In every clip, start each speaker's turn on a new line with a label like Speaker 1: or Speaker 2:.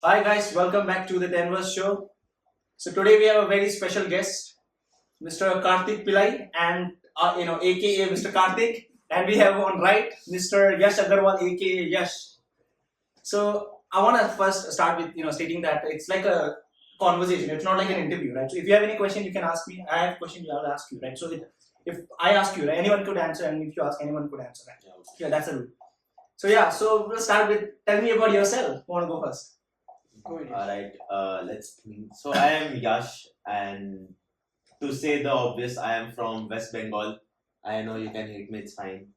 Speaker 1: Hi guys, welcome back to the Denver show. So today we have a very special guest, Mr. Karthik Pillai, and AKA Mr. Karthik, and we have on right Mr. Yash Agarwal, AKA Yash. So I want to first start with stating that it's like a conversation. It's not like an interview, right? So if you have any question, you can ask me. I have a question, I'll ask you, right? So if I ask you, right, anyone could answer, and if you ask, anyone could answer, right? Yeah, that's the rule. So we'll start with tell me about yourself. Who want to go first?
Speaker 2: Alright, let's think. So I am Yash, and to say the obvious, I am from West Bengal. I know you can hate me, it's fine.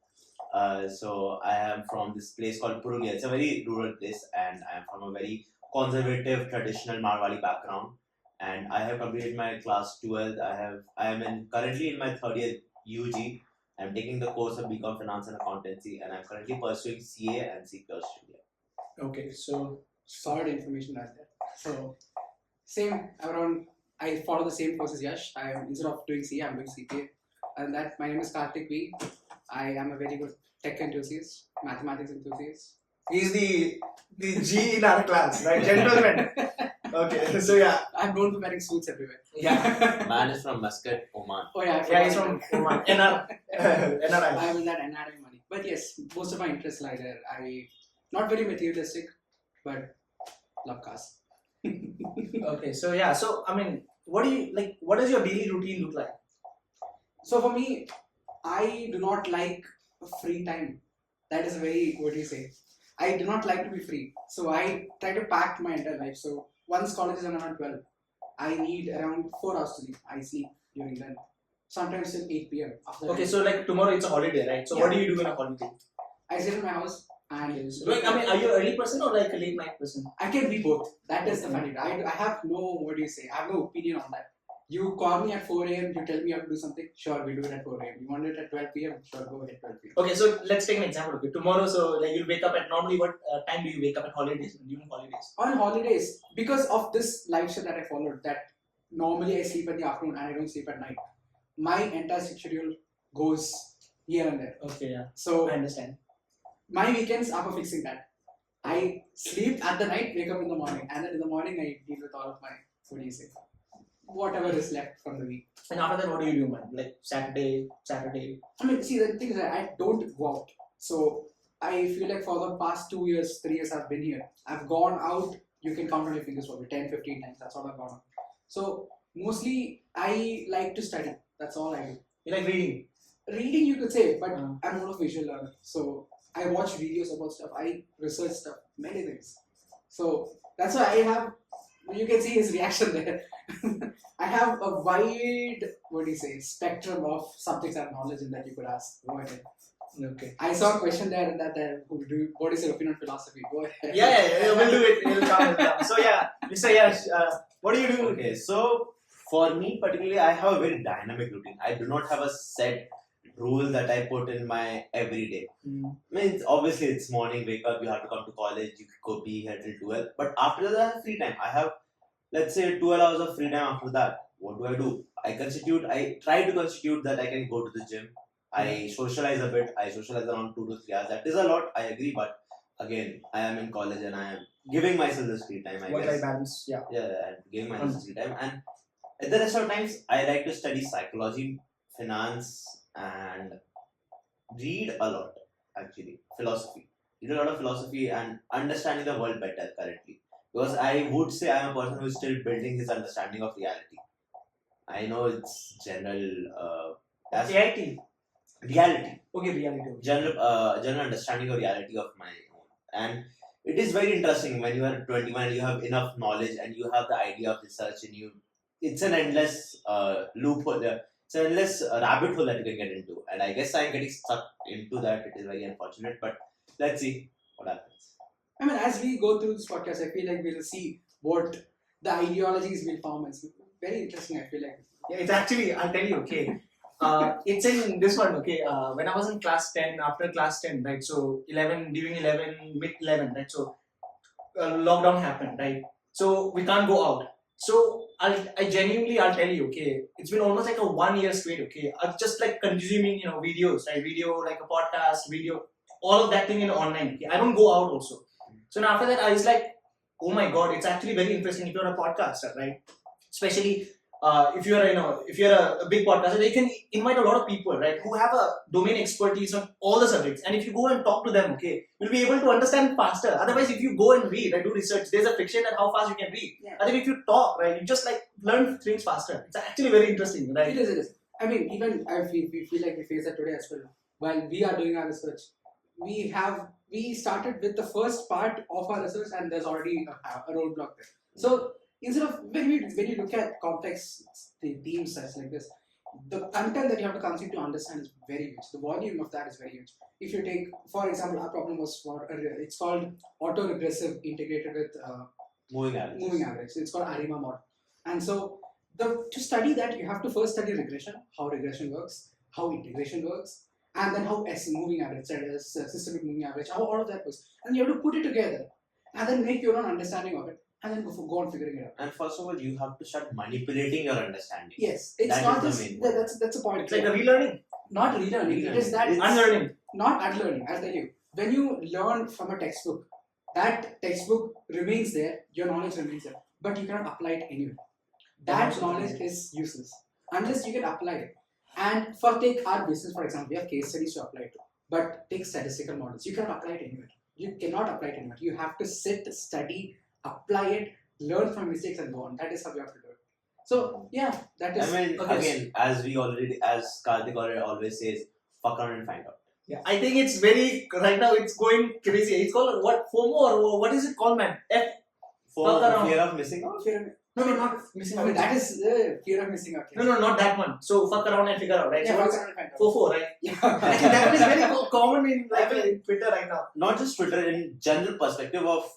Speaker 2: So I am from this place called Purulia. It's a very rural place, and I am from a very conservative, traditional Marwari background. And I have completed my class 12th. I am currently in my third year UG. I'm taking the course of BCom Finance and Accountancy, and I'm currently pursuing CA and CP Australia.
Speaker 1: Okay, so
Speaker 3: solid information right there. So same around. I follow the same course as Yash. I am instead of doing CA, I'm doing CPA. And that my name is Karthik V. I am a very good tech enthusiast, mathematics enthusiast.
Speaker 1: he's the G in our class, right? Gentleman. Okay, so yeah.
Speaker 3: I'm known for wearing suits everywhere.
Speaker 1: Yeah.
Speaker 2: Man is from Muscat, Oman.
Speaker 3: Oh yeah,
Speaker 1: Yeah, he's from Oman. NRI.
Speaker 3: I'm in that NRI money. But yes, most of my interests lie there. Not very materialistic, but love cars.
Speaker 1: Okay, so yeah, so I mean, what does your daily routine look like?
Speaker 3: So for me, I do not like free time. That is very, what do you say? I do not like to be free. So I try to pack my entire life. So once college is around 12, I need around 4 hours to sleep. I sleep during then. Sometimes till 8 p.m. After
Speaker 1: Okay,
Speaker 3: that,
Speaker 1: so like tomorrow it's a holiday, right? So what do you do in a holiday?
Speaker 3: I sit in my house and
Speaker 1: Like, I mean, are you an early person or like a late night person?
Speaker 3: I can be both. That is the funny. I have no, what do you say? I have no opinion on that. You call me at 4 a.m., you tell me you have to do something, sure, we do it at 4 a.m. You want it at 12 p.m., sure, go ahead 12 p.m.
Speaker 1: Okay, so let's take an example. Okay, tomorrow, so like you'll wake up at normally what time do you wake up at holidays during holidays?
Speaker 3: On holidays, because of this lifestyle that I followed, that normally I sleep in the afternoon and I don't sleep at night, my entire schedule goes here and there.
Speaker 1: Okay, yeah.
Speaker 3: So
Speaker 1: I understand.
Speaker 3: my weekends are for fixing that. I sleep at the night, wake up in the morning, and then in the morning I deal with all of my, what do you say, whatever is left from the week.
Speaker 1: And after that, what do you do, man? Like Saturday.
Speaker 3: I mean, see, the thing is that I don't go out. So I feel like for the past 2 years, 3 years I've been here, I've gone out, you can count on your fingers probably 10, 15 times. That's all I've gone out. So mostly I like to study. That's all I do.
Speaker 1: You like reading?
Speaker 3: Reading, you could say, but I'm not a visual learner. So I watch videos about stuff. I research stuff, many things. So that's why I have, you can see his reaction there. I have a wide, what do you say, spectrum of subjects and knowledge in that you could ask. Go ahead.
Speaker 1: Okay.
Speaker 3: I saw a question there that what is your opinion on philosophy? Go ahead.
Speaker 1: Yeah, we'll do it. We'll come. So yeah, Mr. Yash, what do you do?
Speaker 2: Okay, so for me particularly, I have a very dynamic routine. I do not have a set rule that I put in my everyday. I mean, obviously it's morning, wake up, you have to come to college, you could be here till 12. But after that, I have free time. I have, let's say, 12 hours of free time after that. What do? I try to constitute that I can go to the gym. I socialize a bit. I socialize around 2 to 3 hours. That is a lot, I agree. But again, I am in college and I am giving myself this free time, I
Speaker 1: Work-life
Speaker 2: guess.
Speaker 1: balance, yeah.
Speaker 2: Yeah, I'm giving myself this free time. And at the rest of times, I like to study psychology, finance, and read a lot, actually. Philosophy. Read a lot of philosophy and understanding the world better currently. Because I would say I'm a person who is still building his understanding of reality. I know it's general.
Speaker 1: reality.
Speaker 2: Reality.
Speaker 1: Okay, reality.
Speaker 2: General understanding of reality of my own. And it is very interesting when you are 21 and you have enough knowledge and you have the idea of research in you. It's an endless loophole. It's an endless rabbit hole that you can get into. And I guess I'm getting stuck into that. It is very unfortunate. But let's see what happens.
Speaker 3: I mean, as we go through this podcast, I feel like we'll see what the ideologies will form. It's very interesting, I feel like.
Speaker 1: Yeah, it's actually, I'll tell you, okay. It's in this one, okay. When I was in class 10, after class 10, right? So 11, during 11, mid 11, right? So lockdown happened, right? So we can't go out. So I'll tell you, okay. It's been almost like a 1 year straight, okay. I'm just like consuming, videos, right? Video, like a podcast, video, all of that thing in online. Okay? I don't go out also. So now after that, I was like, oh my god, it's actually very interesting if you're a podcaster, right? Especially if you're a big podcaster, you can invite a lot of people, right, who have a domain expertise on all the subjects. And if you go and talk to them, okay, you'll be able to understand faster. Otherwise, if you go and read, right, do research, there's a friction at how fast you can read.
Speaker 3: Yeah.
Speaker 1: I think if you talk, right, you just like learn things faster. It's actually very interesting, right?
Speaker 3: It is. I mean, even we feel like we face that today as well. While we are doing our research, we started with the first part of our research, and there's already a roadblock there. So instead of when you look at complex themes such like this, the content that you have to consume to understand is very huge. The volume of that is very huge. If you take, for example, our problem was it's called auto-regressive integrated with
Speaker 2: Moving average.
Speaker 3: moving average. It's called ARIMA model. And so to study that, you have to first study regression, how regression works, how integration works, and then how moving average, systemic moving average, how all of that works. And you have to put it together and then make your own understanding of it and then go on figuring it out.
Speaker 2: And first of all, you have to start manipulating your understanding.
Speaker 3: Yes, it's
Speaker 2: That
Speaker 3: not
Speaker 2: is
Speaker 3: just
Speaker 2: the main one.
Speaker 3: that's a point.
Speaker 1: It's like a relearning,
Speaker 3: Not relearning. It is that
Speaker 1: unlearning.
Speaker 3: not unlearning. I'll tell you. When you learn from a textbook, that textbook remains there, your knowledge remains there, but you cannot apply it anywhere. That knowledge is useless unless you can apply it. And for take our business, for example, we have case studies to apply it to, but take statistical models. You cannot apply it anywhere. You cannot apply it anywhere. You have to sit, study, apply it, learn from mistakes, and go on. That is how you have to do it. So yeah, that is.
Speaker 2: I mean,
Speaker 3: okay.
Speaker 2: again, as Karthik already always says, fuck around and find out.
Speaker 1: Yeah, I think it's very right now. It's going crazy. It's called what, FOMO, or what is it called, man?
Speaker 2: For
Speaker 1: Fuck around.
Speaker 2: fear of missing out.
Speaker 1: No, not missing
Speaker 3: I
Speaker 1: out.
Speaker 3: mean, that is fear of missing out.
Speaker 1: No, not that one. So fuck around and figure out, right?
Speaker 3: Yeah,
Speaker 1: So what's
Speaker 3: fuck around and find out.
Speaker 1: FOFO, right?
Speaker 3: Yeah.
Speaker 1: I think that is very common in in Twitter right now.
Speaker 2: Not just Twitter, in general perspective of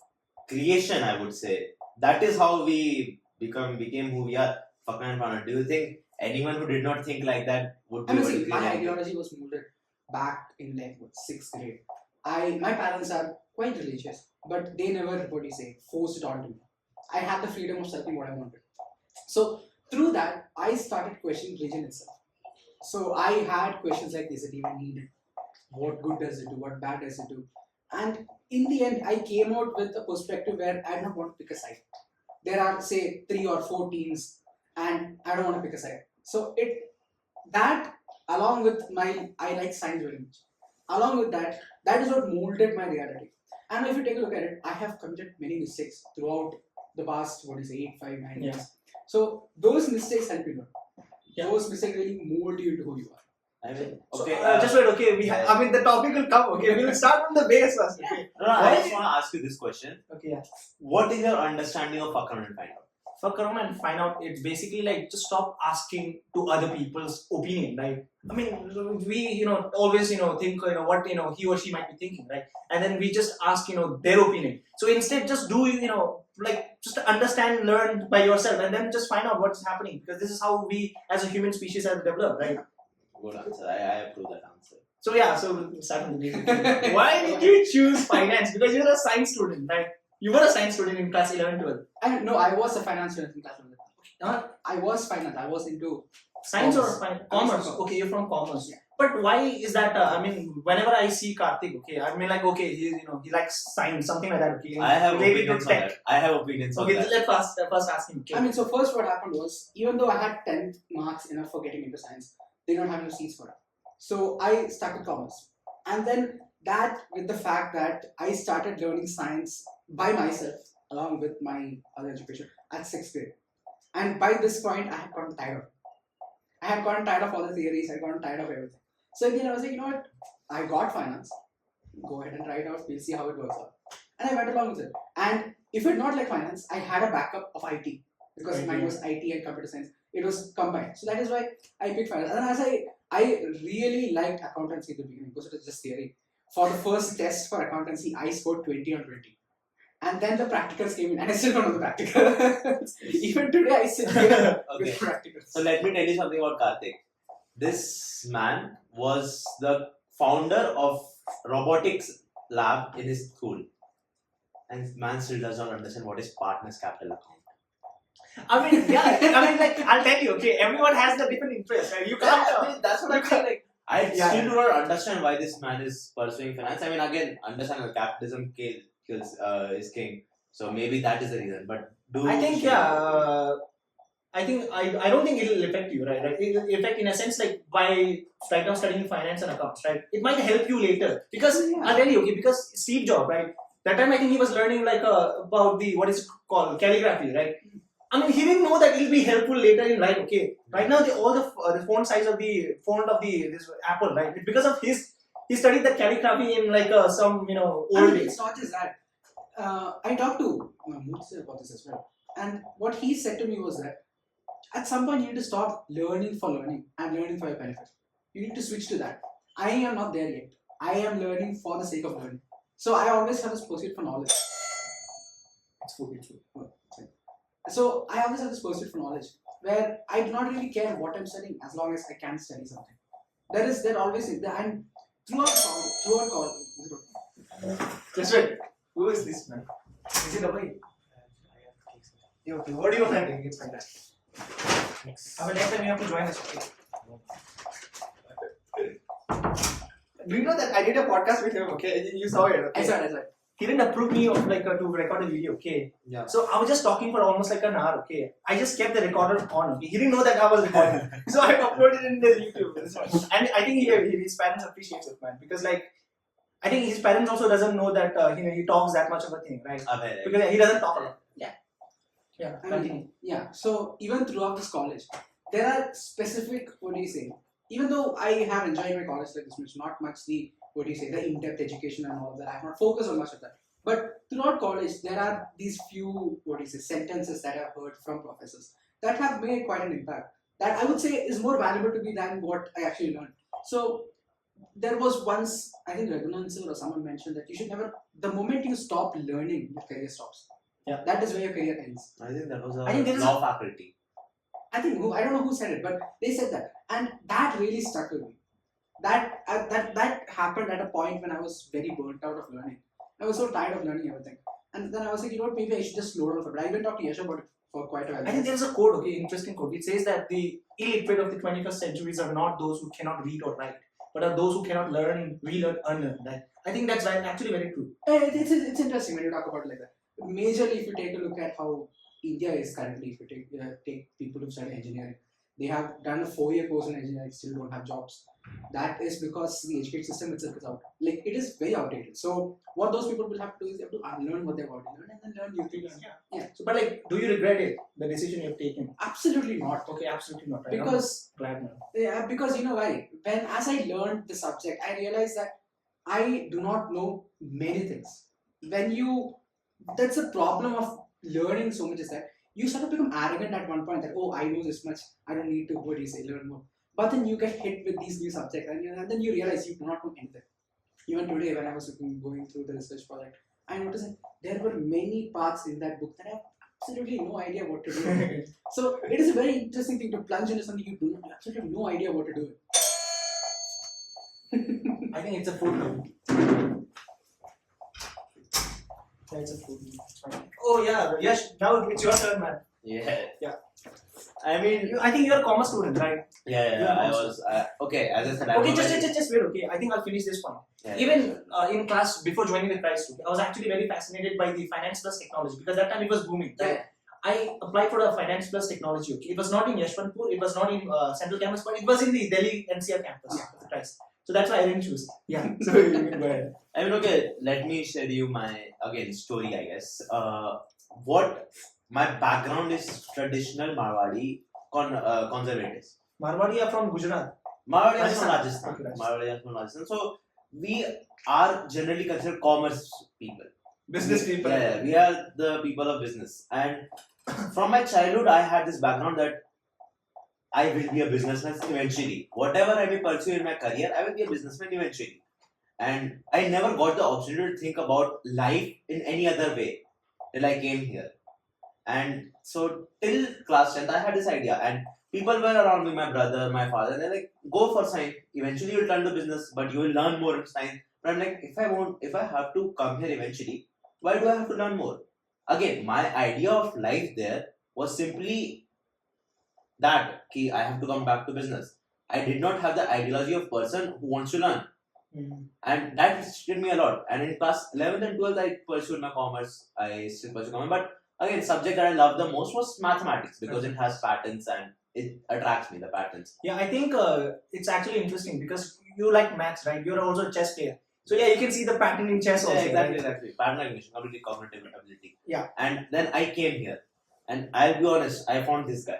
Speaker 2: creation, I would say. That is how we became who we are. Fuck around and find out. Do you think anyone who did not think like that would be
Speaker 3: I mean,
Speaker 2: able to
Speaker 3: see,
Speaker 2: create
Speaker 3: my
Speaker 2: anything?
Speaker 3: ideology was molded back in like what, 6th grade. My parents are quite religious, but they never, forced it on me. I had the freedom of selecting what I wanted. So through that, I started questioning religion itself. So I had questions like, is it even needed? What good does it do? What bad does it do? And in the end, I came out with a perspective where I don't want to pick a side. There are, say, 3 or 4 teams, and I don't want to pick a side. So that along with I like science very much. Along with that is what molded my reality. And if you take a look at it, I have committed many mistakes throughout the past, 8, 5, 9 years. So those mistakes help you learn.
Speaker 1: Yeah.
Speaker 3: Those mistakes really mold you into who you are.
Speaker 2: I mean,
Speaker 1: So,
Speaker 2: okay.
Speaker 1: just wait. Okay, I mean, the topic will come. Okay, we will start from the base first. Okay.
Speaker 2: I just want to ask you this question.
Speaker 1: Okay. Yeah.
Speaker 2: What is your understanding of fuck around and find out?
Speaker 1: Fuck around and find out. It's basically like just stop asking to other people's opinion, right? I mean, we always think what he or she might be thinking, right? And then we just ask their opinion. So instead, just do just understand, learn by yourself, and then just find out what's happening, because this is how we as a human species have developed, right?
Speaker 2: Good answer. I approve that answer.
Speaker 1: So yeah, so we'll start from the beginning. Why did you choose finance? Because you're a science student, right? You were a science student in class 11, 12.
Speaker 3: I was a finance student in class 11.
Speaker 1: Huh?
Speaker 3: I was finance. I was into
Speaker 1: Science or
Speaker 3: Commerce.
Speaker 1: commerce?
Speaker 3: Commerce.
Speaker 1: Okay, you're from commerce.
Speaker 3: Yeah.
Speaker 1: But why is that? I mean, whenever I see Karthik, okay, I mean like, okay, he likes science, something like that. Okay,
Speaker 2: I have
Speaker 1: related to
Speaker 2: opinions on
Speaker 1: tech.
Speaker 2: that. I have opinions on
Speaker 1: Okay,
Speaker 2: that.
Speaker 1: let's first ask him. Okay.
Speaker 3: I mean, so first what happened was, even though I had 10 marks enough for getting into science, they don't have any seats for it. So I stuck with commerce. And then that, with the fact that I started learning science by myself, along with my other education, at 6th grade. And by this point, I had gotten tired of it. I had gotten tired of all the theories, I had gotten tired of everything. So again, I was like, you know what, I got finance. Go ahead and try it out, we'll see how it works out. And I went along with it. And if it not like finance, I had a backup of IT, because mine was IT and computer science. It was combined. So that is why I picked finance. And as I really liked accountancy at the beginning, because it was just theory. For the first test for accountancy, I scored 20 on 20. And then the practicals came in, and I still don't know the practicals. Even today, I sit here
Speaker 2: Okay.
Speaker 3: with practicals.
Speaker 2: So let me tell you something about Karthik. This man was the founder of robotics lab in his school. And man still does not understand what is partners capital account.
Speaker 1: I mean, yeah, I mean, like, I'll tell you, okay, everyone has the different interests, right? You can't.
Speaker 2: I mean, that's what I'm saying. Like, I
Speaker 1: Yeah.
Speaker 2: still do not understand why this man is pursuing finance. I mean, again, understand that capitalism is king. So maybe that is the reason. But do
Speaker 1: I think
Speaker 2: share.
Speaker 1: I don't think it'll affect you, right? It'll affect in a sense like by right now studying finance and accounts, right? It might help you later because
Speaker 3: Yeah.
Speaker 1: I'll tell you, okay, because Steve Jobs, right? That time I think he was learning like about the what is it called calligraphy, right? I mean, he didn't know that it'll be helpful later in life. Okay, right now all the font size of the font of the this Apple, right? It's because of he studied the calligraphy in like some old days.
Speaker 3: It's not just that. I talked to Mutsi about this as well, and what he said to me was that at some point you need to stop learning for learning and learning for your benefit. You need to switch to that. I am not there yet. I am learning for the sake of learning. So I always have this pursuit for knowledge.
Speaker 1: It's food, it's food.
Speaker 3: So I always have this pursuit for knowledge where I do not really care what I'm studying as long as I can study something. There always is, and throughout college.
Speaker 1: Just wait. Who is this man? Is it Abhay? Yeah, okay. What do you want to think? It's like that. Abhay, next time you have to join us. Okay? Do you know that I did a podcast with him? Okay, you saw it. Okay?
Speaker 3: I saw it.
Speaker 1: He didn't approve me of like to record a video. Okay.
Speaker 2: Yeah.
Speaker 1: So I was just talking for almost like an hour. Okay. I just kept the recorder on. Okay? He didn't know that I was recording. So I uploaded it in the YouTube. And I think his parents appreciate it, man, because like. I think his parents also doesn't know that he talks that much of a thing, right? Because he doesn't talk a lot. Yeah. Continue.
Speaker 3: Yeah. So even throughout this college, there are specific even though I have enjoyed my college like this much, not much the the in-depth education and all of that. I have not focused on much of that. But throughout college, there are these few sentences that I've heard from professors that have made quite an impact. That I would say is more valuable to me than what I actually learned. So there was once, I think Raghunan sir or someone mentioned that you should never, the moment you stop learning, your career stops.
Speaker 1: Yeah.
Speaker 3: That is where your career ends.
Speaker 2: I think that was
Speaker 3: I think there is
Speaker 2: law faculty.
Speaker 3: I don't know who said it, but they said that. And that really stuck with me. That happened at a point when I was very burnt out of learning. I was so tired of learning everything. And then I was like, maybe I should just slow down for a bit. I even talked to Yash about it for quite a while.
Speaker 1: I think there's a quote, interesting quote. It says that the illiterate of the 21st centuries are not those who cannot read or write, but are those who cannot learn, relearn, unlearn. Right? I think that's actually very true.
Speaker 3: It's interesting when you talk about it like that. Majorly, if you take a look at how India is currently, if you take people who study engineering, they have done a 4-year course in engineering, still don't have jobs. That is because the education system itself is out. Like, it is very outdated. So what those people will have to do is they have to unlearn what they've already learned and then learn new things. Yeah.
Speaker 1: So, but like, do you regret it? The decision you've taken?
Speaker 3: Absolutely not.
Speaker 1: Okay, absolutely not. Right?
Speaker 3: Because
Speaker 1: glad now.
Speaker 3: Yeah, because you know why? As I learned the subject, I realized that I do not know many things. That's a problem of learning so much is that you sort of become arrogant at one point that, oh, I know this much, I don't need to, learn more. But then you get hit with these new subjects and then you realize you do not know anything. Even today when I was going through the research project, I noticed that there were many parts in that book that I have absolutely no idea what to do. So it is a very interesting thing to plunge into something you absolutely have no idea what to do.
Speaker 1: I think it's a food. Yeah, it's a food. Oh yeah, Yash, now it's your turn, man.
Speaker 2: Yeah. I mean,
Speaker 1: I think you're a commerce student, right?
Speaker 2: Yeah. I was okay. As I said, I
Speaker 1: Okay,
Speaker 2: was
Speaker 1: just wait. Okay, I think I'll finish this point.
Speaker 2: Yeah,
Speaker 1: Even in class before joining the Christ, I was actually very fascinated by the finance plus technology because that time it was booming. Right?
Speaker 3: Yeah.
Speaker 1: I applied for a finance plus technology. Okay, it was not in Yashwantpur, it was not in Central Campus, but it was in the Delhi NCR campus of the Christ. So that's why I didn't choose. Yeah. So you can go ahead.
Speaker 2: I mean, okay. Let me share you my story. I guess. What my background is traditional Marwadi conservatives.
Speaker 1: Marwadi are from Gujarat.
Speaker 2: Marwadi are from Rajasthan.
Speaker 1: Okay,
Speaker 2: Marwadi are from Rajasthan. So we are generally considered commerce people.
Speaker 1: Business people.
Speaker 2: Yeah, we are the people of business. And from my childhood, I had this background that I will be a businessman eventually. Whatever I may pursue in my career, I will be a businessman eventually. And I never got the opportunity to think about life in any other way till I came here. And so till class 10th, I had this idea. And people were around me, my brother, my father, they're like, go for science. Eventually you'll turn to business, but you will learn more in science. But I'm like, if I have to come here eventually, why do I have to learn more? Again, my idea of life there was simply that I have to come back to business. I did not have the ideology of person who wants to learn. And that restricted me a lot. And in class 11th and 12th, I pursued my commerce. I still pursue commerce. But again, subject that I loved the most was mathematics because it has patterns and it attracts me, the patterns.
Speaker 1: Yeah, I think it's actually interesting because you like maths, right? You're also a chess player. So yeah, you can see the pattern in chess also.
Speaker 2: Exactly. Pattern recognition, completely cognitive ability.
Speaker 1: Yeah.
Speaker 2: And then I came here. And I'll be honest, I found this guy.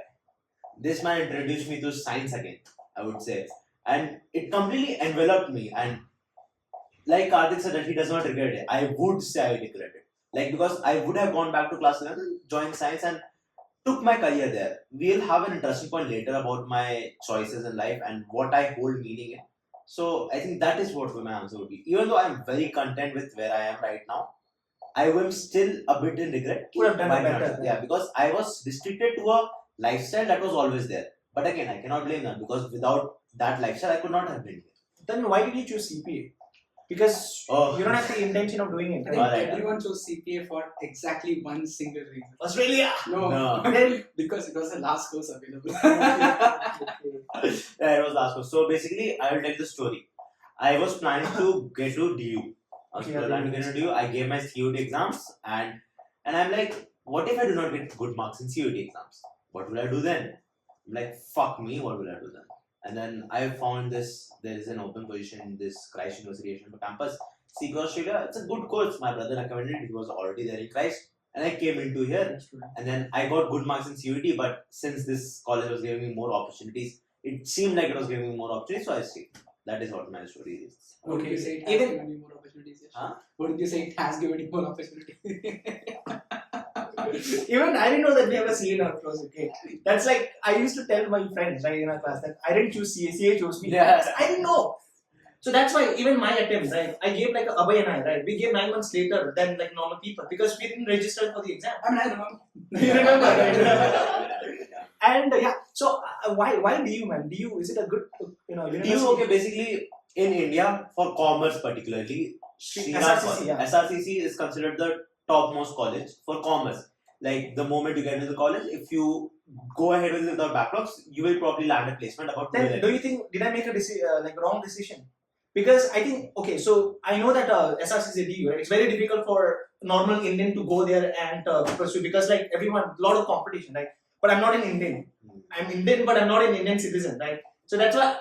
Speaker 2: This man introduced me to science again, I would say. And it completely enveloped me. And like Karthik said that he does not regret it. I would say I regret it. Like because I would have gone back to class 11, joined science and took my career there. We'll have an interesting point later about my choices in life and what I hold meaning in. So I think that is what my answer would be. Even though I'm very content with where I am right now, I am still a bit in regret.
Speaker 1: Would have done
Speaker 2: Why
Speaker 1: better.
Speaker 2: not? Yeah, because I was restricted to a lifestyle that was always there. But again, I cannot blame them because without that lifestyle, I could not have been here.
Speaker 1: Then why did you choose CPA? Because you don't have the intention of doing it.
Speaker 3: I think
Speaker 2: Alright.
Speaker 3: everyone chose CPA for exactly one single reason.
Speaker 1: Australia.
Speaker 2: No.
Speaker 1: Then
Speaker 3: Because it was the last course available.
Speaker 2: Yeah, it was last one. So basically, I will tell you the story. I was planning to get to DU. I was
Speaker 1: Yeah,
Speaker 2: planning to get to DU. I gave my CUT exams and I'm like, what if I do not get good marks in CUT exams? What will I do then? I'm like, fuck me, what will I do then? And then I found this, there is an open position in this Christ University campus. Seek Australia, it's a good course. My brother recommended it. He was already there in Christ. And I came into here. And then I got good marks in CUT, but since this college was giving me more opportunities, it seemed like it was giving me more opportunities, so I stayed. That is what my story is.
Speaker 3: Wouldn't
Speaker 1: Okay.
Speaker 3: you say it has
Speaker 1: Even-
Speaker 3: given you more opportunities? Yash?
Speaker 2: Huh?
Speaker 3: Wouldn't you say it has given you more opportunities?
Speaker 1: even I didn't know that we have a CA in our class. Okay, that's like I used to tell my friends right in our class that I didn't choose CA. CA chose me.
Speaker 2: Yeah.
Speaker 1: I didn't know. So that's why even my attempt, right? I gave like Abhay and I, right? We gave 9 months later than like normal people because we didn't register for the exam.
Speaker 3: I mean, I remember.
Speaker 1: You remember, right?
Speaker 2: Yeah.
Speaker 1: And yeah, so why DU, man? DU, is it a good university?
Speaker 2: DU, okay, basically in India, for commerce particularly,
Speaker 1: SRCC, yeah.
Speaker 2: SRCC is considered the topmost college for commerce. Like the moment you get into the college, if you go ahead with it without backlogs, you will probably land a placement about 2
Speaker 1: Then do you think did I make a wrong decision? Because I think okay, so I know that SRCC DU, right? It's very difficult for normal Indian to go there and pursue because like everyone, lot of competition, right? But I'm not an Indian. I'm Indian, but I'm not an Indian citizen, right? So that's why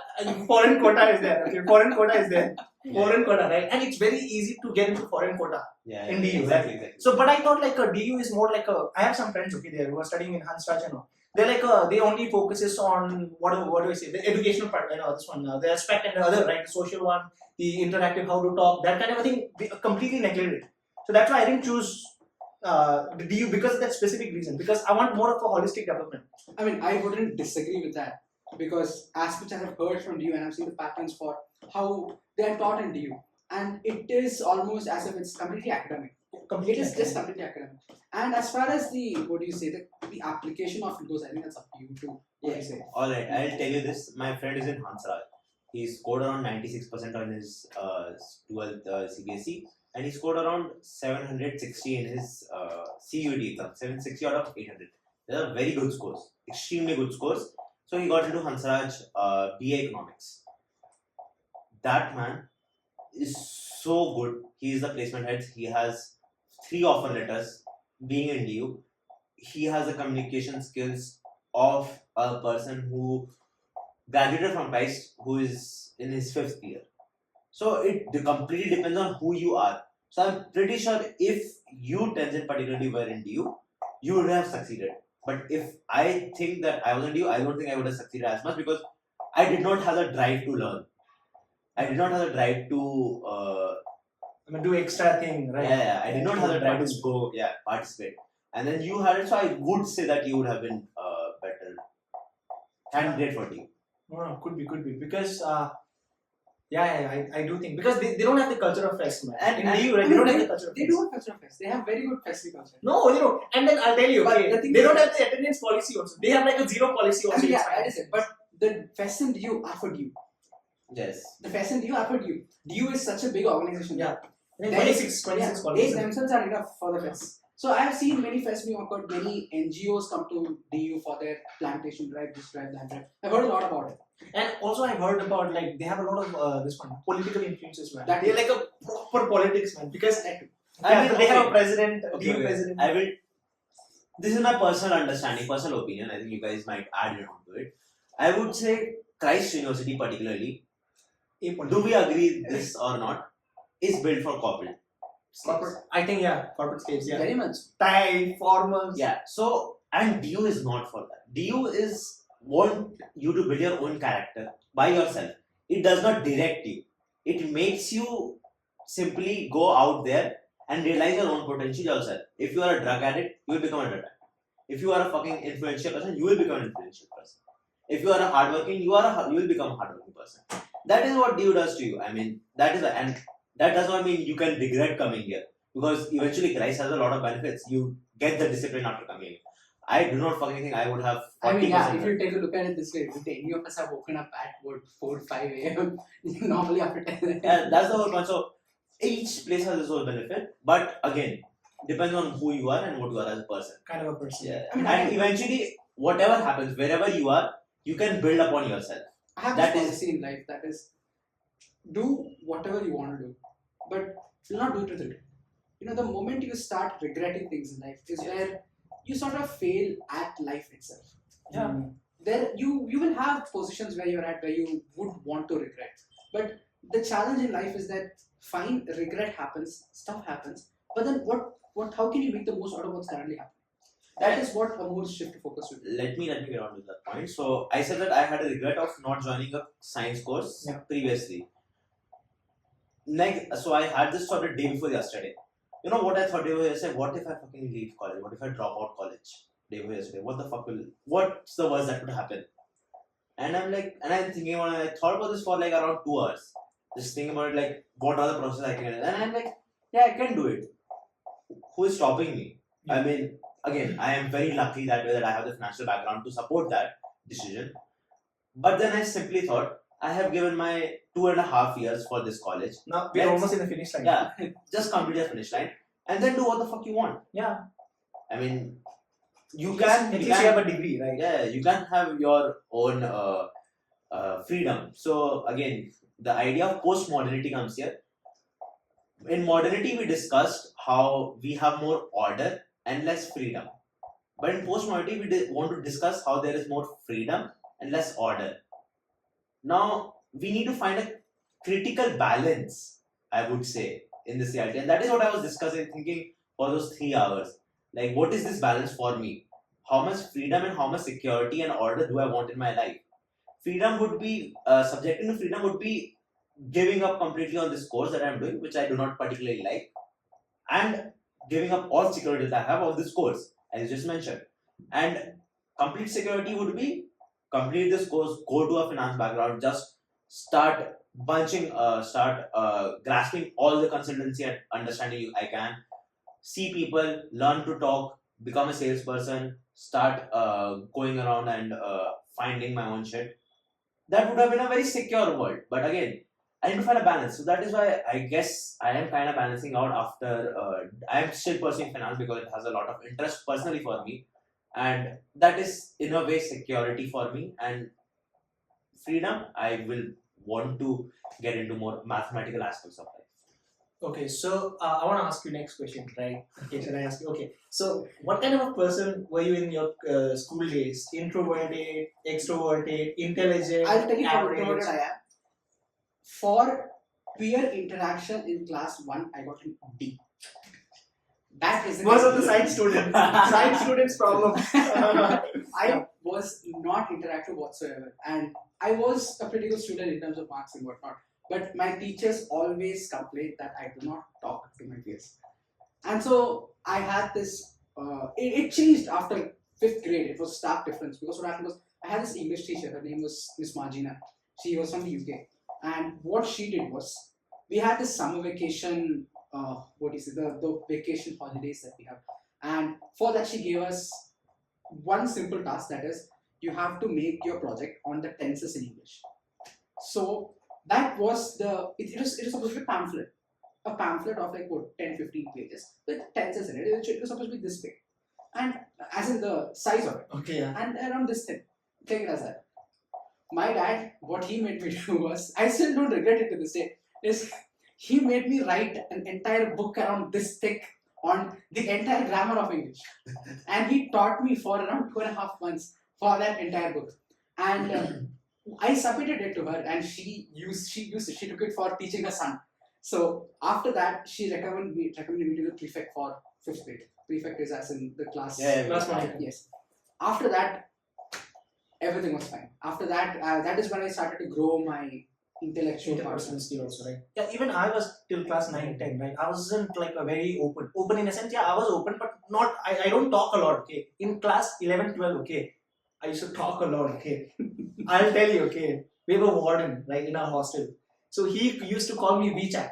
Speaker 1: foreign quota is there. Okay, foreign quota is there. Foreign quota, right? And it's very easy to get into foreign quota.
Speaker 2: Yeah,
Speaker 1: in DU,
Speaker 2: exactly.
Speaker 1: So, but I thought like a DU is more like a. I have some friends okay there who are studying in Hansraj and all. They're like they only focuses on what do I say, the educational part, this one, the aspect and the other, right, the social one, the interactive, how to talk, that kind of a thing, they completely neglected. So that's why I didn't choose the DU because of that specific reason, because I want more of a holistic development.
Speaker 3: I mean, I wouldn't disagree with that because as much as I've heard from DU and I've seen the patterns for how they are taught in DU, and it is almost as if it's completely academic. It is just completely academic. And as far as the the application of it goes, I think that's up to you too. What do you say?
Speaker 2: Alright, I'll tell you this. My friend is in Hansraj. He scored around 96% on his 12th CBSE and he scored around 760 in his CUT exam. 760 out of 800. These are very good scores. Extremely good scores. So he got into Hansraj BA Economics. That man is so good. He is the placement head. He has 3 offer letters. Being in DU, he has the communication skills of a person who graduated from Christ, who is in his 5th year. So it completely depends on who you are. So I'm pretty sure if you Tenzin particularly were in DU, you would have succeeded. But if I think that I was in DU, I don't think I would have succeeded as much because I did not have the drive to learn. I did not have the drive to
Speaker 1: do extra thing, right?
Speaker 2: Yeah, I did not have the drive to go, participate. And then you had it, so I would say that you would have been better candidate for DU.
Speaker 1: No, could be because I do think because they don't have the culture of fest, man.
Speaker 2: And
Speaker 1: in DU, right? They don't have the culture of
Speaker 3: They
Speaker 1: fest.
Speaker 3: do have culture of fest. They have very good festival culture.
Speaker 1: No, and then I'll tell you,
Speaker 3: But
Speaker 1: okay,
Speaker 3: the thing
Speaker 1: they
Speaker 3: is-
Speaker 1: don't have the attendance policy also. They have like a zero policy
Speaker 3: I
Speaker 1: also.
Speaker 3: mean, yeah, that is it. But the fest in DU are for DU.
Speaker 2: Yes.
Speaker 3: The fest in DU are for DU. DU is such a big organization.
Speaker 1: Yeah. I think
Speaker 3: There is-
Speaker 1: 26
Speaker 3: They
Speaker 1: policies.
Speaker 3: themselves are enough for the fest. So I have seen many fests being occurred, many NGOs come to DU for their plantation drive, this drive, that drive. I've heard a lot about it.
Speaker 1: And also I've heard about like they have a lot of this one political influences, man.
Speaker 3: That
Speaker 1: They're
Speaker 3: too.
Speaker 1: like a proper politics, man. Because
Speaker 3: That too.
Speaker 1: yeah,
Speaker 2: mean,
Speaker 1: they have a
Speaker 2: okay.
Speaker 1: president,
Speaker 2: Okay,
Speaker 1: DU
Speaker 2: okay.
Speaker 1: president.
Speaker 2: I will. This is my personal understanding, personal opinion. I think you guys might add it onto it. I would say Christ University, particularly, do we agree this or not, is built for corporate.
Speaker 1: Corporate, I think yeah, corporate slaves, yeah.
Speaker 3: Very much.
Speaker 1: Tie, formals.
Speaker 2: Yeah. So and DU is not for that. DU is want you to build your own character by yourself. It does not direct you. It makes you simply go out there and realize your own potential yourself. If you are a drug addict, you will become a drug addict. If you are a fucking influential person, you will become an influential person. If you are a hardworking, you will become a hardworking person. That is what DU does to you. I mean, that is and that does not mean you can regret coming here, because eventually Christ has a lot of benefits. You get the discipline after coming. I do not fucking think I would have 40%.
Speaker 3: I mean, yeah, if you take a look at it this way, if any of us have woken up at what, 4 5 a.m., normally after 10
Speaker 2: Yeah, that's the whole point. So each place has its own benefit, but again, depends on who you are and what you are as a person.
Speaker 1: Kind of a person.
Speaker 2: Yeah.
Speaker 3: I mean,
Speaker 2: And eventually, whatever happens, wherever you are, you can build upon yourself.
Speaker 3: I have
Speaker 2: That
Speaker 3: this
Speaker 2: is-
Speaker 3: policy in life, that is, do whatever you want to do, but do not do it with regret. You know, the moment you start regretting things in life is where you sort of fail at life itself.
Speaker 2: Yeah.
Speaker 3: There, you will have positions where you're at where you would want to regret, but the challenge in life is that fine, regret happens, stuff happens, but then how can you make the most out of what's currently happening? That is what a more shift to focus would be.
Speaker 2: Let me get on to that point. So I said that I had a regret of not joining a science course
Speaker 1: Yeah.
Speaker 2: previously. Like, so I had this thought a day before yesterday. You know what I thought day before yesterday? What if I fucking leave college? What if I drop out college day before yesterday? What's the worst that could happen? And I'm thinking about it, I thought about this for like around 2 hours. Just thinking about it, like, what are the processes I can do? And I'm like, yeah, I can do it. Who is stopping me? I mean, again, I am very lucky that way that I have the financial background to support that decision. But then I simply thought, I have given my 2.5 years for this college.
Speaker 1: Now we're
Speaker 2: Let's-
Speaker 1: almost in the finish line.
Speaker 2: Yeah, just complete the finish line and then do what the fuck you want.
Speaker 1: Yeah.
Speaker 2: I mean, you
Speaker 1: At
Speaker 2: can,
Speaker 1: least you have a degree, right?
Speaker 2: yeah, you can have your own freedom. So again, the idea of post-modernity comes here. In modernity, we discussed how we have more order and less freedom. But in post-modernity, we want to discuss how there is more freedom and less order. Now, we need to find a critical balance, I would say, in this reality. And that is what I was discussing, thinking for those 3 hours. Like, what is this balance for me? How much freedom and how much security and order do I want in my life? Freedom would be, subjecting to freedom would be giving up completely on this course that I'm doing, which I do not particularly like, and giving up all security that I have of this course, as you just mentioned. And complete security would be complete this course, go to a finance background, just start grasping all the consultancy and understanding I can, see people, learn to talk, become a salesperson, start going around and finding my own shit. That would have been a very secure world. But again, I need to find a balance. So that is why I guess I am kind of balancing out after. I am still pursuing finance because it has a lot of interest personally for me. And that is in a way security for me. And freedom, I will want to get into more mathematical aspects of life.
Speaker 1: Okay, so I want to ask you next question, right? Okay, should I ask you? Okay, so what kind of a person were you in your school days? Introverted, extroverted, intelligent,
Speaker 3: I'll tell you how
Speaker 1: average?
Speaker 3: introverted I am. For peer interaction in class 1, I got an D. That is
Speaker 1: Most of the science students. Science students' problem.
Speaker 3: I was not interactive whatsoever, and I was a pretty good student in terms of marks and whatnot. But my teachers always complained that I do not talk to my peers, and so I had this. It changed after 5th grade. It was a stark difference because what happened was I had this English teacher. Her name was Miss Margina. She was from the UK, and what she did was we had this summer vacation. The vacation holidays that we have, and for that she gave us one simple task, that is you have to make your project on the tenses in English. So that was it was supposed to be a pamphlet of like 10-15 pages with tenses slices in it. It was supposed to be this big, and as in the size of it,
Speaker 1: Okay, yeah.
Speaker 3: and around this thin. Take it as that. My dad, what he made me do was, I still don't regret it to this day, is he made me write an entire book around this thick on the entire grammar of English. And he taught me for around 2.5 months for that entire book. And I submitted it to her, and she took it for teaching her son. So after that, she recommended me to the prefect for 5th grade. Prefect is as in the class.
Speaker 1: Class monitor.
Speaker 3: Yes. After that, everything was fine. After that, that is when I started to grow my intellectual parts.
Speaker 1: Interpersonal skill also, right? Yeah, even I was till class 9, 10, right? I wasn't like a very open. Open in a sense, yeah, I was open, but not, I don't talk a lot, okay? In class 11, 12, okay, I used to talk a lot, okay? I'll tell you, okay? We have a warden, right, in our hostel. So he used to call me WeChat.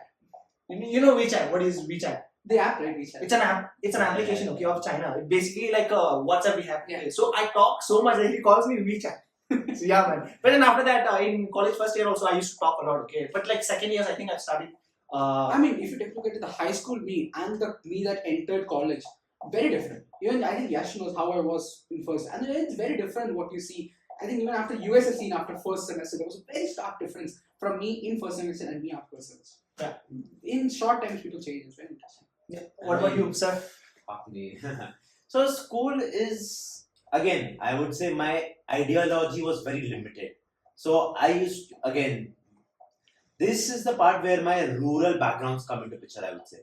Speaker 1: You know WeChat, what is WeChat?
Speaker 3: The app, right? WeChat.
Speaker 1: It's an app. It's an application, okay, of China. It's basically like a WhatsApp we have.
Speaker 3: Yeah.
Speaker 1: So I talk so much that he calls me WeChat. So yeah, man. But then after that, in college first year also, I used to talk a lot. Okay, but like second years, I think I started.
Speaker 3: I mean, if you take a look at the high school me and the me that entered college, very different. Even I think Yash knows how I was in first, and it's very different what you see. I think even after USSC, after first semester, there was a very stark difference from me in first semester and me after first semester.
Speaker 1: Yeah.
Speaker 3: In short time, people change. It's very interesting.
Speaker 1: Yeah. What about you, sir?
Speaker 2: Fuck me. So school is, again, I would say my ideology was very limited. So I used, again, this is the part where my rural backgrounds come into picture, I would say.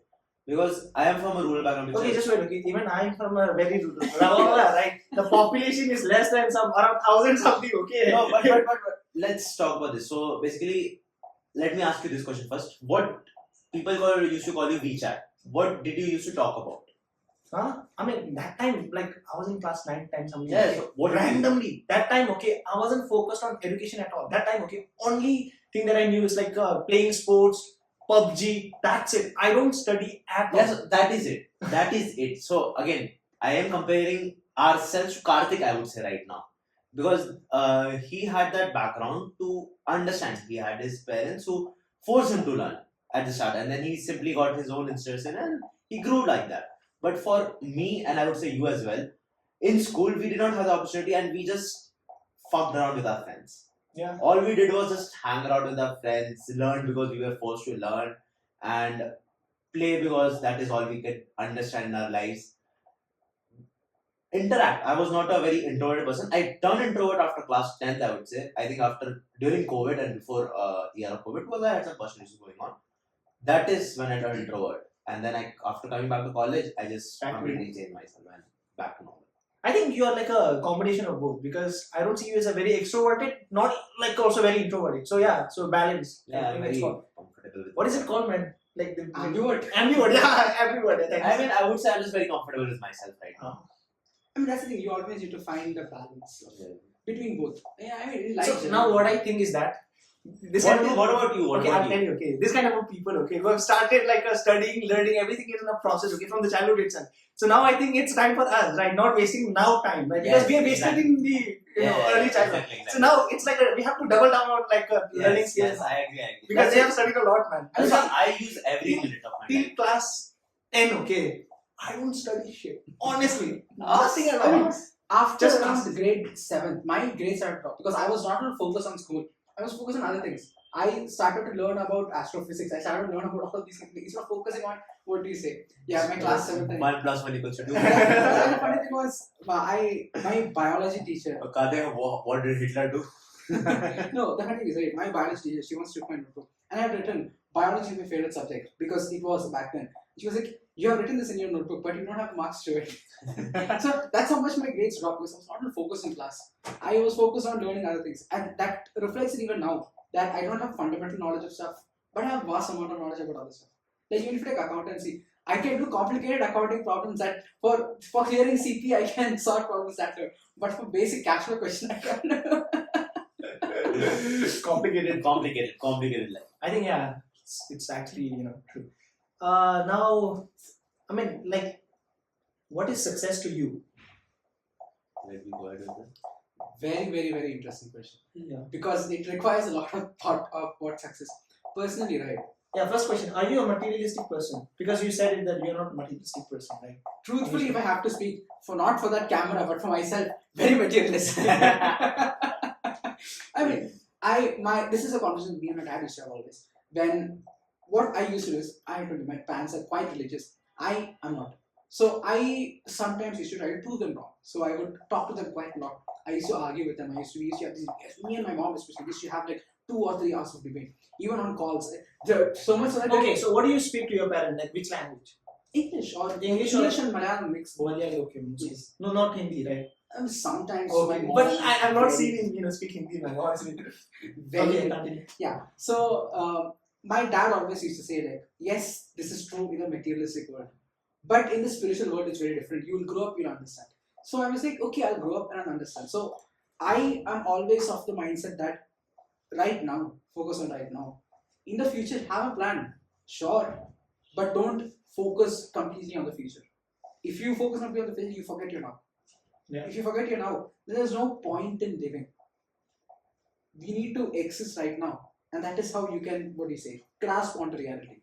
Speaker 2: Because I am from a rural background.
Speaker 1: Okay, just wait. Okay, even I'm from a very rural, right? The population is less than around 1,000 something. Okay.
Speaker 2: No, but let's talk about this. So basically, let me ask you this question first. What people used to call you WeChat? What did you used to talk about?
Speaker 1: Huh? I mean, that time, like, I was in class 9, 10, something.
Speaker 2: Yeah,
Speaker 1: Okay.
Speaker 2: so what
Speaker 1: Randomly, that time, okay, I wasn't focused on education at all. That time, okay, only thing that I knew is like playing sports, PUBG, that's it. I don't study at all.
Speaker 2: Yes, that is it. That is it. So again, I am comparing ourselves to Karthik, I would say right now. Because he had that background to understand. He had his parents who forced him to learn at the start, and then he simply got his own interest in, and he grew like that. But for me, and I would say you as well, in school we did not have the opportunity, and we just fucked around with our friends.
Speaker 1: Yeah.
Speaker 2: All we did was just hang around with our friends, learn because we were forced to learn, and play because that is all we could understand in our lives. Interact. I was not a very introverted person. I turned introvert after class 10th, I would say. I think during COVID and before year of COVID, because I had some personal issues going on. That is when I turned introvert. And then after coming back to college, I just completely changed myself and back to normal.
Speaker 1: I think you are like a combination of both because I don't see you as a very extroverted, not like also very introverted. So yeah, so balance.
Speaker 2: Yeah,
Speaker 1: I think
Speaker 2: I'm
Speaker 1: it's
Speaker 2: very
Speaker 1: called.
Speaker 2: comfortable with
Speaker 1: What is
Speaker 2: myself.
Speaker 1: it called, man? Like the
Speaker 3: Ambivert.
Speaker 1: Ambivert, yeah, ambivert.
Speaker 2: I mean, I would say I'm just very comfortable with myself right now.
Speaker 3: I mean, that's the thing. You always need to find the balance between both. Yeah, I mean, in life.
Speaker 1: So now what I think is that
Speaker 2: What about you? What
Speaker 1: okay,
Speaker 2: about
Speaker 1: I'll tell you. Okay, this kind of people. Okay, who have started like studying, learning, everything is in a process. Okay, from the childhood itself. So now I think it's time for us, right? Not wasting now time, right? Because
Speaker 2: Yes,
Speaker 1: we are wasted
Speaker 2: exactly.
Speaker 1: in the early childhood.
Speaker 2: Exactly.
Speaker 1: So now it's like we have to double down on like learning
Speaker 2: Yes,
Speaker 1: skills
Speaker 2: yes, I agree.
Speaker 1: because they have studied a lot, man.
Speaker 2: That's why I use every minute of my
Speaker 1: Till
Speaker 2: time.
Speaker 1: class 10, okay, I don't study shit. Honestly,
Speaker 3: Ah,
Speaker 1: nothing at
Speaker 3: I mean,
Speaker 1: all.
Speaker 3: After
Speaker 1: Just
Speaker 3: around
Speaker 1: ask.
Speaker 3: grade 7th, my grades started dropped because I was not going to focus on school. I was focused on other things. I started to learn about astrophysics. I started to learn about all these things. Instead of focusing on what do you say? Yeah, my class 7th.
Speaker 2: 1 plus 1 equals to 2.
Speaker 3: And the funny thing was, my biology teacher.
Speaker 2: Karthik, what did Hitler do?
Speaker 3: No, the funny thing is, right, my biology teacher, she wants to my notebook. And I had written, biology is my favorite subject because it was back then. She was like, you have written this in your notebook, but you don't have marks to it. So that's how much my grades dropped because I was not focused in class. I was focused on learning other things. And that reflects it even now that I don't have fundamental knowledge of stuff, but I have vast amount of knowledge about other stuff. Like even if you take accountancy, I can do complicated accounting problems that for clearing CP, I can solve problems that way. But for basic cash flow question, I can't.
Speaker 2: Complicated life.
Speaker 1: I think yeah, it's actually true. Now, I mean, like, what is success to you?
Speaker 2: Let me go ahead with that.
Speaker 3: Very, very, very interesting question.
Speaker 1: Yeah.
Speaker 3: Because it requires a lot of thought of what success. Personally, right?
Speaker 1: Yeah, first question. Are you a materialistic person? Because you said it that you're not a materialistic person, right?
Speaker 3: Truthfully, if I have to speak, not for that camera, but for myself, very materialistic. I mean, this is a conversation me and my dad used to have always. When what I used to do is, I told you, my parents are quite religious. I am not. So I sometimes used to try to prove them wrong. So I would talk to them quite a lot. I used to argue with them. We used to have these, me and my mom especially, used to have like 2 or 3 hours of debate, even on calls. So much so that
Speaker 1: Okay, so what do you speak to your parent? Like which language?
Speaker 3: English
Speaker 1: English
Speaker 3: and Malayalam mix both.
Speaker 1: Malayali, okay.
Speaker 3: Yes.
Speaker 1: No, not Hindi, right?
Speaker 3: Sometimes
Speaker 1: Okay,
Speaker 3: my mom
Speaker 1: but I'm not
Speaker 3: very-
Speaker 1: seeing him, speak Hindi, man. Honestly.
Speaker 3: very
Speaker 1: Okay, continue.
Speaker 3: Yeah. So my dad always used to say like, yes, this is true in the materialistic world, but in the spiritual world, it's very different. You will grow up, you'll understand. So I was like, okay, I'll grow up and I'll understand. So I am always of the mindset that right now, focus on right now. In the future, have a plan, sure, but don't focus completely on the future. If you focus completely on the future, you forget your now.
Speaker 1: Yeah.
Speaker 3: If you forget your now, then there's no point in living. We need to exist right now, and that is how you can, what do you say, grasp onto reality.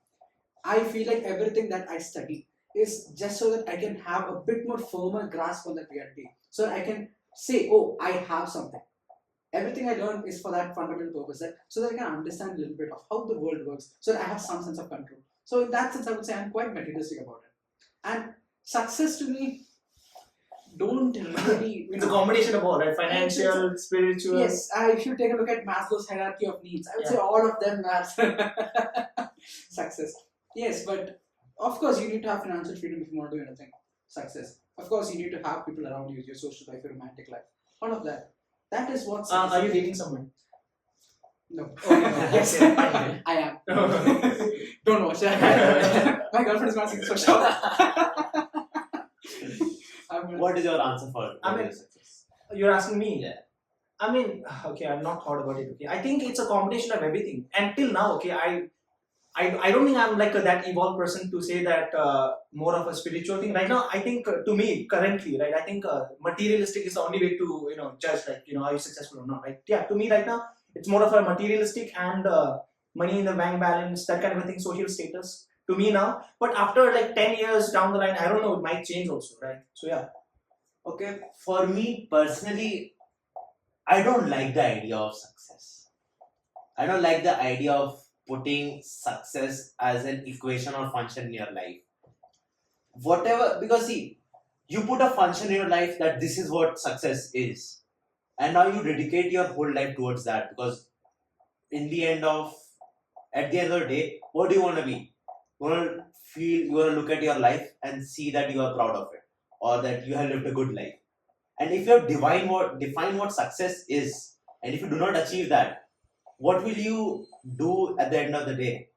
Speaker 3: I feel like everything that I study is just so that I can have a bit more firmer grasp on that reality, so that I can say, oh, I have something. Everything I learn is for that fundamental purpose, so that I can understand a little bit of how the world works, so that I have some sense of control. So in that sense, I would say I'm quite materialistic about it. And success to me, don't really,
Speaker 1: It's a combination of all, right? Financial, spiritual.
Speaker 3: yes, if you take a look at Maslow's hierarchy of needs, I would say all of them are success. Yes, but of course you need to have financial freedom if you want to do anything. Success. Of course you need to have people around you, your social life, your romantic life, all of that. That is what success
Speaker 1: Are you
Speaker 3: is.
Speaker 1: dating someone?
Speaker 3: No.
Speaker 1: Okay, no.
Speaker 3: Yes,
Speaker 1: Fine.
Speaker 3: I am. Don't watch that. My girlfriend is watching this for sure.
Speaker 2: What is your answer for
Speaker 1: I mean-
Speaker 2: success?
Speaker 1: You're asking me?
Speaker 2: Yeah.
Speaker 1: I mean, okay, I've not thought about it. Okay, I think it's a combination of everything. Until now, okay, I don't think I'm like that evolved person to say that more of a spiritual thing. Right now, I think to me currently, right, I think materialistic is the only way to judge like are you successful or not, right? Yeah, to me right now it's more of a materialistic and money in the bank balance, that kind of a thing, social status. To me now, but after like 10 years down the line, I don't know, it might change also, right? So yeah.
Speaker 2: Okay, for me personally, I don't like the idea of success. I don't like the idea of putting success as an equation or function in your life. Whatever, because see, you put a function in your life that this is what success is, and now you dedicate your whole life towards that. Because in the end of, at the end of the day, what do you want to be? You want to feel, you want to look at your life and see that you are proud of it, or that you have lived a good life. And if you have define what success is, and if you do not achieve that, what will you do at the end of the day?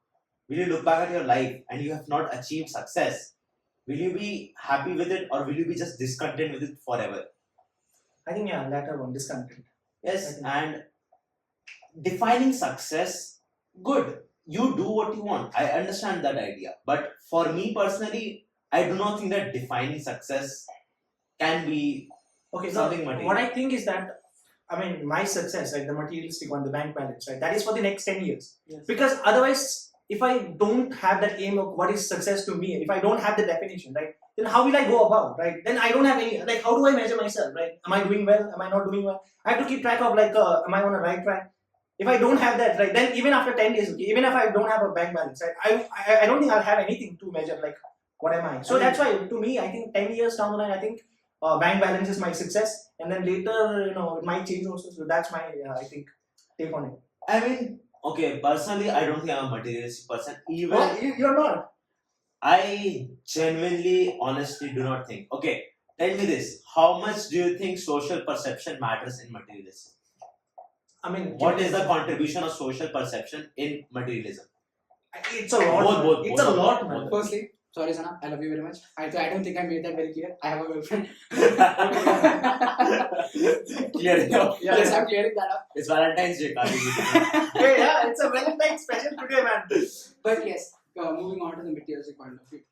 Speaker 2: Will you look back at your life and you have not achieved success? Will you be happy with it, or will you be just discontent with it forever?
Speaker 1: I think yeah, latter one, discontent.
Speaker 2: Yes,
Speaker 1: I
Speaker 2: and defining success, good. You do what you want. I understand that idea. But for me personally, I do not think that defining success can be
Speaker 1: Okay,
Speaker 2: something
Speaker 1: so
Speaker 2: material.
Speaker 1: what I think is that, I mean, my success, right, the materialistic one, the bank balance, right, that is for the next 10 years.
Speaker 3: Yes.
Speaker 1: Because otherwise, if I don't have that aim of what is success to me, if I don't have the definition, right, then how will I go about, right? Then I don't have any, like, how do I measure myself, right? Am I doing well? Am I not doing well? I have to keep track of, like, am I on a right track? If I don't have that, right, then even after 10 days, okay, even if I don't have a bank balance, right, I don't think I'll have anything to measure, like, what am I? So that's why, to me, I think 10 years down the line, I think bank balance is my success, and then later, it might change also. So that's my, I think, take on it.
Speaker 2: I mean, okay, personally, I don't think I'm a materialistic person. Even
Speaker 1: Well, you're not.
Speaker 2: I genuinely, honestly do not think. Okay, tell me this. How much do you think social perception matters in materialism?
Speaker 1: I mean,
Speaker 2: What is the contribution of social perception in materialism?
Speaker 1: It's a lot.
Speaker 2: Both,
Speaker 1: It's
Speaker 2: both
Speaker 1: a
Speaker 2: of
Speaker 1: lot,
Speaker 2: them,
Speaker 1: man.
Speaker 2: both of them.
Speaker 3: Firstly, sorry Sana, I love you very much. I don't think I made that very clear. I have a girlfriend.
Speaker 2: Clear it up.
Speaker 3: Yes, I'm clearing that up.
Speaker 2: It's Valentine's Day, Karthik.
Speaker 1: Hey, yeah, it's a Valentine's special today, man.
Speaker 3: But yes, moving on to the materialistic point of view.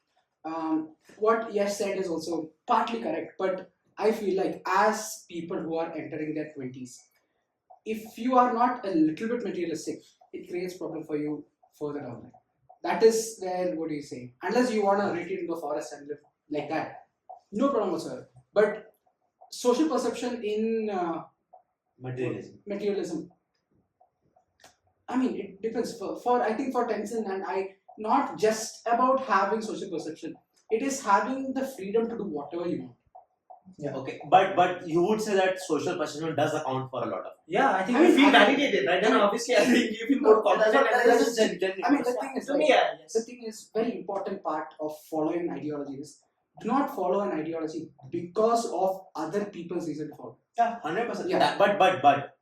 Speaker 3: What Yash said is also partly correct, but I feel like as people who are entering their 20s, if you are not a little bit materialistic, it creates problem for you further down the line. that is where, what do you say? Unless you want to retreat into the forest and live like that, no problem whatsoever. But social perception in materialism, I mean, it depends. For I think for Tencent and I, not just about having social perception. It is having the freedom to do whatever you want.
Speaker 1: Yeah.
Speaker 2: Okay, but you would say that social perception does account for a lot of.
Speaker 1: Yeah, I think
Speaker 3: I
Speaker 1: you
Speaker 3: mean,
Speaker 1: feel
Speaker 3: I-
Speaker 1: validated, right? Then obviously, I think you feel more confident. and
Speaker 2: That's
Speaker 1: this is-
Speaker 2: genuine.
Speaker 3: I mean, the thing is,
Speaker 1: To
Speaker 3: like,
Speaker 1: me, yeah, yes.
Speaker 3: the thing is, very important part of following ideology is do not follow an ideology because of other people's reason to follow.
Speaker 2: Yeah, 100%.
Speaker 3: Yeah.
Speaker 2: But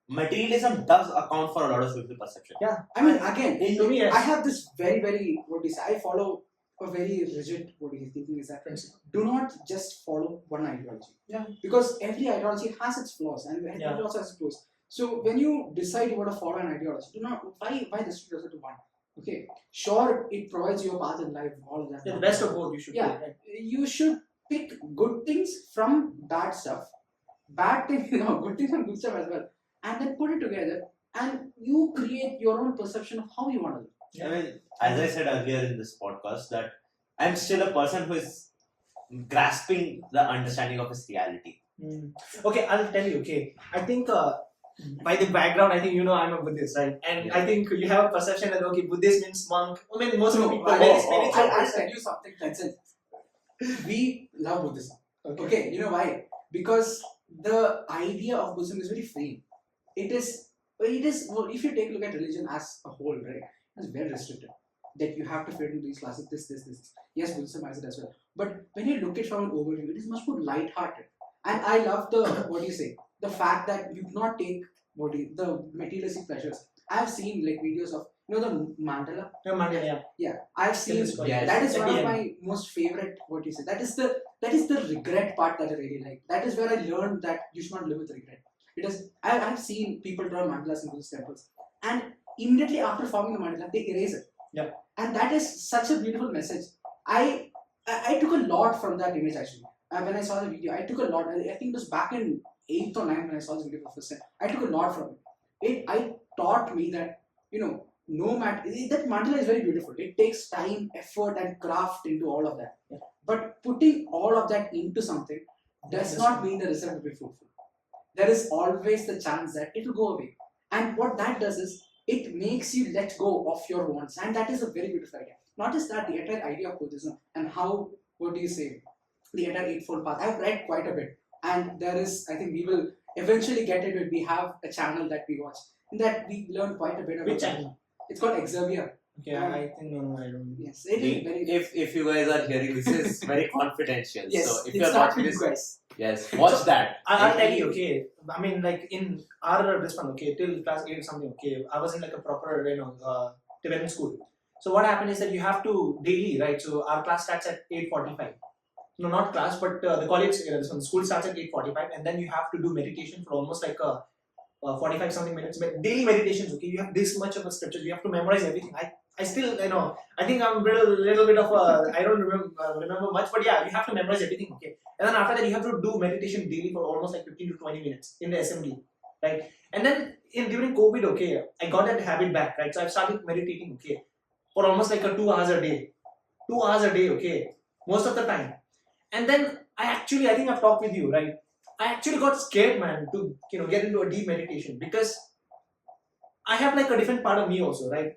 Speaker 2: materialism does account for a lot of social perception.
Speaker 1: Yeah,
Speaker 3: I mean, again,
Speaker 1: to me, yes.
Speaker 3: I have this very, what do you say? I follow a very rigid, what do you thinking is that
Speaker 1: Principle.
Speaker 3: do not just follow one ideology.
Speaker 1: Yeah.
Speaker 3: Because every ideology has its flaws and it
Speaker 1: Yeah.
Speaker 3: also has its flaws. So when you decide you want to follow an ideology, do not why restrict yourself to one. Okay, sure, it provides you a path in life, all of that.
Speaker 1: Yeah, the best of both you should
Speaker 3: Yeah.
Speaker 1: take, right?
Speaker 3: You should pick good things from bad stuff, bad things, good things from good stuff as well, and then put it together, and you create your own perception of how you want to live.
Speaker 2: I mean, as I said earlier in this podcast, that I'm still a person who is grasping the understanding of his reality.
Speaker 1: Okay, I'll tell you. Okay, I think by the background, I think I'm a Buddhist, right? And
Speaker 2: Yeah.
Speaker 1: I think you have a perception that okay, Buddhist means monk. I mean, most of the
Speaker 3: No,
Speaker 1: people
Speaker 3: I'll-
Speaker 1: very
Speaker 2: oh,
Speaker 1: spiritual.
Speaker 3: I'll
Speaker 1: person.
Speaker 3: tell you something, Tencent. We love Buddhism.
Speaker 1: Okay.
Speaker 3: Okay, you know why? Because the idea of Buddhism is very free. It is, well, if you take a look at religion as a whole, right, it's very restricted. That you have to fit into these classes, this. Yes, Buddhism has it as well. But when you look at it from an overview, it is much more light-hearted. And I love the, what do you say, the fact that you do not take the materialistic pleasures. I've seen like videos of, the mandala.
Speaker 1: No, Mandela,
Speaker 3: Yeah, I've seen.
Speaker 1: Yes,
Speaker 3: That is
Speaker 1: at
Speaker 3: one
Speaker 1: the
Speaker 3: of
Speaker 1: end.
Speaker 3: my most favorite. What you say? That is the regret part that I really like. That is where I learned that you should not live with regret. Because I've seen people draw mandalas in those temples, and immediately after forming the mandala, they erase it.
Speaker 1: Yeah.
Speaker 3: And that is such a beautiful message. I took a lot from that image actually. When I saw the video, I took a lot. I think it was back in 8th or 9th when I saw this video for the first time. I took a lot from it. I taught me that no matter that mandala is very beautiful. It takes time, effort, and craft into all of that.
Speaker 1: Yeah.
Speaker 3: But putting all of that into something does not mean the result will be fruitful. There is always the chance that it will go away. And what that does is it makes you let go of your wants, and that is a very beautiful idea. Not just that, the entire idea of Buddhism and how, what do you say, the entire Eightfold Path. I've read quite a bit, and there is, I think we will eventually get into it. We have a channel that we watch, and that we learn quite a bit about.
Speaker 1: Which channel?
Speaker 3: It's called Exervia.
Speaker 1: Okay, I think no, I don't.
Speaker 3: Yes, it is very.
Speaker 2: If you guys are hearing this is very confidential.
Speaker 3: Yes,
Speaker 2: so if
Speaker 3: it's
Speaker 2: you're
Speaker 3: not
Speaker 2: not
Speaker 3: with you
Speaker 2: listening,
Speaker 3: guys.
Speaker 2: yes, watch that.
Speaker 1: I'll tell you, okay. I mean, like in our this one, okay, till class 8 something, okay. I was in like a proper, Tibetan school. So what happened is that you have to daily, right? So our class starts at 8:45. No, not class, but the college, this one, school starts at 8:45, and then you have to do meditation for almost like 45 something minutes. Daily meditations, okay. You have this much of a scripture. You have to memorize everything. I still, I think I'm a little bit of a, I don't remember much, but yeah, you have to memorize everything, okay. And then after that, you have to do meditation daily for almost like 15 to 20 minutes in the assembly, right? And then during COVID, okay, I got that habit back, right? So I started meditating, okay, for almost like 2 hours a day. 2 hours a day, okay, most of the time. And then I think I've talked with you, right? I actually got scared, man, to get into a deep meditation because I have like a different part of me also, right?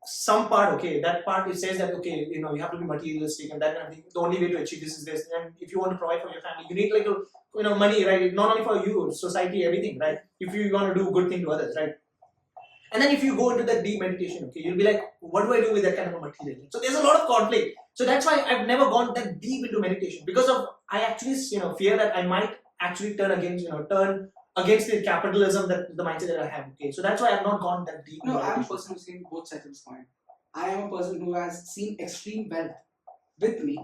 Speaker 1: Some part, okay, that part it says that okay, you have to be materialistic and that kind of thing. The only way to achieve this is this, and if you want to provide for your family, you need like money, right? Not only for you, society, everything, right? If you want to do good thing to others, right? And then if you go into that deep meditation, okay, you'll be like, what do I do with that kind of a material? So there's a lot of conflict. So that's why I've never gone that deep into meditation because of I actually fear that I might actually turn against the capitalism, that the mindset that I have. Okay, so that's why I've not gone that deep.
Speaker 3: No,
Speaker 1: into
Speaker 3: I'm a
Speaker 1: meditation.
Speaker 3: person who's seen both sides of this coin. I am a person who has seen extreme wealth with me,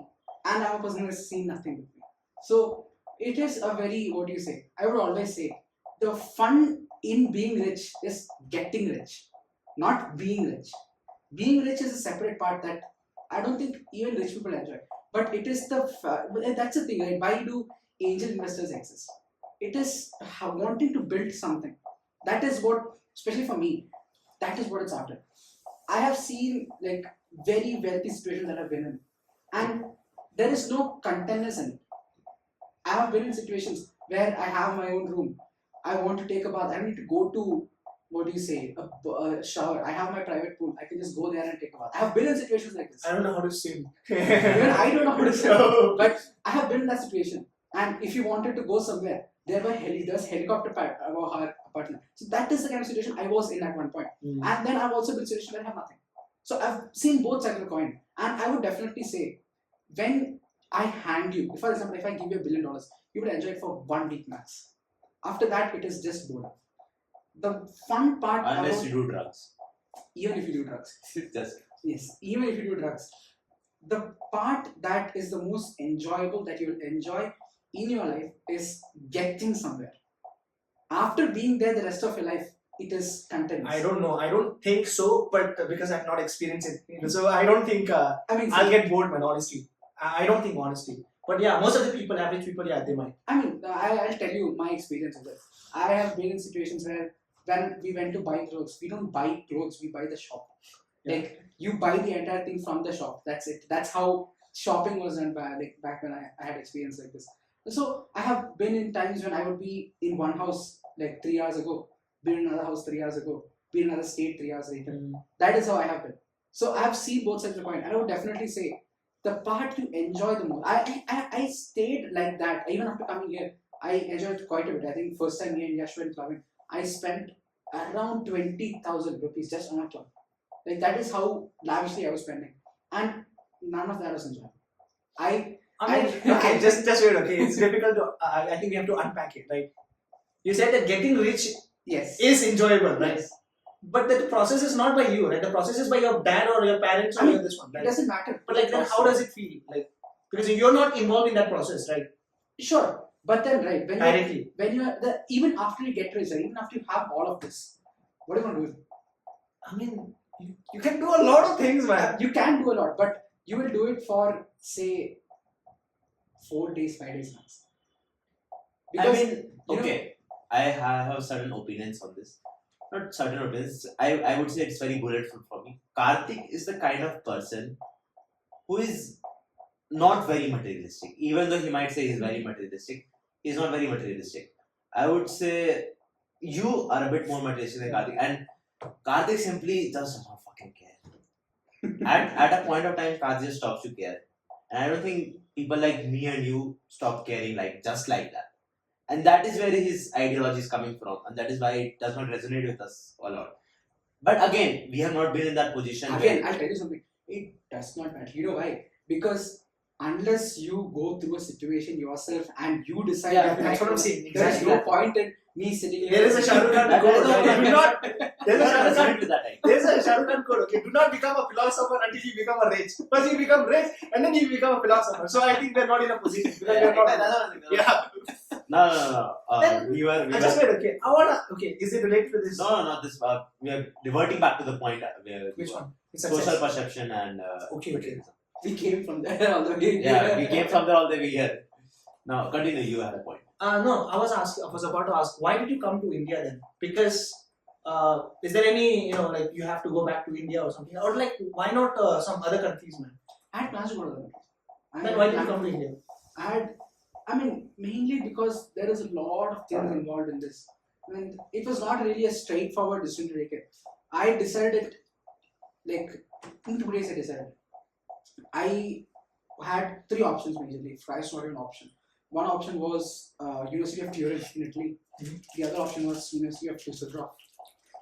Speaker 3: and I'm a person who has seen nothing with me. So it is a very, what do you say? I would always say the fun in being rich is getting rich, not being rich. Being rich is a separate part that I don't think even rich people enjoy. But it is that's the thing, right? Why do angel investors exist? It is wanting to build something. That is what, especially for me, that is what it's after. I have seen like very wealthy situations that I've been in, and there is no contentness in it. I have been in situations where I have my own room. I want to take a bath. I don't need to go to a shower. I have my private pool. I can just go there and take a bath. I have been in situations like this.
Speaker 1: I don't know how to swim.
Speaker 3: Even I don't know how to swim, but I have been in that situation. And if you wanted to go somewhere, there's helicopter pad above our apartment. So that is the kind of situation I was in at one point.
Speaker 1: Mm.
Speaker 3: And then I've also been in situations where I have nothing. So I've seen both sides of the coin. And I would definitely say, when I hand you, for example, if I give you $1 billion, you would enjoy it for 1 week max. After that, it is just boredom. The fun part
Speaker 2: Unless
Speaker 3: about,
Speaker 2: you do drugs.
Speaker 3: even if you do drugs,
Speaker 2: Just
Speaker 3: yes, even if you do drugs, the part that is the most enjoyable that you will enjoy in your life is getting somewhere. After being there the rest of your life, it is contentness.
Speaker 1: I don't know. I don't think so, but because I've not experienced it, so I don't think
Speaker 3: I mean,
Speaker 1: I'll get bored, man. Honestly, I don't think honestly. But yeah, most of the people, average people, yeah, they might.
Speaker 3: I'll tell you my experience of this. I have been in situations where when we went to buy clothes, we don't buy clothes, we buy the shop.
Speaker 1: Yeah.
Speaker 3: Like you buy the entire thing from the shop. That's it. That's how shopping was done back when I had experience like this. So I have been in times when I would be in one house like 3 hours ago, be in another house 3 hours ago, be in another state 3 hours later. That is how I have been. So I have seen both sides of the coin, and I would definitely say the part you enjoy the most. I stayed like that even after coming here. I enjoyed it quite a bit. I think first time me and Yash went clubbing, I spent around 20,000 rupees just on a club. Like that is how lavishly I was spending, and none of that was enjoyable.
Speaker 1: I mean, okay, just wait. Okay, it's difficult to. I think we have to unpack it. Right? You said that getting rich
Speaker 3: Yes.
Speaker 1: is enjoyable, right?
Speaker 3: Yes.
Speaker 1: But that the process is not by you, right? The process is by your dad or your parents or this one,
Speaker 3: It
Speaker 1: right?
Speaker 3: doesn't matter.
Speaker 1: But like, then how does it feel? Like, because you're not involved in that process, right?
Speaker 3: Sure, but then right
Speaker 1: Directly.
Speaker 3: when you are even after you get rich, even after you have all of this, what are you gonna do with it?
Speaker 1: I mean, you can do a lot of things, man.
Speaker 3: You can do a lot, but you will do it for say 4 days, 5 days max.
Speaker 2: I mean,
Speaker 3: you know-
Speaker 2: okay, I have certain opinions on this. Not certain opinions. I would say it's very bulletproof for me. Karthik is the kind of person who is not very materialistic. Even though he might say he's very materialistic, he's not very materialistic. I would say you are a bit more materialistic than Karthik, and Karthik simply does not fucking care. at a point of time, Karthik just stops to care, and I don't think people like me and you stop caring like just like that. And that is where his ideology is coming from, and that is why it does not resonate with us a lot. But again, we have not been in that position.
Speaker 3: Again, I'll tell you something. It does not matter. You know why? Because unless you go through a situation yourself and you decide,
Speaker 1: Yeah,
Speaker 3: that
Speaker 1: that's what I'm saying.
Speaker 3: There is
Speaker 1: Exactly.
Speaker 3: no point in me sitting here.
Speaker 1: There is a Shah Rukh Khan
Speaker 2: That
Speaker 1: quote.
Speaker 2: is
Speaker 1: Right?
Speaker 2: okay.
Speaker 1: Do not. There's a Shah Rukh Khan.
Speaker 2: resonate with that idea.
Speaker 1: There's a Shah Rukh Khan quote. Okay, do not become a philosopher until you become a rich. First you become rich, and then you become a philosopher. So I think we're not in a position because we're not. Yeah.
Speaker 2: No.
Speaker 1: Then-
Speaker 2: We were.
Speaker 1: I just wait. Okay, I wanna. Okay, is it related to this?
Speaker 2: No, not this. We are diverting back to the point where
Speaker 1: Which one? It's
Speaker 2: social
Speaker 1: success.
Speaker 2: perception and
Speaker 1: Okay.
Speaker 2: materialism.
Speaker 3: We came from there all the way.
Speaker 2: Yeah, we came from there all the way here. Now, continue. You had a point.
Speaker 1: No, I was about to ask, why did you come to India then? Because is there any, like you have to go back to India or something, or like why not some other countries, man?
Speaker 3: I had plans to go to other countries.
Speaker 1: Then why did you come to India?
Speaker 3: Mainly because there is a lot of things involved in this. And it was not really a straightforward decision to take it. I decided, like, in 2 days I decided. I had 3 options basically. Price not an option. One option was University of Turin in Italy. The other option was University of Düsseldorf.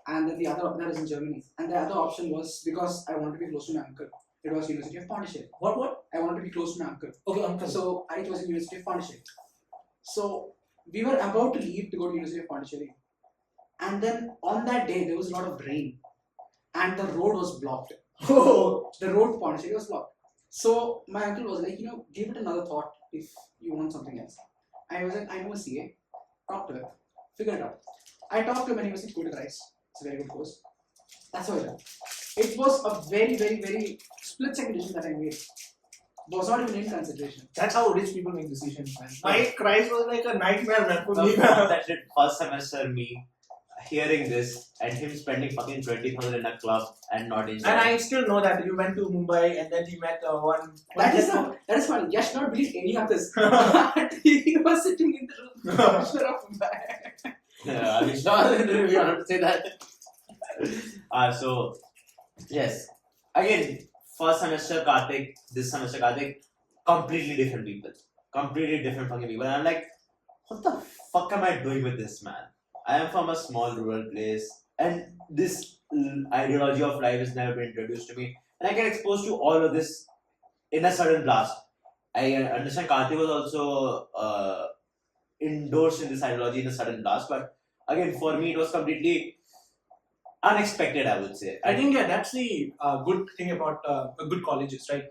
Speaker 3: And then that is in Germany. And the other option was because I wanted to be close to my uncle. It was University of Pondicherry.
Speaker 1: What?
Speaker 3: I wanted to be close to my uncle.
Speaker 1: Okay, uncle.
Speaker 3: So it was in University of Pondicherry. So we were about to leave to go to University of Pondicherry. And then on that day there was a lot of rain. And the road was blocked.
Speaker 1: Oh,
Speaker 3: The road to Pondicherry was blocked. So my uncle was like, give it another thought if you want something else. I was like, I know a CA. Talk to him. Figure it out. I talked to him and he was like, go to Christ. It's a very good course. That's how I did. It was a very, very, very split second decision that I made. Was not even in consideration.
Speaker 1: that's how rich people make decisions, man. My Christ was like a nightmare, man, for
Speaker 2: The
Speaker 1: me.
Speaker 2: one that did first semester me, hearing this and him spending fucking 20,000 in a club and not enjoying.
Speaker 1: And I still know that you went to Mumbai and then you met one.
Speaker 3: That is fun. Yash not believe any of this. He was sitting in the room. Commissioner of Mumbai.
Speaker 2: Yeah, I'm sure we have to say that. So, yes. Again, first semester Karthik, this semester Karthik, completely different people. Completely different fucking people. And I'm like, what the fuck am I doing with this, man? I am from a small rural place and this ideology of life has never been introduced to me. And I get exposed to all of this in a sudden blast. I understand Karthik was also endorsed in this ideology in a sudden blast, but again, for me, it was completely unexpected, I would say.
Speaker 1: I think that's the good thing about good colleges, right?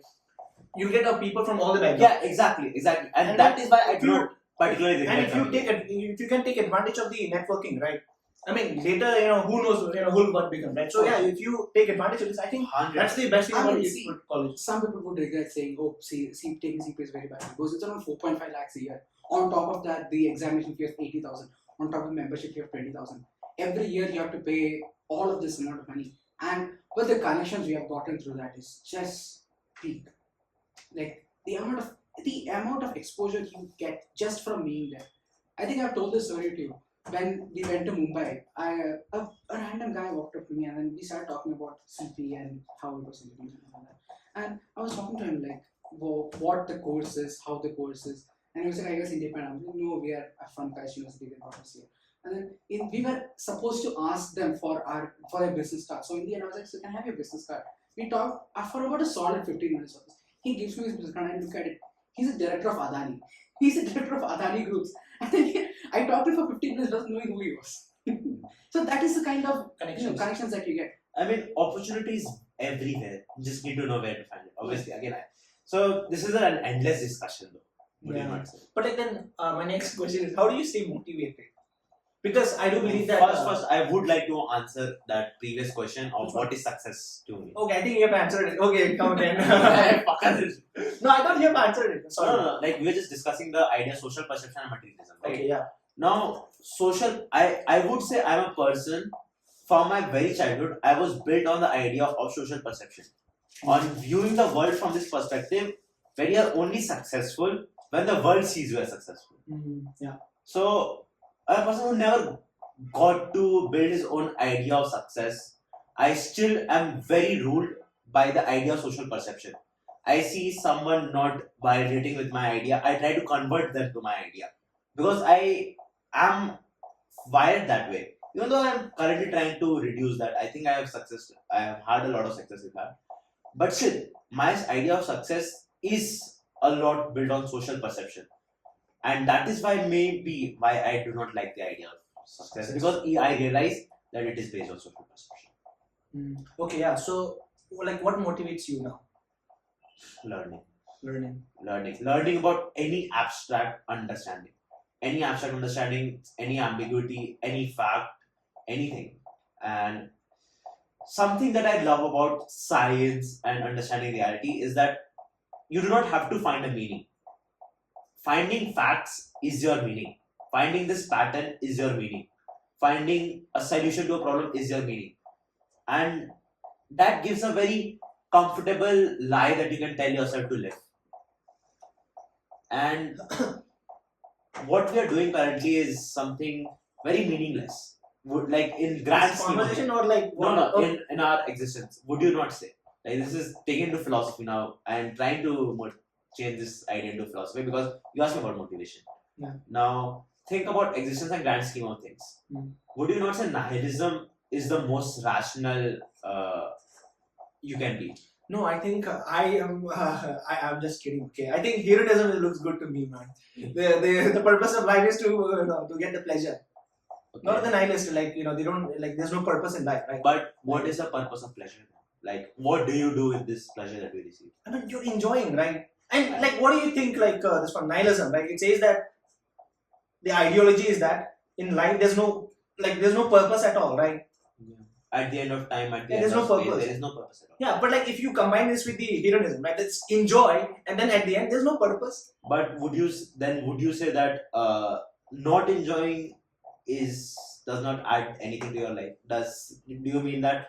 Speaker 1: You get people from all the backgrounds.
Speaker 2: Yeah, exactly. And that is why I do not particularly
Speaker 1: And
Speaker 2: regret
Speaker 1: if you can take advantage of the networking, right? I mean, later, who knows, who will what become, right? So yeah, if you take advantage of this, I think
Speaker 2: 100.
Speaker 1: that's the best thing about
Speaker 3: see,
Speaker 1: good college.
Speaker 3: Some people would regret saying, oh, taking CP is very bad. Because it's around 4.5 lakhs a year. On top of that, the examination fee of 80,000. On top of the membership fee of 20,000. Every year you have to pay all of this amount of money. But the connections we have gotten through that is just peak. Like the amount of exposure you get just from being there. I think I've told this story to you. When we went to Mumbai, a random guy walked up to me and then we started talking about CP and how it was introduced and all that. And I was talking to him like, what the course is, how the course is. And he was like, I guess independent. I'm like, no, we are from Christ University, they brought us here. And then we were supposed to ask them for their business card. So in the end, I was like, so can I have your business card? We talked for about a solid 15 minutes of this. He gives me his business card and I look at it. He's a director of Adani. He's a director of Adani Groups. And then I talked to him for 15 minutes without knowing who he was. So that is the kind of connections that you get.
Speaker 2: I mean, opportunities everywhere. You just need to know where to find it. Obviously, again, so this is an endless discussion though. Would you not say?
Speaker 1: But like then, my next question is, how do you stay motivated? Because I do believe that...
Speaker 2: First, I would like to answer that previous question of what is success to me.
Speaker 1: Okay, I think you have answered it. Okay, come then. No, I thought you have answered it. Sorry.
Speaker 2: No. Like we were just discussing the idea of social perception and materialism, right?
Speaker 1: Okay, yeah.
Speaker 2: Now, I would say I'm a person, from my very childhood, I was built on the idea of social perception. On viewing the world from this perspective, where you are only successful when the world sees you as successful.
Speaker 1: Yeah.
Speaker 2: So, a person who never got to build his own idea of success, I still am very ruled by the idea of social perception. I see someone not vibrating with my idea, I try to convert them to my idea. Because I am wired that way. Even though I am currently trying to reduce that, I think I have had a lot of success in that. But still, my idea of success is a lot built on social perception. And that is why I do not like the idea of success. Because I realize that it is based on social perception.
Speaker 1: Okay, yeah. So, like, what motivates you now?
Speaker 2: Learning about any abstract understanding. Any ambiguity, any fact, anything. And something that I love about science and understanding reality is that you do not have to find a meaning. Finding facts is your meaning. Finding this pattern is your meaning. Finding a solution to a problem is your meaning. And that gives a very comfortable lie that you can tell yourself to live. And what we are doing currently is something very meaningless. Like in grand scheme of
Speaker 1: conversation or like
Speaker 2: in our existence. Would you not say? Like this is taken into philosophy now. I am trying to change this idea into philosophy because you asked me about motivation.
Speaker 1: Yeah.
Speaker 2: Now think about existence and grand scheme of things. Would you not say nihilism is the most rational you can be?
Speaker 1: No, I think I'm just kidding. Okay, I think hedonism looks good to me, man. The purpose of life is to get the pleasure.
Speaker 2: Okay.
Speaker 1: Not the nihilist, like they don't like. There's no purpose in life, right?
Speaker 2: But what is the purpose of pleasure? Like, what do you do with this pleasure that we receive?
Speaker 1: I mean, you're enjoying, right? And like, what do you think? Like this one, nihilism. Like it says that the ideology is that in life there's no purpose at all, right?
Speaker 2: At the end of time,
Speaker 1: there's no purpose.
Speaker 2: There is no purpose at all.
Speaker 1: Yeah, but like if you combine this with the hedonism, right? Let's enjoy, and then at the end there's no purpose.
Speaker 2: But would you say that not enjoying is does not add anything to your life? Do you mean that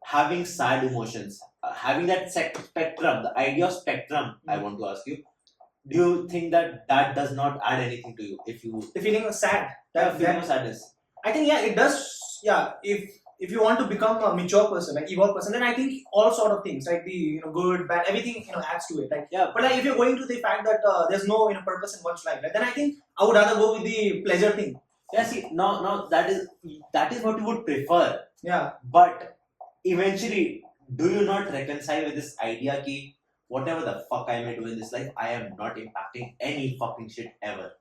Speaker 2: having sad emotions, having that spectrum, the idea of spectrum? I want to ask you. Do you think that that does not add anything to you if you
Speaker 1: The feeling of sad.
Speaker 2: feeling of sadness?
Speaker 1: I think it does. Yeah, if you want to become a mature person, like evolved person, then I think all sort of things, like the good, bad, everything adds to it. Like
Speaker 2: Yeah.
Speaker 1: but like if you're going to the fact that there's no purpose in one's life, right, then I think I would rather go with the pleasure thing.
Speaker 2: Yeah, see, now that is what you would prefer.
Speaker 1: Yeah.
Speaker 2: But eventually, do you not reconcile with this idea ki whatever the fuck I may do in this life, I am not impacting any fucking shit ever?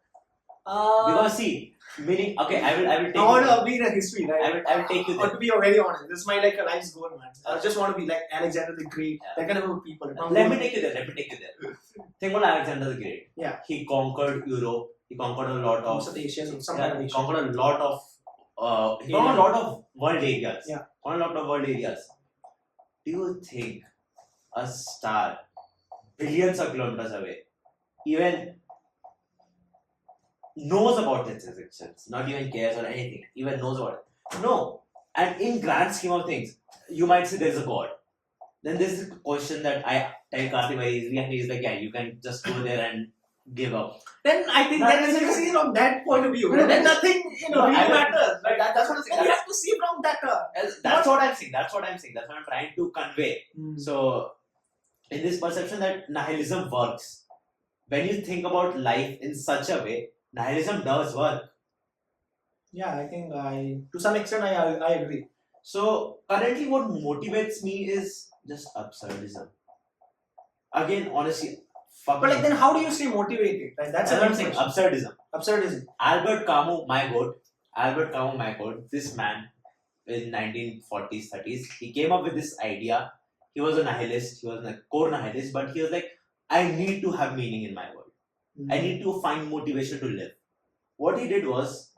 Speaker 2: Because see, meaning okay, I will take
Speaker 1: I want
Speaker 2: you
Speaker 1: to be in a history, right?
Speaker 2: I will take you there.
Speaker 1: To be very honest, this is my like a life's goal, man. I just want to be like Alexander the Great, that kind of people.
Speaker 2: Let me take you there. Think about Alexander the Great.
Speaker 1: Yeah.
Speaker 2: He conquered Europe. He conquered a lot of
Speaker 1: South Asia, some
Speaker 2: yeah,
Speaker 1: kind of
Speaker 2: he
Speaker 1: Asia.
Speaker 2: conquered a lot of he conquered a lot of world areas.
Speaker 1: Yeah.
Speaker 2: Conquered a lot of world areas. Do you think a star billions of kilometers away even knows about its existence, not even cares or anything, even knows about it? No. And in grand scheme of things, you might say there's a God. Then this is a question that I tell Karthik very easily, and he's like, yeah, you can just go there and give up.
Speaker 1: Then I think that is, you see from that point of view,
Speaker 3: No,
Speaker 1: then nothing really matters.
Speaker 2: But that's what I'm saying.
Speaker 1: And you have to see from that.
Speaker 2: That's what I'm saying. That's what I'm trying to convey. So, in this perception that nihilism works, when you think about life in such a way, nihilism does work.
Speaker 1: Yeah, I think to some extent I agree.
Speaker 2: So currently, what motivates me is just absurdism. Again, honestly, fuck.
Speaker 1: But like then how do you stay motivated? Like that's
Speaker 2: what
Speaker 1: a
Speaker 2: I'm saying. Absurdism.
Speaker 1: Absurdism.
Speaker 2: Albert Camus, my goat. This man in 1940s, 30s, he came up with this idea. He was a nihilist. He was a core nihilist, but he was like, I need to have meaning in my world. I need to find motivation to live. What he did was,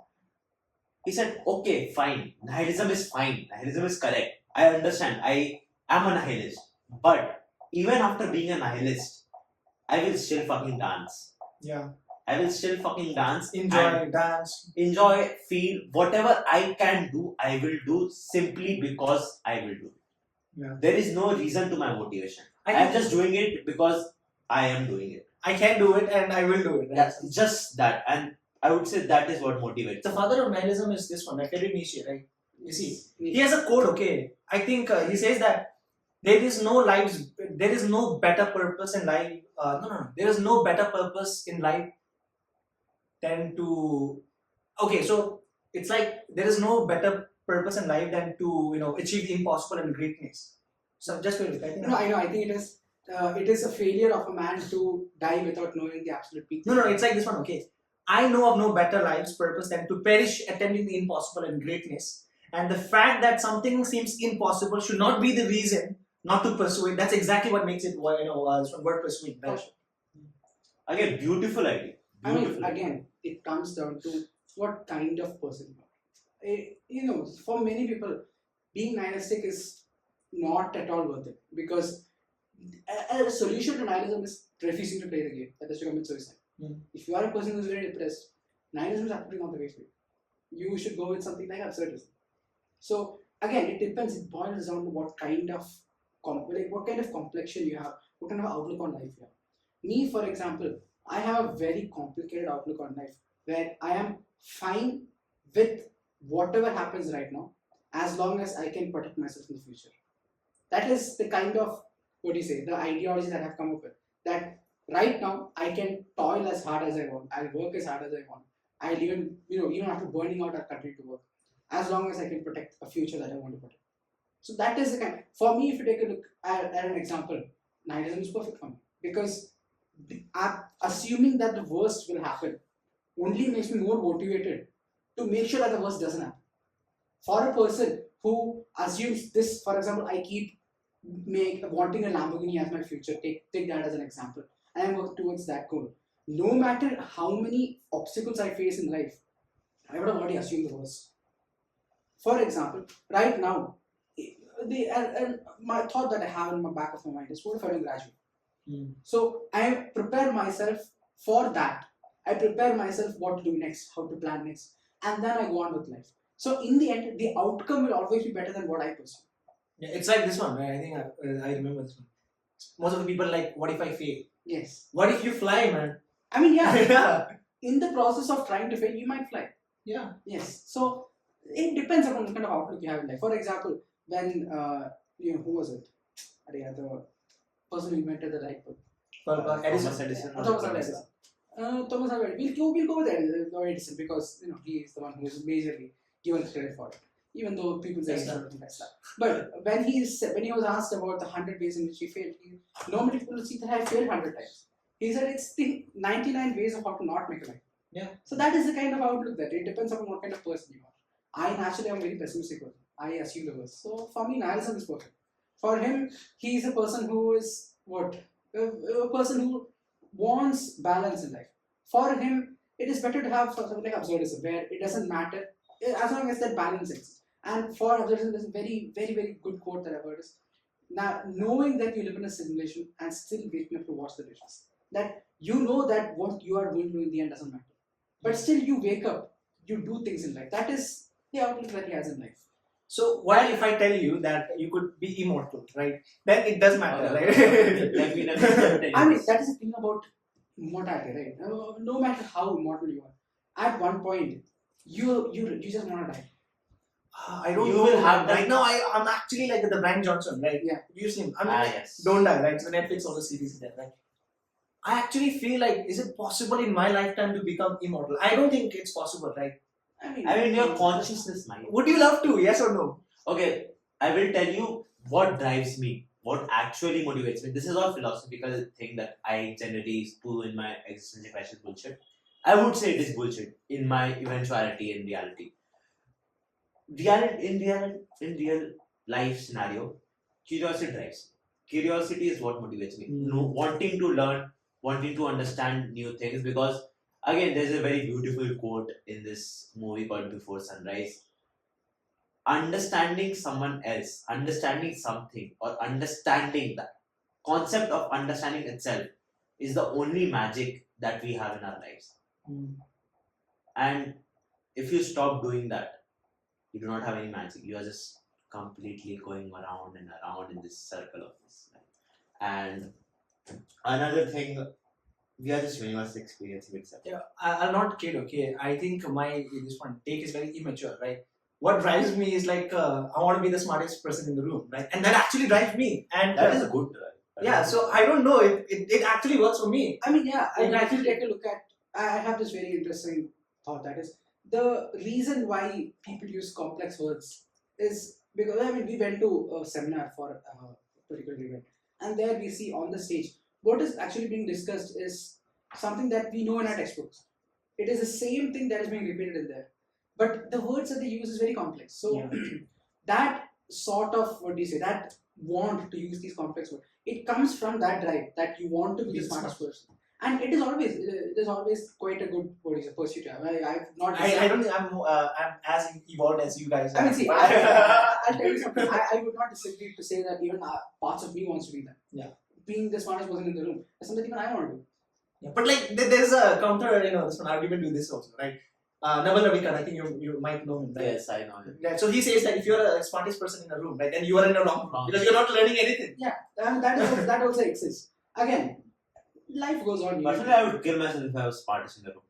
Speaker 2: he said, okay, fine. Nihilism is fine. Nihilism is correct. I understand. I am a nihilist. But even after being a nihilist, I will still fucking dance.
Speaker 1: Yeah.
Speaker 2: I will still fucking dance.
Speaker 1: Enjoy, dance.
Speaker 2: Enjoy, feel. Whatever I can do, I will do simply because I will do.
Speaker 1: Yeah.
Speaker 2: There is no reason to my motivation. I am just doing it because I am doing it.
Speaker 1: I can do it and I will do it. Right?
Speaker 2: That's just that. And I would say that is what motivates.
Speaker 1: The father of nihilism is this one, like Friedrich Nietzsche, right? You see, he has a quote, okay. I think he says that there is no better purpose in life. There is no better purpose in life than to. Okay, so it's like there is no better purpose in life than to achieve the impossible and greatness. So just wait, I think.
Speaker 3: No, I know. I think it is. It is a failure of a man to die without knowing the absolute peak.
Speaker 1: No, it's like this one, okay. I know of no better life's purpose than to perish attempting the impossible and greatness. And the fact that something seems impossible should not be the reason not to pursue it. That's exactly what makes it, worth pursuing. Right?
Speaker 2: Again, beautiful idea.
Speaker 3: I mean, again, it comes down to what kind of person you are. For many people, being nihilistic is not at all worth it, because a solution to nihilism is refusing to play the game. That is to commit suicide. If you are a person who is very depressed, nihilism is absolutely not the way for you. You should go with something like absurdism. So again, it depends. It boils down to what kind of complexion you have, what kind of outlook on life you have. Me, for example, I have a very complicated outlook on life, where I am fine with whatever happens right now, as long as I can protect myself in the future. That is the kind of the ideology that I've come up with. That right now I can toil as hard as I want. I'll work as hard as I want. I'll even after burning out, I'll continue to work, as long as I can protect a future that I want to protect. So that is the kind. For me, if you take a look at an example, nihilism is perfect for me, because assuming that the worst will happen only makes me more motivated to make sure that the worst doesn't happen. For a person who assumes this, for example, I keep wanting a Lamborghini as my future. Take that as an example. I am working towards that goal. No matter how many obstacles I face in life, I would have already assumed the worst. For example, right now, my thought that I have in my back of my mind is, what if I don't graduate? So I prepare myself for that. I prepare myself what to do next, how to plan next, and then I go on with life. So in the end, the outcome will always be better than what I pursue.
Speaker 1: Yeah, it's like this one, right? I think I remember this one. Most of the people like, what if I fail?
Speaker 3: Yes.
Speaker 1: What if you fly, man?
Speaker 3: I mean, yeah.
Speaker 1: Yeah.
Speaker 3: In the process of trying to fail, you might fly.
Speaker 1: Yeah.
Speaker 3: Yes. So it depends upon the kind of outlook you have in life. For example, when who was it? The person who invented the light bulb.
Speaker 2: Thomas Edison.
Speaker 3: Thomas Edison. Thomas Alva Edison. We'll go with Edison because he is the one who is majorly given credit for it. Even though people say he's not Tesla. But when he was asked about the 100 ways in which he failed, normally people see that I failed 100 times. He said it's the 99 ways of how to not make a life.
Speaker 1: Yeah.
Speaker 3: So that is the kind of outlook that it depends upon what kind of person you are. I naturally am a very pessimistic person. I assume the worst. So for me, nihilism is perfect. For him, he is a person who is a person who wants balance in life. For him, it is better to have something like absurdism, where it doesn't matter as long as that balance exists. And for absurdism, there's a very, very, very good quote that I've heard is, now, knowing that you live in a simulation and still waking up to watch the dishes. That you know that what you are going to do in the end doesn't matter. But still you wake up, you do things in life. That is the outlook that he has in life.
Speaker 1: So while if I tell you that you could be immortal, right? Then it does matter, right?
Speaker 3: I mean, that is the thing about immortality, right? No matter how immortal you are, at one point, you just want to die.
Speaker 1: I don't
Speaker 2: You
Speaker 1: know.
Speaker 2: will have
Speaker 1: right now. I'm actually like the Brian Johnson, right?
Speaker 3: Yeah.
Speaker 1: You see him. I mean,
Speaker 2: Yes.
Speaker 1: Don't Die, right? So Netflix also series is there, right? I actually feel like, is it possible in my lifetime to become immortal? I don't think it's possible, right?
Speaker 3: I
Speaker 2: mean, your consciousness mind.
Speaker 1: Would you love to? Yes or no?
Speaker 2: Okay, I will tell you what drives me, what actually motivates me. This is a philosophical thing that I generally do in my existential crisis bullshit. I would say it is bullshit in my eventuality in reality. In real life scenario, curiosity drives. Curiosity is what motivates me.
Speaker 1: Mm.
Speaker 2: No, wanting to learn, wanting to understand new things. Because again, there's a very beautiful quote in this movie called Before Sunrise. Understanding someone else, understanding something, or understanding the concept of understanding itself is the only magic that we have in our lives. And if you stop doing that, you do not have any magic. You are just completely going around and around in this circle of this. And another thing, we are just universal experiencing itself.
Speaker 1: Yeah, I'll not kid, okay? I think this one take is very immature, right? What drives me is like, I want to be the smartest person in the room, right? And that actually drives me. And
Speaker 2: That is a good drive.
Speaker 1: yeah, so I don't know if it actually works for me.
Speaker 3: I mean, yeah, I actually take a look at, I have this very interesting thought, that is, the reason why people use complex words is because, I mean, we went to a seminar for a particular event, and there we see on the stage, what is actually being discussed is something that we know in our textbooks. It is the same thing that is being repeated in there. But the words that they use is very complex. So that sort of, that want to use these complex words, it comes from that drive that you want to be the smartest person. And it is always quite a good pursuit to have.
Speaker 1: I don't think I'm as evolved as you guys are.
Speaker 3: I mean, see, I'll tell you something. I would not disagree to say that even parts of me wants to be that.
Speaker 1: Yeah.
Speaker 3: Being the smartest person in the room is something even I want to do.
Speaker 1: Yeah, but like there's a counter, this one argument to this also, right? Naval Ravikant, I think you might know him, right?
Speaker 2: Yes, I know him.
Speaker 1: Yeah, so he says that if you're the smartest person in a room, right, then you are in a wrong room because you're not learning anything.
Speaker 3: Yeah, and that also exists. Again, life goes on.
Speaker 2: Personally, I would kill myself if I was smartest in the room.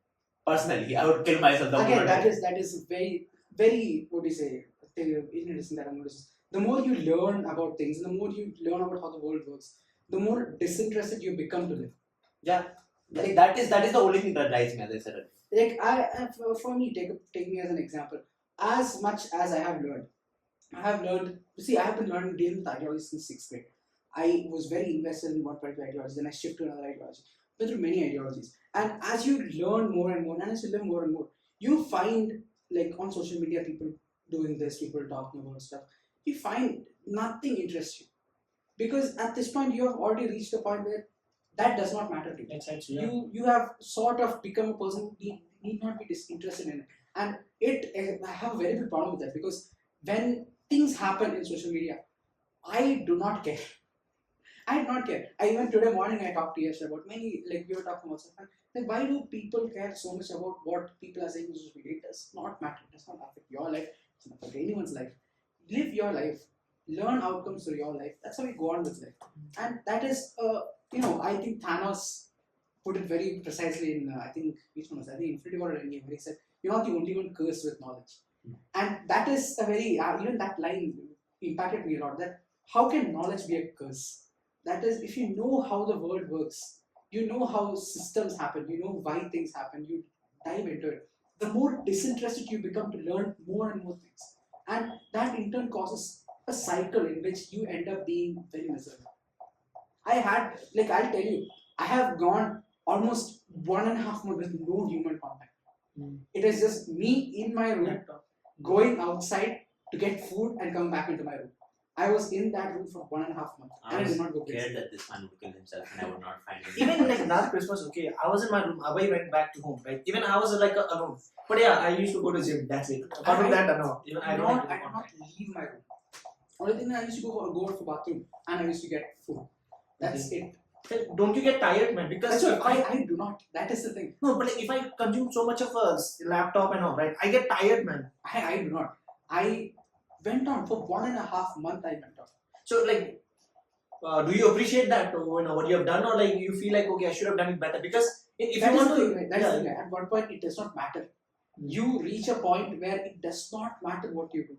Speaker 2: Personally, I would kill myself.
Speaker 3: Again, that is very, very, interesting that I noticed. The more you learn about things, the more you learn about how the world works, the more disinterested you become to live.
Speaker 2: Yeah, like, that is the only thing that drives me, as I said earlier.
Speaker 3: Like for me, take me as an example. As much as I have learned. See, I have been learning dealing with ideologies since 6th grade. I was very invested in one particular ideology, then I shifted to another ideology. Went through many ideologies, and as you learn more and more, and as you live more and more, you find, like on social media, people doing this, people talking about stuff. You find nothing interests you, because at this point you have already reached a point where that does not matter to you.
Speaker 1: Exactly. Yeah.
Speaker 3: You have sort of become a person who need not be disinterested in it, and I have a very big problem with that, because when things happen in social media, I do not care. I did not care. I even today morning I talked to Yash about many, like we were talking about something. Like, why do people care so much about what people are saying in social media? It does not matter. It does not affect your life. It does not affect anyone's life. Live your life. Learn outcomes through your life. That's how we go on with life. And that is, I think Thanos put it very precisely in, I think, which one was that? I think Infinity War or Endgame, where he said, "You're not the only one cursed with knowledge." And that is a very, even that line impacted me a lot. That how can knowledge be a curse? That is, if you know how the world works, you know how systems happen, you know why things happen, you dive into it, the more disinterested you become to learn more and more things. And that in turn causes a cycle in which you end up being very miserable. I'll tell you, I have gone almost 1.5 months with no human contact. It is just me in my room, going outside to get food and come back into my room. I was in that room for 1.5 months and I did not go
Speaker 2: scared
Speaker 3: crazy.
Speaker 2: that this man would kill himself and I would not find him.
Speaker 1: Even like last Christmas, okay, I was in my room. Abhay went back to home, right? Even I was like alone. But yeah, I used to go to gym. That's it. Apart from that, no. Even I
Speaker 3: I
Speaker 1: don't.
Speaker 3: did not leave my room. Only thing I used to go out for bathroom and I used to get food. That's it.
Speaker 1: Don't you get tired, man? Because
Speaker 3: That's why I do not. That is the thing.
Speaker 1: no, but like, if I consume so much of a laptop and all, right, I get tired, man.
Speaker 3: I do not. I went on for 1.5 months. I went on.
Speaker 1: So like, do you appreciate that? What you have done, or like you feel like okay, I should have done it better? Because if
Speaker 3: That
Speaker 1: you
Speaker 3: is
Speaker 1: want
Speaker 3: the
Speaker 1: to,
Speaker 3: thing. That is the thing. At one point, it does not matter. You reach a point where it does not matter what you do.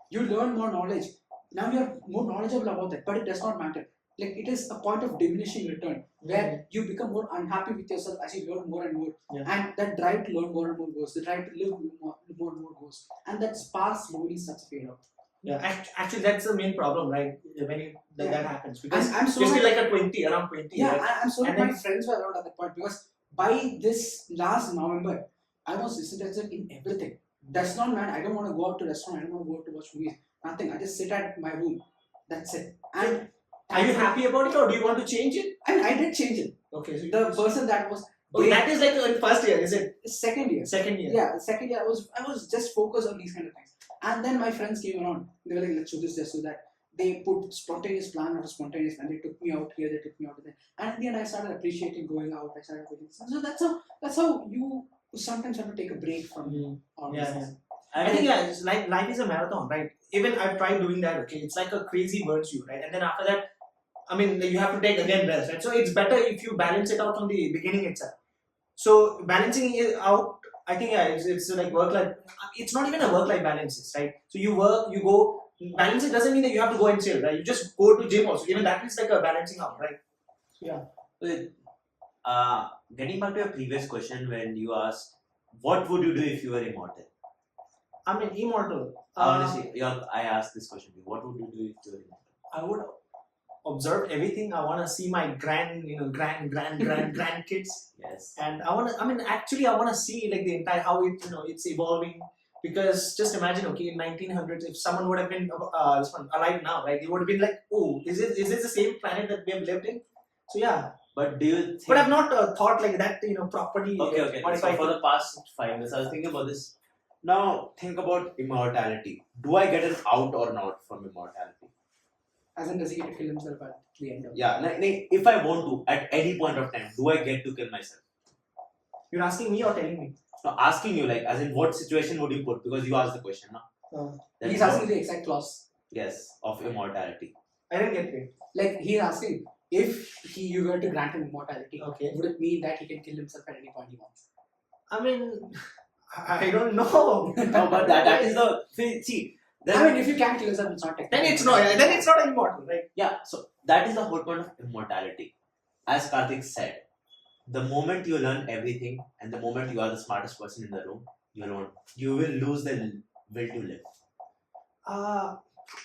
Speaker 3: You learn more knowledge. Now you're more knowledgeable about that, but it does not matter. Like, it is a point of diminishing return where you become more unhappy with yourself as you learn more and more.
Speaker 1: Yeah.
Speaker 3: And that drive to learn more and more goes. The drive to live more and more goes. And that spark slowly starts to fade out.
Speaker 1: yeah, actually, that's the main problem, right? When that happens, because
Speaker 3: I'm so
Speaker 1: you're still
Speaker 3: happy-
Speaker 1: like a 20, around 20.
Speaker 3: Yeah,
Speaker 1: right?
Speaker 3: I'm so
Speaker 1: And
Speaker 3: glad my
Speaker 1: then-
Speaker 3: friends were around at that point because by this last November, I was disinterested in everything. Does not matter. I don't want to go out to restaurant. I don't want to go out to watch movies. Nothing. I just sit at my room. That's it. And
Speaker 1: Are you happy about it, or do you want to change it?
Speaker 3: I did change it.
Speaker 1: Okay, so
Speaker 3: The person that was
Speaker 1: okay, that is like in first year, is it?
Speaker 3: second year.
Speaker 1: Second year.
Speaker 3: Yeah, second year I was just focused on these kind of things. And then my friends came around. They were like, let's do this, let's do that. They put spontaneous plan after spontaneous plan. They took me out here, they took me out there. And in the end, I started appreciating going out. I started appreciating. So that's how you sometimes have to take a break from all
Speaker 1: Yeah,
Speaker 3: this.
Speaker 1: yeah. I think yeah, it's like life is a marathon, right? Even I've tried doing that. Okay, it's like a crazy burns you, right? And then after that, I mean, you have to take again rest, right? So it's better if you balance it out from the beginning itself. So balancing it out, I think yeah, it's like work life. It's not even a work life balance, right? So you work, you go. Balance it doesn't mean that you have to go and chill, right? You just go to gym also. Even that is like a balancing out, right?
Speaker 2: Getting back to your previous question when you asked, what would you do if you were immortal?
Speaker 1: I mean, immortal.
Speaker 2: Honestly, I asked this question to you. What would you do if you were immortal?
Speaker 1: I would observe everything. I want to see my grandkids,
Speaker 2: Yes.
Speaker 1: and I want to. I mean, actually, I want to see like the entire how it it's evolving. Because just imagine, okay, in 1900s, if someone would have been alive now, right? They would have been like, oh, is this the same planet that we have lived in? So yeah.
Speaker 2: But do you think...
Speaker 1: But I've not thought like that, properly.
Speaker 2: Okay.
Speaker 1: What if
Speaker 2: So
Speaker 1: I
Speaker 2: for the past 5 minutes, I was thinking about this. Now, think about immortality. Do I get an out or not from immortality?
Speaker 3: As in, does he get to kill himself at the end of it?
Speaker 2: Yeah, like, if I want to, at any point of time, do I get to kill myself?
Speaker 1: You're asking me or telling me?
Speaker 2: No, asking you, like, as in what situation would you put? Because you asked the question, no?
Speaker 3: He's asking the exact clause.
Speaker 2: Yes, of immortality.
Speaker 1: I didn't get it.
Speaker 3: Like, he's asking, if you were to grant him immortality,
Speaker 1: Okay.
Speaker 3: would it mean that he can kill himself at any point he wants?
Speaker 1: I mean, I don't know.
Speaker 2: No, but that is the... See,
Speaker 3: I mean, if you can kill yourself, it's not technical.
Speaker 1: Then it's not immortal, right?
Speaker 2: yeah, so that is the whole point of immortality. As Karthik said, the moment you learn everything and the moment you are the smartest person in the room, you will lose the will to live.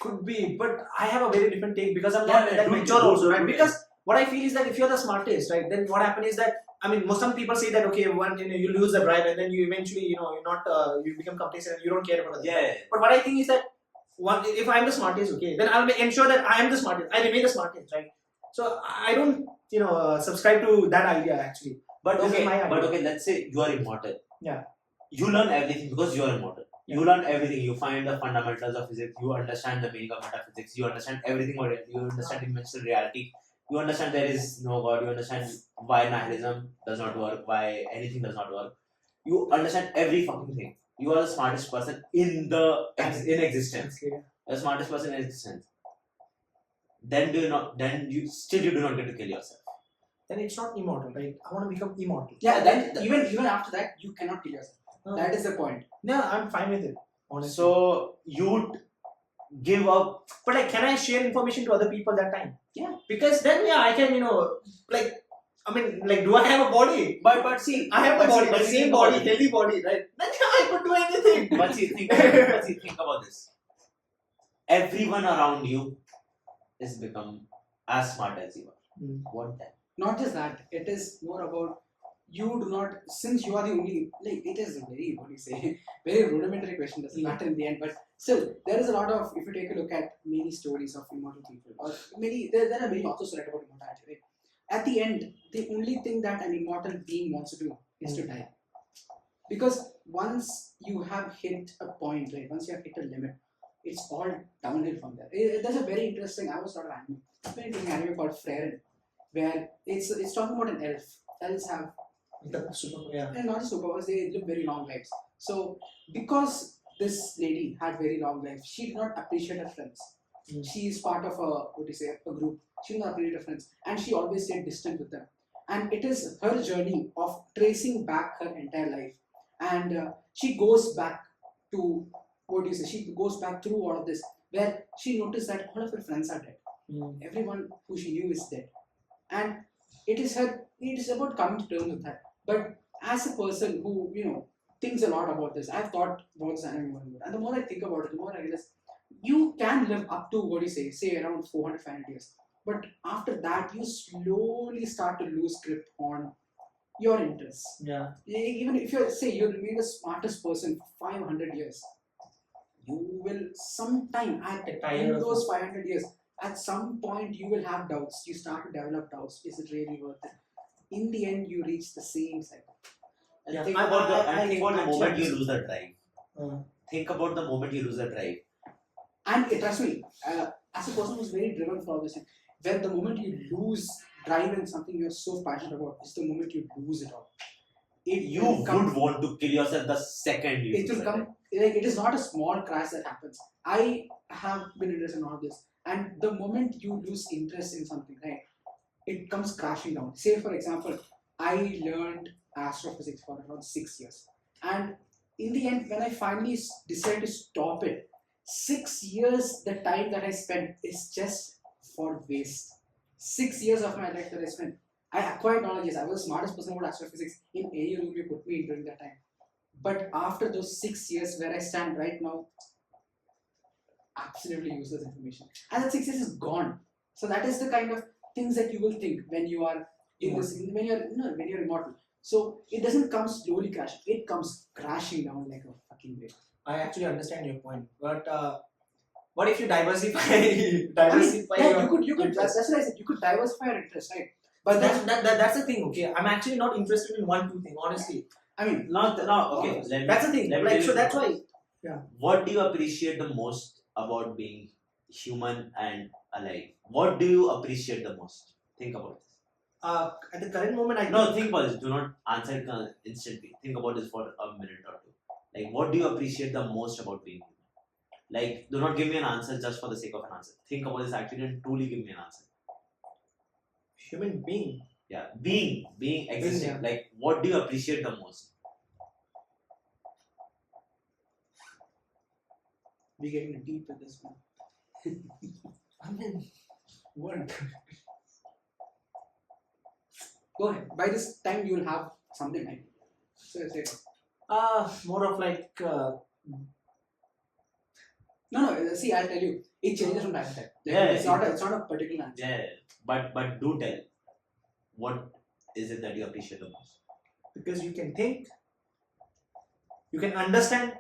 Speaker 1: Could be, but I have a very different take because I'm
Speaker 2: Yeah,
Speaker 1: not that
Speaker 2: do it,
Speaker 1: mature
Speaker 2: do it,
Speaker 1: also, right?
Speaker 2: do it.
Speaker 1: Because what I feel is that if you're the smartest, right, then what happens is that I mean, some people say that okay, you lose the drive and then you eventually you're not you become complacent and you don't care about others.
Speaker 2: Yeah.
Speaker 1: But what I think is that if I'm the smartest, okay, then I'll ensure that I am the smartest. I remain the smartest, right? So I don't subscribe to that idea actually.
Speaker 2: But
Speaker 1: This is my idea.
Speaker 2: okay, let's say you are immortal.
Speaker 1: Yeah.
Speaker 2: You learn everything because you are immortal. You learn everything. You find the fundamentals of physics. You understand the meaning of metaphysics. You understand everything about it. You understand dimensional reality. You understand there is no God. You understand why nihilism does not work, why anything does not work. You understand every fucking thing. You are the smartest person in in existence.
Speaker 1: Okay.
Speaker 2: The smartest person in existence. Then do you not? Then you still you do not get to kill yourself.
Speaker 1: Then it's not immortal, right? I want to become immortal.
Speaker 3: Yeah, then even after that, you cannot kill yourself. That is the point.
Speaker 1: No, I'm fine with it. Honestly.
Speaker 2: So you give up.
Speaker 1: But like, can I share information to other people that time?
Speaker 3: Yeah.
Speaker 1: Because then, yeah, I can, like, I mean, like, do I have a body?
Speaker 2: But see,
Speaker 1: I have a
Speaker 2: but
Speaker 1: body,
Speaker 2: see,
Speaker 1: the
Speaker 2: but
Speaker 1: same
Speaker 2: think
Speaker 1: body,
Speaker 2: about it.
Speaker 1: healthy body, right? Then yeah, I could do anything.
Speaker 2: But see, think about this. Everyone around you is become as smart as you are.
Speaker 1: Mm.
Speaker 2: What then?
Speaker 3: Not just that, it is more about you do not, since you are the only, like, it is a very, what do you say, very rudimentary question, doesn't matter in the end, but still, there is a lot of, if you take a look at many stories of immortal people, or many, there are many authors who write about immortality, right? At the end, the only thing that an immortal being wants to do is to die. Because once you have hit a point, right, once you have hit a limit, it's all downhill from there. There's a very interesting, I was sort of anime, very interesting anime called Freren, where it's talking about an elf. Elves have and not just superpowers, they live very long lives. So because this lady had very long life, she did not appreciate her friends. She is part of a group. She did not appreciate her friends, and she always stayed distant with them. And it is her journey of tracing back her entire life, and she goes back to she goes back through all of this, where she noticed that all of her friends are dead. Everyone who she knew is dead, and it is about coming to terms with that. But as a person who thinks a lot about this, I've thought about this anime more and more. And the more I think about it, the more I realize you can live up to say around 400, 500 years. But after that, you slowly start to lose grip on your interests.
Speaker 1: Yeah.
Speaker 3: Even if you remain the smartest person for 500 years, you will sometime at in those 500 years, at some point you will have doubts. You start to develop doubts. Is it really worth it? In the end, you reach the same cycle.
Speaker 2: And think about the moment you lose the drive. Think about the moment you lose the drive.
Speaker 3: And trust me, as a person who's very driven for all this, when the moment you lose drive in something you're so passionate about, is the moment you lose it all.
Speaker 2: You would want to kill yourself the second you
Speaker 3: it will come. Like, it is not a small crash that happens. I have been interested in all this, and the moment you lose interest in something, right, it comes crashing down. Say, for example, I learned astrophysics for around 6 years, and in the end, when I finally decided to stop it, 6 years, the time that I spent is just for waste. 6 years of my life that I spent. I acquired knowledge. Yes, I was the smartest person about astrophysics in any room you put me in during that time. But after those 6 years where I stand right now, absolutely useless information. And that 6 years is gone. So that is the kind of things that you will think when you are when you're immortal. So it doesn't come slowly crashing. It comes crashing down like a fucking wave.
Speaker 1: I actually understand your point, but what if you diversify?
Speaker 3: You could. That's what I said. You could diversify your interest, right? But
Speaker 1: that's the thing. Okay, I'm actually not interested in one, two thing. Honestly,
Speaker 3: I mean,
Speaker 2: okay.
Speaker 1: That's the thing. Like, so that's why.
Speaker 3: Yeah.
Speaker 2: What do you appreciate the most about being human and alive? What do you appreciate the most? Think about this.
Speaker 1: At the current moment,
Speaker 2: Think about this. Do not answer it instantly. Think about this for a minute or two. Like, what do you appreciate the most about being human? Like, do not give me an answer just for the sake of an answer. Think about this actually and truly give me an answer.
Speaker 1: Human being.
Speaker 2: Yeah, being existing.
Speaker 1: Yeah.
Speaker 2: Like, what do you appreciate the most?
Speaker 3: we're getting deep with this one.
Speaker 1: I mean, what?
Speaker 3: Go ahead. By this time, you will have something like it. So say it.
Speaker 1: More of like.
Speaker 3: No. See, I'll tell you. It changes from time to time. Like,
Speaker 2: Yeah,
Speaker 3: it's not a particular answer.
Speaker 2: Yeah, but do tell. What is it that you appreciate the most?
Speaker 1: Because you can think, you can understand.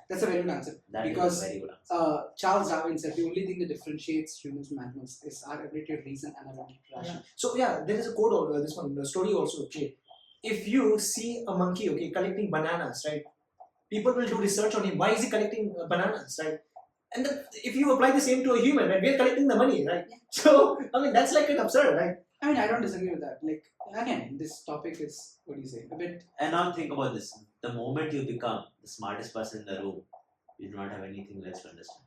Speaker 3: That's a very good answer.
Speaker 2: That
Speaker 3: Because,
Speaker 2: is a very good answer.
Speaker 3: Charles Darwin said the only thing that differentiates humans from animals is our ability to reason and ability to ration.
Speaker 1: So yeah, there is a quote over this one, the story also. Okay, if you see a monkey, okay, collecting bananas, right? People will do research on him. Why is he collecting bananas, right? And then if you apply the same to a human, right, we are collecting the money, right? So I mean that's like an absurd, right?
Speaker 3: I mean, I don't disagree with that. Like, again, this topic is, what do you say, a bit.
Speaker 2: And now think about this: the moment you become the smartest person in the room, you do not have anything else to understand.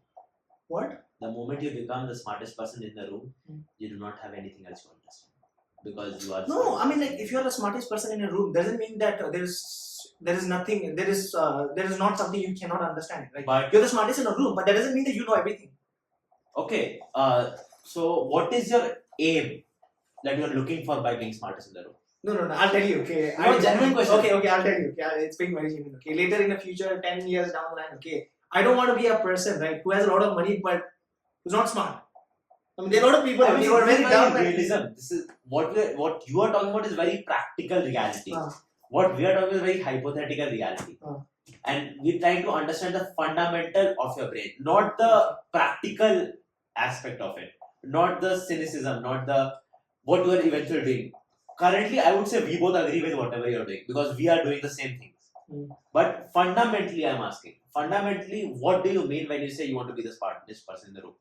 Speaker 1: What?
Speaker 2: The moment you become the smartest person in the room,
Speaker 1: Hmm.
Speaker 2: you do not have anything else to understand because you are.
Speaker 1: No, I mean like if you are the smartest person in a room, doesn't mean that there is nothing there is not something you cannot understand, right?
Speaker 2: But
Speaker 1: You're the smartest in a room, but that doesn't mean that you know everything.
Speaker 2: okay, so what is your aim that you are looking for by being smartest in the room?
Speaker 1: No, I'll tell you. Okay,
Speaker 2: No, genuine question.
Speaker 1: Okay, I'll tell you. Okay, it's being very genuine. Okay, later in the future, 10 years down the line, okay, I don't want to be a person, right, who has a lot of money but who's not smart. I mean, there are a lot of people
Speaker 2: I mean,
Speaker 1: who are
Speaker 2: this
Speaker 1: very
Speaker 2: is
Speaker 1: dumb.
Speaker 2: realism. This is what you are talking about is very practical reality.
Speaker 1: Ah.
Speaker 2: What we are talking is very hypothetical reality.
Speaker 1: Ah.
Speaker 2: And we're trying to understand the fundamental of your brain, not the practical aspect of it, not the cynicism, not the what you are eventually doing. Currently, I would say we both agree with whatever you're doing because we are doing the same things.
Speaker 1: Mm.
Speaker 2: But fundamentally, I'm asking, fundamentally, what do you mean when you say you want to be the smartest person in the room?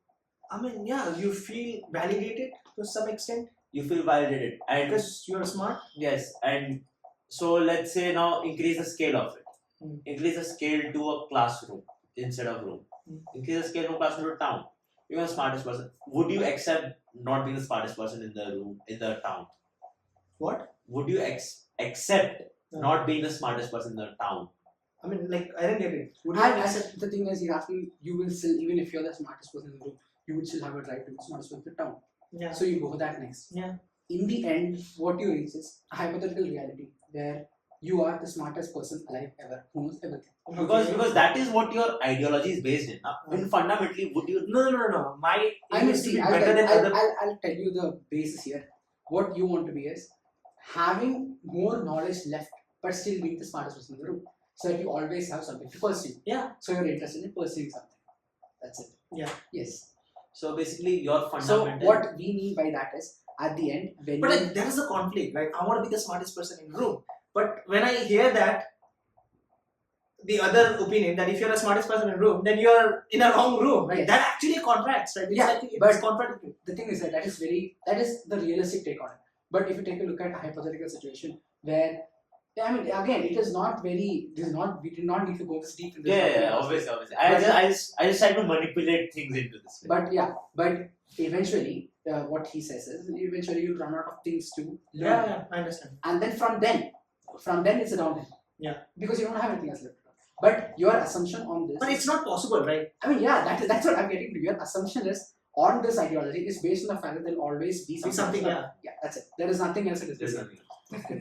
Speaker 1: I mean, yeah, you feel validated to some extent
Speaker 2: You feel validated, and
Speaker 1: because you're smart.
Speaker 2: yes, and so let's say now increase the scale of it.
Speaker 1: Mm.
Speaker 2: Increase the scale to a classroom instead of room.
Speaker 1: Mm.
Speaker 2: Increase the scale from classroom to town. You're the smartest person. Would you accept not being the smartest person in the room in the town?
Speaker 1: What?
Speaker 2: Would you accept
Speaker 1: No.
Speaker 2: not being the smartest person in the town?
Speaker 1: I mean, like, I don't get it. Would you
Speaker 3: I
Speaker 1: accept?
Speaker 3: said, the thing is, he's asking, you will still, even if you're the smartest person in the room, you would still have a right to be the smartest person in the town.
Speaker 1: Yeah.
Speaker 3: So you go for that next.
Speaker 1: Yeah.
Speaker 3: In the end, what you reach is a hypothetical reality where you are the smartest person alive ever, who knows everything.
Speaker 2: Because that is what your ideology is based in. Huh? I mean, fundamentally, would you?
Speaker 1: No. My
Speaker 3: I
Speaker 1: aim
Speaker 3: mean,
Speaker 1: is to
Speaker 3: see,
Speaker 1: be
Speaker 3: I'll
Speaker 1: better than
Speaker 3: tell,
Speaker 1: other.
Speaker 3: I'll tell you the basis here. What you want to be is having more knowledge left, but still being the smartest person in the room. So that you always have something to pursue.
Speaker 1: Yeah.
Speaker 3: So you're interested in pursuing something. That's it.
Speaker 1: Yeah.
Speaker 3: Yes.
Speaker 2: So basically, your
Speaker 3: So
Speaker 2: fundamental.
Speaker 3: what we mean by that is, at the end, when
Speaker 1: But
Speaker 3: you,
Speaker 1: like, there is a conflict, right? I want to be the smartest person in the room. But when I hear that, the other opinion that if you're the smartest person in the room, then you're in a wrong room, right?
Speaker 3: Yes.
Speaker 1: That actually contracts, right? It's
Speaker 3: Yeah,
Speaker 1: like, it's
Speaker 3: but-
Speaker 1: contradictory.
Speaker 3: the thing is that is the realistic take on it. But if you take a look at a hypothetical situation where, I mean, again, it is not very, we do not need to go this deep in this.
Speaker 2: Yeah, obviously. I just try to manipulate things into this.
Speaker 3: But eventually, what he says is, eventually you run out of things to learn.
Speaker 1: Yeah, I understand.
Speaker 3: And then from then it's a downhill.
Speaker 1: Yeah.
Speaker 3: Because you don't have anything else left. But your assumption on this,
Speaker 1: But it's not possible, right?
Speaker 3: I mean, yeah, that's what I'm getting to. Your assumption is on this ideology is based on the fact that there'll always be something.
Speaker 1: yeah.
Speaker 3: Yeah, that's it. There is nothing else in this.
Speaker 2: There's nothing.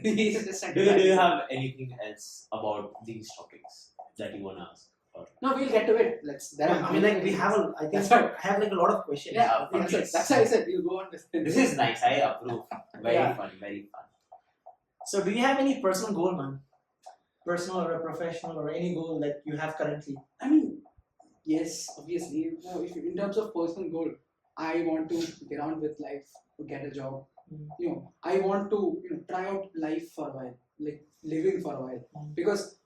Speaker 3: He's just trying
Speaker 2: Do
Speaker 3: to
Speaker 2: you have anything else about these topics that you wanna ask? Or-
Speaker 3: No, we'll get to it.
Speaker 1: I mean, like, we have I think
Speaker 3: That's right.
Speaker 1: I have like a lot of questions.
Speaker 3: Yeah,
Speaker 2: Yeah,
Speaker 3: that's it. That's why I said we'll go on this.
Speaker 2: This is nice. I approve. Very
Speaker 1: Yeah.
Speaker 2: fun. Very fun.
Speaker 1: So, do you have any personal goal, man? Personal or a professional or any goal that you have currently?
Speaker 3: I mean, yes, obviously. If in terms of personal goal, I want to get on with life, to get a job.
Speaker 1: Mm.
Speaker 3: I want to try out life for a while, like living for a while.
Speaker 1: Mm.
Speaker 3: Because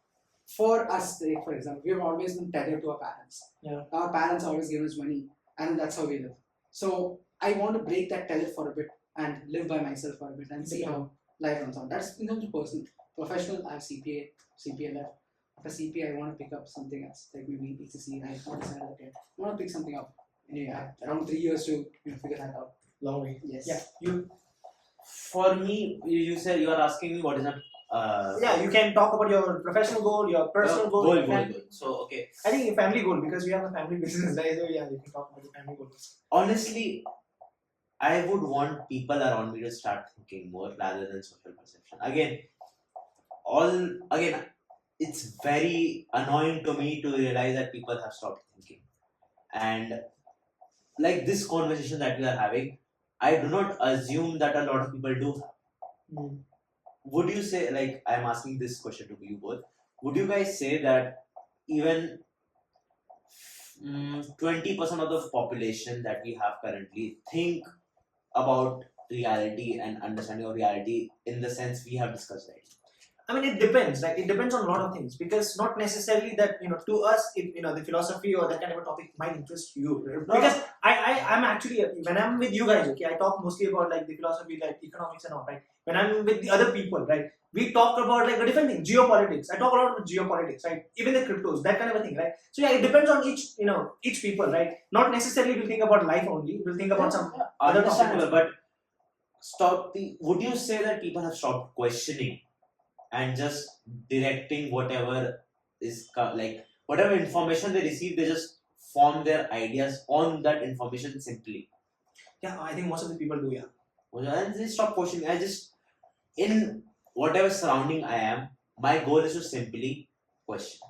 Speaker 3: for us, like, for example, we have always been tethered to our parents.
Speaker 1: Yeah.
Speaker 3: Our parents always give us money, and that's how we live. So I want to break that tether for a bit and live by myself for a bit and see how life runs on. That's in terms of personal. Professional, I have CPA left. After CPA, I want to pick up something else, like maybe ECC. I haven't decided that yet. I want to pick something up. Anyway, I have around 3 years to figure that out.
Speaker 1: Long way.
Speaker 3: Yes.
Speaker 1: Yeah. You.
Speaker 2: For me, you said you are asking me what is not.
Speaker 1: Yeah, you can talk about your professional goal, your personal goal.
Speaker 2: Goal.
Speaker 1: your family-
Speaker 2: Goal. So okay.
Speaker 1: I think your family goal because we have a family business, right? So yeah, you can talk about your family goals.
Speaker 2: Honestly, I would want people around me to start thinking more rather than social perception. Again, it's very annoying to me to realize that people have stopped thinking. And like this conversation that we are having, I do not assume that a lot of people do have.
Speaker 1: Mm.
Speaker 2: Would you say, like, I'm asking this question to you both, would you guys say that even 20% of the population that we have currently think about reality and understanding of reality in the sense we have discussed right?
Speaker 1: I mean, it depends. Like, it depends on a lot of things because not necessarily that to us, the philosophy or that kind of a topic might interest you. Because I'm actually when I'm with you guys, okay, I talk mostly about like the philosophy, like economics and all, right? When I'm with the other people, right, we talk about like a different thing, geopolitics. I talk a lot about geopolitics, right? Even the cryptos, that kind of a thing, right? So yeah, it depends on each people, right? Not necessarily we'll think about life only. We'll think about some other
Speaker 2: Understandable,
Speaker 1: topics.
Speaker 2: but would you say that people have stopped questioning and just directing whatever is like whatever information they receive, they just form their ideas on that information simply?
Speaker 1: Yeah, I think most of the people do. Yeah.
Speaker 2: And they stop questioning. I just in whatever surrounding I am, my goal is to simply question.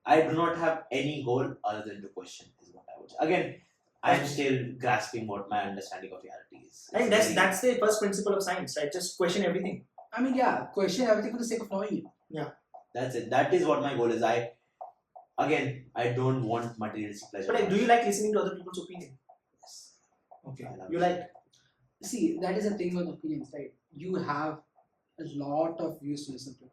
Speaker 2: I do not have any goal other than to question. Is what I would say. Again, I am still grasping what my understanding of reality is.
Speaker 1: I think that's the first principle of science, right? Just question everything.
Speaker 3: I mean, yeah, question everything for the sake of knowing it.
Speaker 2: That's it. That is what my goal is. I don't want materialistic pleasure.
Speaker 1: But like, do you like listening to other people's opinion?
Speaker 2: Yes.
Speaker 1: Okay.
Speaker 2: I love
Speaker 1: You
Speaker 2: it.
Speaker 1: like?
Speaker 3: See, that is the thing with opinions, right? You have a lot of views to listen to.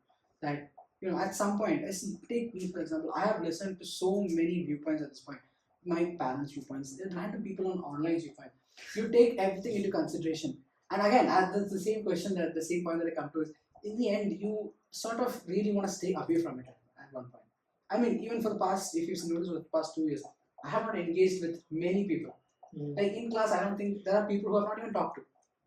Speaker 3: That at some point, take me for example. I have listened to so many viewpoints at this point. My parents' viewpoints, the random people on online viewpoint. You take everything into consideration, and again, the same question that the same point that I come to is, in the end, you sort of really want to stay away from it at one point. I mean, even for the past, if you've noticed, for the past 2 years, I have not engaged with many people. Like in class, I don't think there are people who I've not even talked to.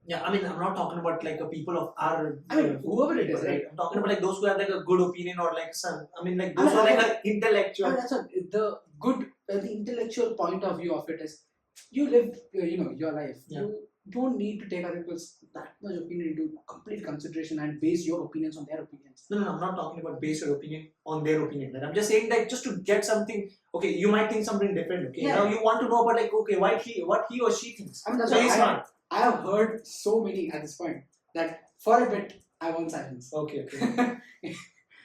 Speaker 1: Yeah, I mean, I'm not talking about like a people of our.
Speaker 3: I mean, whoever it is,
Speaker 1: people,
Speaker 3: right?
Speaker 1: I'm talking about like those who have like a good opinion or like some. I mean, like those who are like an intellectual.
Speaker 3: That's what the good, the intellectual point of view of it is. You live, your life.
Speaker 1: Yeah.
Speaker 3: You don't need to take other people's that much opinion into complete consideration and base your opinions on their opinions.
Speaker 1: No, I'm not talking about base your opinion on their opinion. Right? I'm just saying that just to get something. Okay, you might think something different. Okay,
Speaker 3: Yeah.
Speaker 1: now you want to know about like okay, what he or she thinks.
Speaker 3: I mean, that's
Speaker 1: So
Speaker 3: what
Speaker 1: he's not.
Speaker 3: I have heard so many at this point that for a bit I want silence.
Speaker 1: Okay.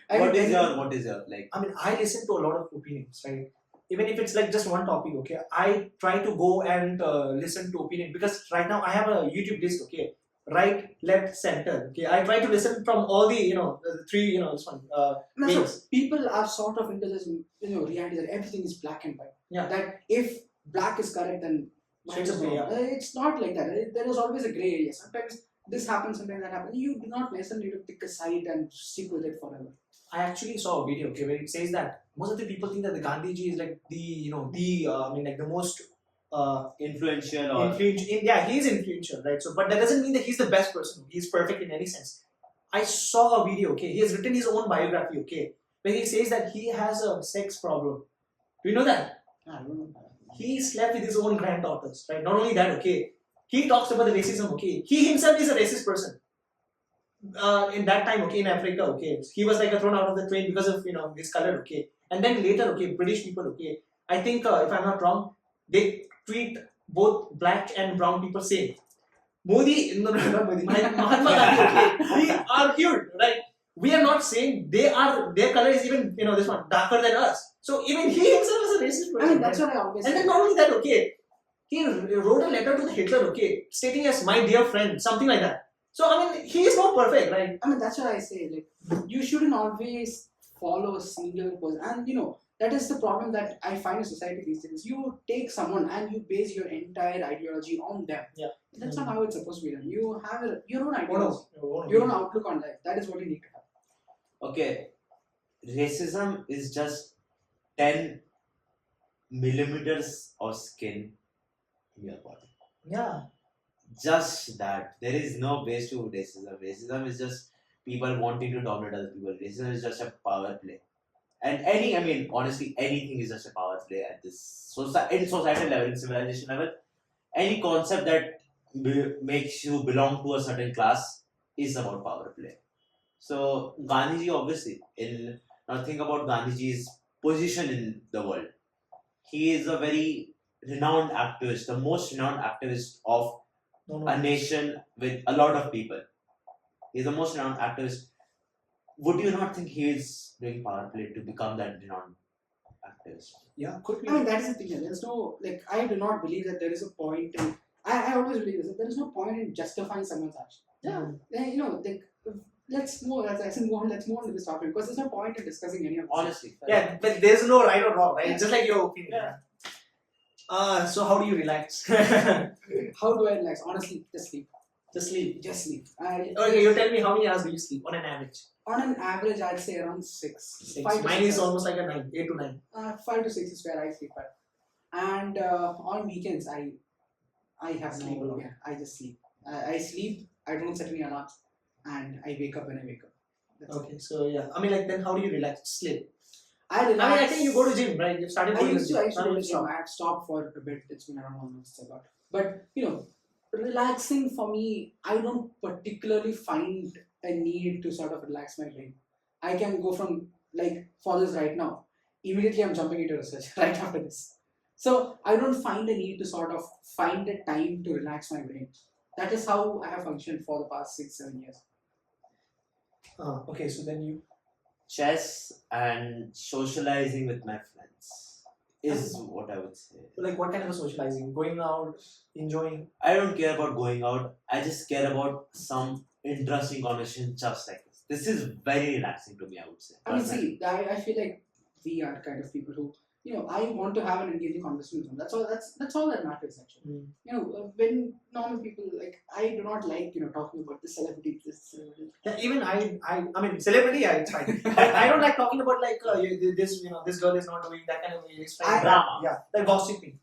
Speaker 2: What is your like?
Speaker 1: I mean, I listen to a lot of opinions, right? Even if it's like just one topic, okay, I try to go and listen to opinion because right now I have a YouTube list, okay, right, left, center, okay. I try to listen from all the the three this one ways.
Speaker 3: People are sort of into this reality that everything is black and white.
Speaker 1: Yeah.
Speaker 3: That if black is correct, then white
Speaker 1: Shades
Speaker 3: is
Speaker 1: of grey,
Speaker 3: wrong. It's not like that. There is always a gray area. Sometimes this happens, sometimes that happens. You do not necessarily need to pick a side and stick with it forever.
Speaker 1: I actually saw a video, okay, where it says that most of the people think that the Gandhiji is like the I mean like the most
Speaker 2: Influential or
Speaker 1: yeah, he's influential, right? So, but that doesn't mean that he's the best person. He's perfect in any sense. I saw a video, okay. He has written his own biography, okay, where he says that he has a sex problem. Do you know that?
Speaker 3: I don't know.
Speaker 1: He slept with his own granddaughters, right? Not only that, okay. He talks about the racism, okay. He himself is a racist person. In that time, okay, in Africa, okay, he was like thrown out of the train because of his color, okay. And then later, okay, British people, okay. I think if I'm not wrong, they treat both black and brown people same. Modi, no, not Modi, Mahatma Gandhi, okay, he argued, right? We are not saying their color is even this one darker than us. So even he himself is a racist person.
Speaker 3: I mean, that's what I always
Speaker 1: And
Speaker 3: say.
Speaker 1: then not only that, okay, he wrote a letter to the Hitler, okay, stating as my dear friend, something like that. So I mean, he is not perfect, right?
Speaker 3: I mean, that's what I say. Like, you shouldn't always follow a single person, and that is the problem that I find in society these days. You take someone and you base your entire ideology on them.
Speaker 1: Yeah.
Speaker 3: That's not how it's supposed to be done. You have your own
Speaker 1: Oh,
Speaker 3: ideology,
Speaker 1: no.
Speaker 3: your own outlook on life. That is what you need to have.
Speaker 2: okay, racism is just 10 millimeters of skin in your body.
Speaker 1: Yeah.
Speaker 2: Just that. There is no base to racism. Racism is just people wanting to dominate other people. Racism is just a power play. And honestly, anything is just a power play at this in societal level, in civilization level. Any concept that makes you belong to a certain class is about power play. So Gandhiji, obviously, now think about Gandhiji's position in the world. He is a very renowned activist, the most renowned activist of a nation with a lot of people. He's the most renowned activist. Would you not think he is doing power play to become that renowned activist?
Speaker 1: Yeah, could be.
Speaker 3: I mean, that is the thing. There's no I do not believe that there is a point I always believe this. That there is no point in justifying someone's action.
Speaker 1: Yeah.
Speaker 3: Like, let's move. Let's move on. Let's move on to this topic because there's no point in discussing any of this.
Speaker 2: Honestly.
Speaker 1: Yeah, but there's no right or wrong, right?
Speaker 3: Yeah.
Speaker 1: It's just like your opinion.
Speaker 2: Yeah.
Speaker 1: So how do you relax?
Speaker 3: How do I relax? Honestly, just sleep.
Speaker 1: Just sleep.
Speaker 3: Just sleep.
Speaker 1: Okay, you tell me how many hours do you sleep on an average?
Speaker 3: On an average, I'd say around 6. 5 to
Speaker 1: Mine
Speaker 3: 6
Speaker 1: is
Speaker 3: hours.
Speaker 1: almost like a 9, 8 to 9.
Speaker 3: 5 to 6 is where I sleep at. And on weekends, I have
Speaker 1: Sleep a lot.
Speaker 3: yeah, I just sleep. I sleep. I don't set any alarms, and I wake up when I wake up. That's it.
Speaker 1: Okay, so yeah. I mean, like, then how do you relax? Sleep.
Speaker 3: I
Speaker 1: I mean,
Speaker 3: relax.
Speaker 1: I think you go to gym, right? You started
Speaker 3: I
Speaker 1: going
Speaker 3: used to
Speaker 1: Now
Speaker 3: go
Speaker 1: you
Speaker 3: to gym.
Speaker 1: stop.
Speaker 3: I have stopped for a bit. It's been around 1 month since I got. But relaxing for me, I don't particularly find a need to sort of relax my brain. I can go from like for this right now. Immediately, I'm jumping into research right after this. So I don't find a need to sort of find a time to relax my brain. That is how I have functioned for the past 6-7 years.
Speaker 1: Okay, so then you.
Speaker 2: Chess and socializing with my friends is what I would say.
Speaker 1: Like, what kind of socializing? Going out, enjoying?
Speaker 2: I don't care about going out. I just care about some interesting conversation just like this. This is very relaxing to me, I would say.
Speaker 3: I mean,
Speaker 2: personally.
Speaker 3: see, I feel like we are kind of people who, I want to have an engaging conversation with them. That's all. That's all that matters, actually. When normal people like, I do not like talking about this celebrity, this celebrity.
Speaker 1: Yeah, even I mean, celebrity, yeah, it's fine. I don't like talking about like this girl is not doing that kind of it's fine.
Speaker 2: Drama.
Speaker 1: Yeah, like gossiping.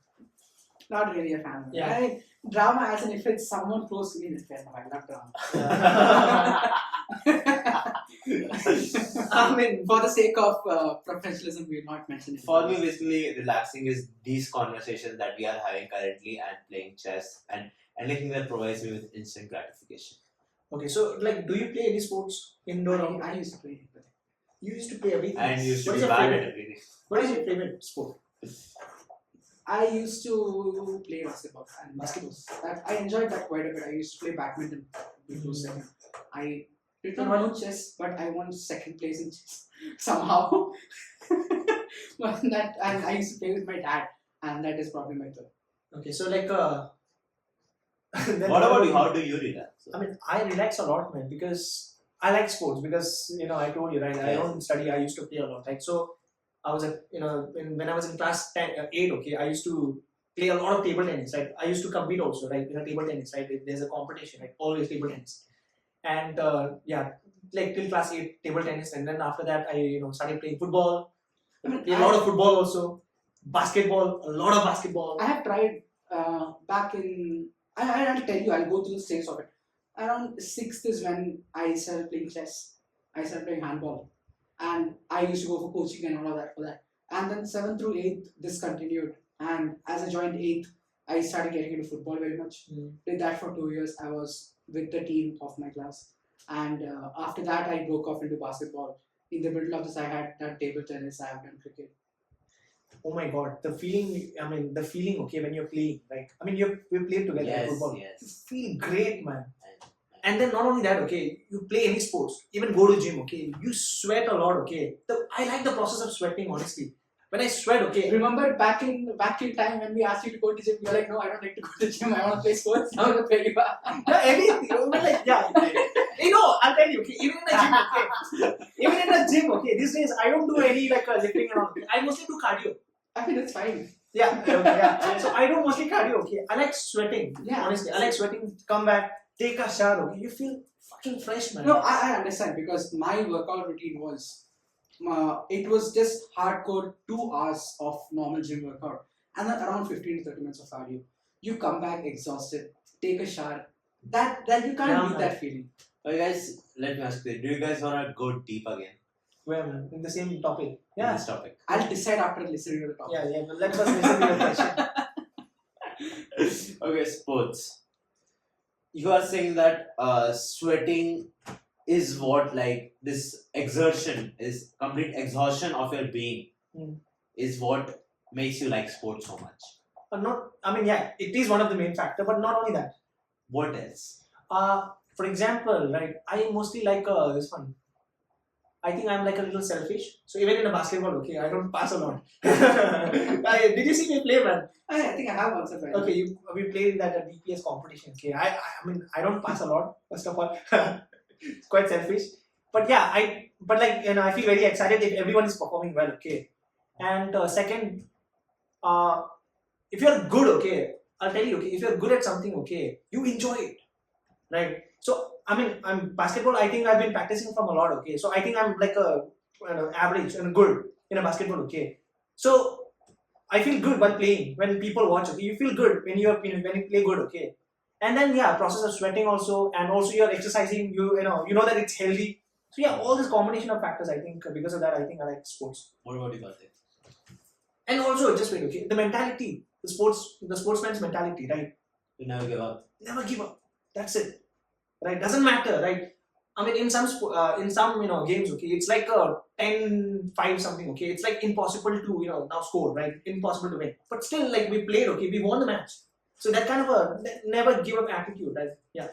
Speaker 3: Not really a fan of it.
Speaker 1: Yeah.
Speaker 3: Drama, as in if it's someone close to me, then fair enough. I love drama.
Speaker 1: I mean,
Speaker 3: For the sake of professionalism, we will not mention it.
Speaker 2: For me, basically, relaxing is these conversations that we are having currently and playing chess and anything that provides me with instant gratification.
Speaker 1: okay, so like, do you play any sports indoor? or
Speaker 3: I used to play it, but
Speaker 1: You used to play everything.
Speaker 2: And you should
Speaker 1: What
Speaker 2: be
Speaker 1: is your
Speaker 2: bad
Speaker 1: favorite?
Speaker 2: at everything.
Speaker 1: What is your favorite sport?
Speaker 3: I used to play basketball. And
Speaker 1: Basketball.
Speaker 3: I enjoyed that quite a bit. I used to play badminton before second. I did not win chess, but I won second place in chess somehow. And I used to play with my dad, and that is probably my third.
Speaker 1: Okay, so like, then
Speaker 2: What about you? How do you relax?
Speaker 1: I mean, I relax a lot, man, because I like sports. Because I told you, right? I
Speaker 2: Yes.
Speaker 1: don't study. I used to play a lot, right? So I was at, when I was in class 8, okay, I used to play a lot of table tennis, right? I used to compete also, right? Table tennis, right? There's a competition, right? Always table tennis, and yeah, like till class 8, table tennis, and then after that, I started playing football.
Speaker 3: I mean,
Speaker 1: Play a lot of football also, basketball, a lot of basketball.
Speaker 3: I have tried back in. I'll tell you. I'll go through the stages of it. Around 6th is when I started playing chess. I started playing handball, and I used to go for coaching and all of that for that. And then 7th through 8th, this continued. And as I joined 8th, I started getting into football very much. Did that for 2 years. I was with the team of my class, and after that, I broke off into basketball. In the middle of this, I had done table tennis. I have done cricket.
Speaker 1: Oh my god, the feeling, the feeling, okay, when you're playing, right? I mean, we played together in football. You
Speaker 2: Yes.
Speaker 1: feel great, man. And then not only that, okay, you play any sports, even go to gym, okay, you sweat a lot, okay. I like the process of sweating, honestly. When I sweat, okay.
Speaker 3: Remember back in time when we asked you to go to gym, you're like, no, I don't like to go to gym. I want to play sports. Now look where you are.
Speaker 1: Yeah, anything. But like, yeah. I'll tell you, okay, even in a gym, okay. Even in a gym, okay, these days I don't do any like lifting and all. I mostly do cardio.
Speaker 3: I mean, it's fine.
Speaker 1: Yeah, okay, yeah. So I do mostly cardio, okay. I like sweating.
Speaker 3: Yeah.
Speaker 1: Honestly, I like sweating. Come back, take a shower, okay. You feel fucking fresh, man.
Speaker 3: No, I understand because my workout routine was, it was just hardcore 2 hours of normal gym workout and then around 15 to 30 minutes of cardio. You come back exhausted, take a shower. That you can't beat that feeling.
Speaker 2: Okay, guys, let me ask you: do you guys want to go deep again
Speaker 1: Where, man? In the same topic.
Speaker 2: in
Speaker 1: Yeah.
Speaker 2: this topic?
Speaker 3: I'll decide after listening to the topic.
Speaker 1: Yeah, but let us listen to your question.
Speaker 2: Okay, sports. You are saying that sweating is what, like, this exertion is complete exhaustion of your being is what makes you like sports so much.
Speaker 1: Yeah, it is one of the main factor, but not only that.
Speaker 2: What else?
Speaker 1: For example, right, I mostly like this one. I think I'm like a little selfish. So even in a basketball, okay, I don't pass a lot. Did you see me play, man?
Speaker 3: I think I have also tried.
Speaker 1: Okay, we played in that DPS competition. Okay, I mean, I don't pass a lot, first of all. it's quite selfish. But yeah, I feel very excited if everyone is performing well, okay. And second, uh, if you're good, okay, I'll tell you, okay, if you're good at something, okay, you enjoy it, right? So I mean, I'm basketball. I think I've been practicing from a lot, okay. So I think I'm like a average and good in a basketball, okay. So I feel good while playing. When people watch, okay, you feel good when when you play good, okay. And then yeah, process of sweating also, and also you're exercising. You know that it's healthy. So yeah, all this combination of factors, I think because of that, I think I like sports.
Speaker 2: What about you, Karthik?
Speaker 1: And also, just wait, okay, the mentality, the sportsman's mentality, right?
Speaker 2: You never give up.
Speaker 1: Never give up. That's it, right? Doesn't matter, right? I mean, in some games, okay, it's like a 10-5 something, okay. It's like impossible to now score, right? Impossible to win. But still, like we played, okay, we won the match. So that kind of a never give up attitude, right? Yeah.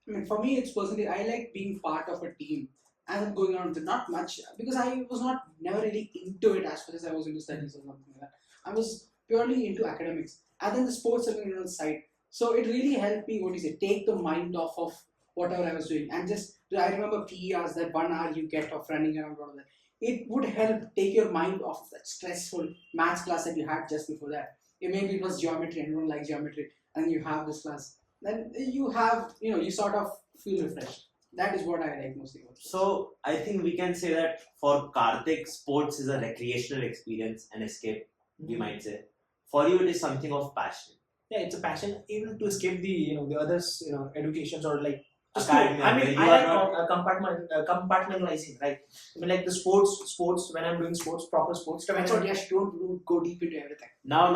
Speaker 3: I mean, for me, it's personally, I like being part of a team and going on with it. Not much because I was not never really into it as far as I was into studies or something like that. I was purely into academics and then the sports have been on the side. So it really helped me, take the mind off of whatever I was doing. And just, I remember PE hours, that 1 hour you get of running around, all of that. It would help take your mind off of that stressful maths class that you had just before that. Maybe it was geometry, and everyone likes geometry, and you have this class. Then you have, you sort of feel refreshed. That is what I like mostly about sports.
Speaker 2: So I think we can say that for Karthik, sports is a recreational experience, an escape, we might say. For you, it is something of passion.
Speaker 1: Yeah, it's a passion even to escape the others educations or like just
Speaker 2: Academia,
Speaker 1: I
Speaker 2: where
Speaker 1: mean
Speaker 2: you
Speaker 1: I
Speaker 2: are
Speaker 1: like compartmentalizing, right? I mean like the sports when I'm doing sports, proper sports.
Speaker 3: That's what, Yash, don't go deep into everything.
Speaker 2: Now,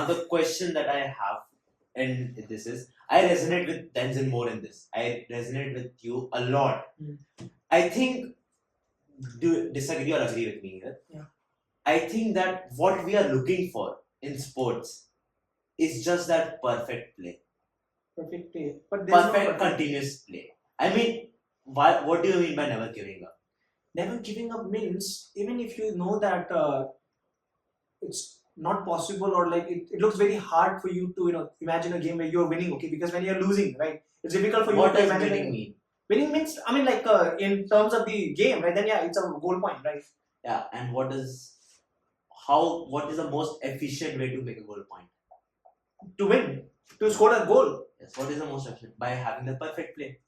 Speaker 2: the question that I have in this is, I resonate with Tenzin more in this. I resonate with you a lot. I think, do you disagree or agree with me here?
Speaker 1: Yeah.
Speaker 2: I think that what we are looking for in sports is just that perfect play.
Speaker 1: Perfect play. But there's
Speaker 2: Perfect
Speaker 1: no
Speaker 2: continuous play. I mean, what do you mean by never giving up?
Speaker 1: never giving up means even if you know that it's not possible or like it looks very hard for you to imagine a game where you're winning, okay, because when you're losing, right, it's difficult for you
Speaker 2: What
Speaker 1: to
Speaker 2: does
Speaker 1: imagine
Speaker 2: winning mean?
Speaker 1: winning means I mean like in terms of the game, right, then yeah, it's a goal point, right?
Speaker 2: Yeah, and what is the most efficient way to make a goal point?
Speaker 1: To win, to score a goal.
Speaker 2: Yes, what is the most efficient? By having the perfect play.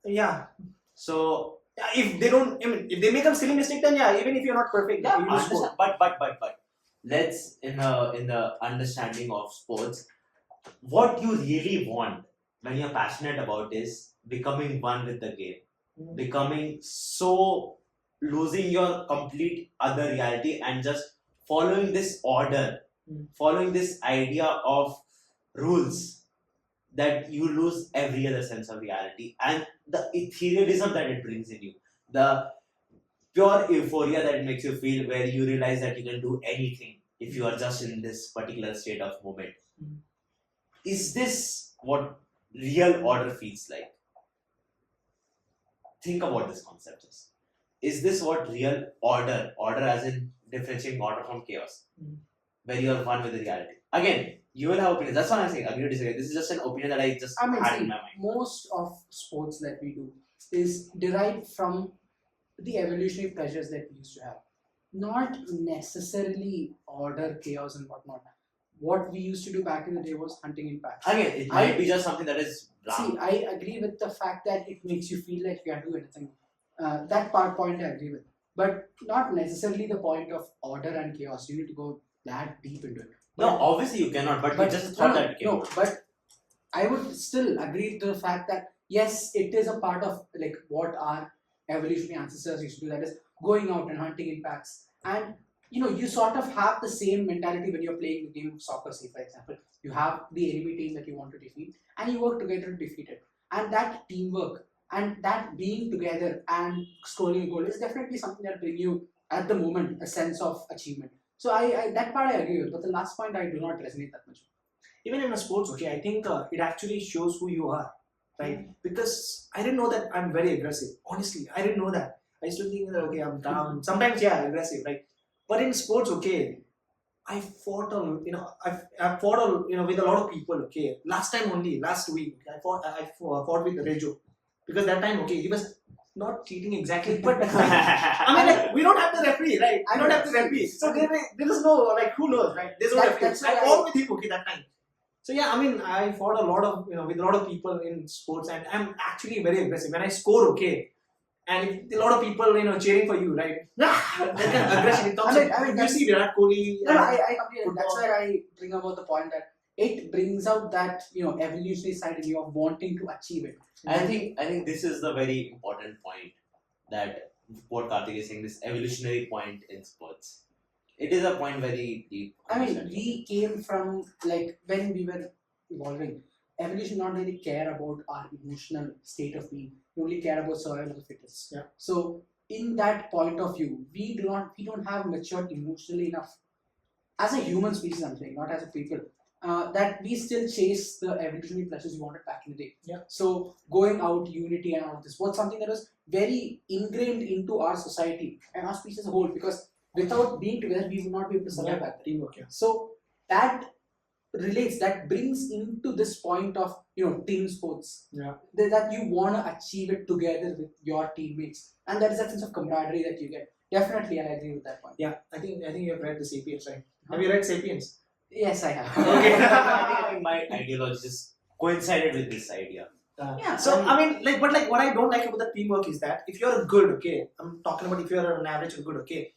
Speaker 1: Yeah.
Speaker 2: So
Speaker 1: Yeah, if they don't, I mean, if they make a silly mistake, then yeah, even if you're not perfect,
Speaker 2: yeah,
Speaker 1: you will score.
Speaker 2: understand. But let's in the understanding of sports, what you really want when you're passionate about is becoming one with the game, becoming so losing your complete other reality and just following this order, following this idea of rules that you lose every other sense of reality and the etherealism that it brings in you, the pure euphoria that it makes you feel, where you realize that you can do anything if you are just in this particular state of moment. Is this what real order feels like? Think about this concept. Is this what real order as in differentiating order from chaos, where you are one with the reality? Again, you will have opinions. That's what I'm saying. Agree or disagree. This is just an opinion that I just had in my mind.
Speaker 3: Most of sports that we do is derived from the evolutionary pleasures that we used to have. Not necessarily order, chaos, and whatnot. What we used to do back in the day was hunting in packs.
Speaker 2: Again, it might be just something that is wrong.
Speaker 3: See, I agree with the fact that it makes you feel like you can do anything. That point I agree with. But not necessarily the point of order and chaos. You need to go that deep into it.
Speaker 2: No, obviously you cannot, but we just thought that it came.
Speaker 3: No, but I would still agree to the fact that yes, it is a part of like what our evolutionary ancestors used to do. That is going out and hunting in packs, and you sort of have the same mentality when you're playing the game of soccer. Say, for example, you have the enemy team that you want to defeat, and you work together to defeat it. And that teamwork and that being together and scoring a goal is definitely something that brings you at the moment a sense of achievement. So I that part I agree with, but the last point I do not resonate that much.
Speaker 1: Even in a sports, okay, I think it actually shows who you are, right? Because I didn't know that I'm very aggressive. Honestly, I didn't know that. I used to think that okay, I'm calm. Sometimes, yeah, aggressive, right? But in sports, okay, I fought I fought with a lot of people. Okay, last week, I fought with Rejo. because that time, okay, he was not cheating exactly, but I mean, like, we don't have the referee, right? I don't have the referee, so there is no, like, who knows, right? There's no referee. I fought with him, okay, that time. So yeah, I mean, I fought a lot of, with a lot of people in sports, and I'm actually very aggressive. When I score, okay, and if a lot of people, cheering for you, right? That kind of aggression, it comes.
Speaker 3: I mean,
Speaker 1: you see Virat Kohli.
Speaker 3: No, I completely. That's where I bring about the point that it brings out that evolutionary side in you of wanting to achieve it.
Speaker 2: I think this is the very important point, that what Karthik is saying, this evolutionary point in sports. It is a point very deep.
Speaker 3: I mean, we came from, like, when we were evolving, evolution not really care about our emotional state of being. We only care about survival of the fittest.
Speaker 1: Yeah.
Speaker 3: So in that point of view, we don't have matured emotionally enough as a human species. I'm saying, not as a people. That we still chase the evolutionary pleasures we wanted back in the day.
Speaker 1: Yeah.
Speaker 3: So going out, unity and all of this was something that was very ingrained into our society and our species as a whole, because without being together, we would not be able to survive back then.
Speaker 1: Teamwork, yeah.
Speaker 3: So that brings into this point of team sports.
Speaker 1: Yeah.
Speaker 3: That you want to achieve it together with your teammates, and that is that sense of camaraderie that you get. Definitely, I agree with that point.
Speaker 1: Yeah, I think you have read the Sapiens, right? Have you read Sapiens?
Speaker 3: Yes, I have.
Speaker 1: Okay.
Speaker 2: I think my ideologies coincided with this idea.
Speaker 3: Yeah.
Speaker 1: So I mean, what I don't like about the teamwork is that if you're good, okay, I'm talking about if you're an average or good, okay.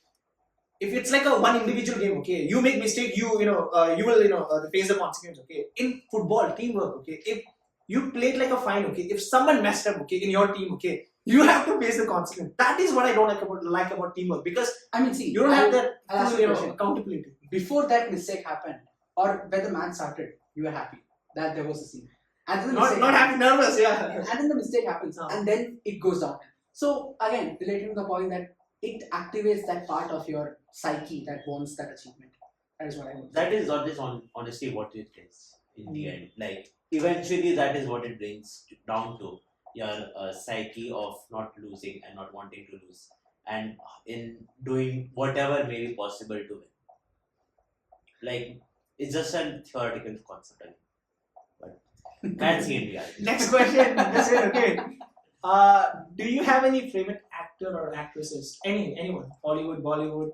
Speaker 1: If it's like a one individual game, okay, you make mistake, you will face the consequence, okay. In football, teamwork, okay, if you played like a fine, okay, if someone messed up, okay, in your team, okay, you have to face the consequence. That is what I don't like about teamwork, because
Speaker 3: I mean, see,
Speaker 1: you don't have that
Speaker 3: I'll ask you a question.
Speaker 1: accountability.
Speaker 3: Before that mistake happened, or when the match started, you were happy that there was a scene. And then the
Speaker 1: Not
Speaker 3: mistake
Speaker 1: happy, nervous, yeah.
Speaker 3: and then the mistake happens,
Speaker 1: Oh.
Speaker 3: and then it goes down. So again, relating to the point that it activates that part of your psyche that wants that achievement. That is what I would say.
Speaker 2: That is honestly what it is in the end. Like, eventually, that is what it brings down to your psyche of not losing and not wanting to lose, and in doing whatever may be possible to win. Like, it's just a theoretical concept, but can't see in reality.
Speaker 1: Next question. This is okay. Do you have any favorite actor or actresses? Anyone? Hollywood, Bollywood?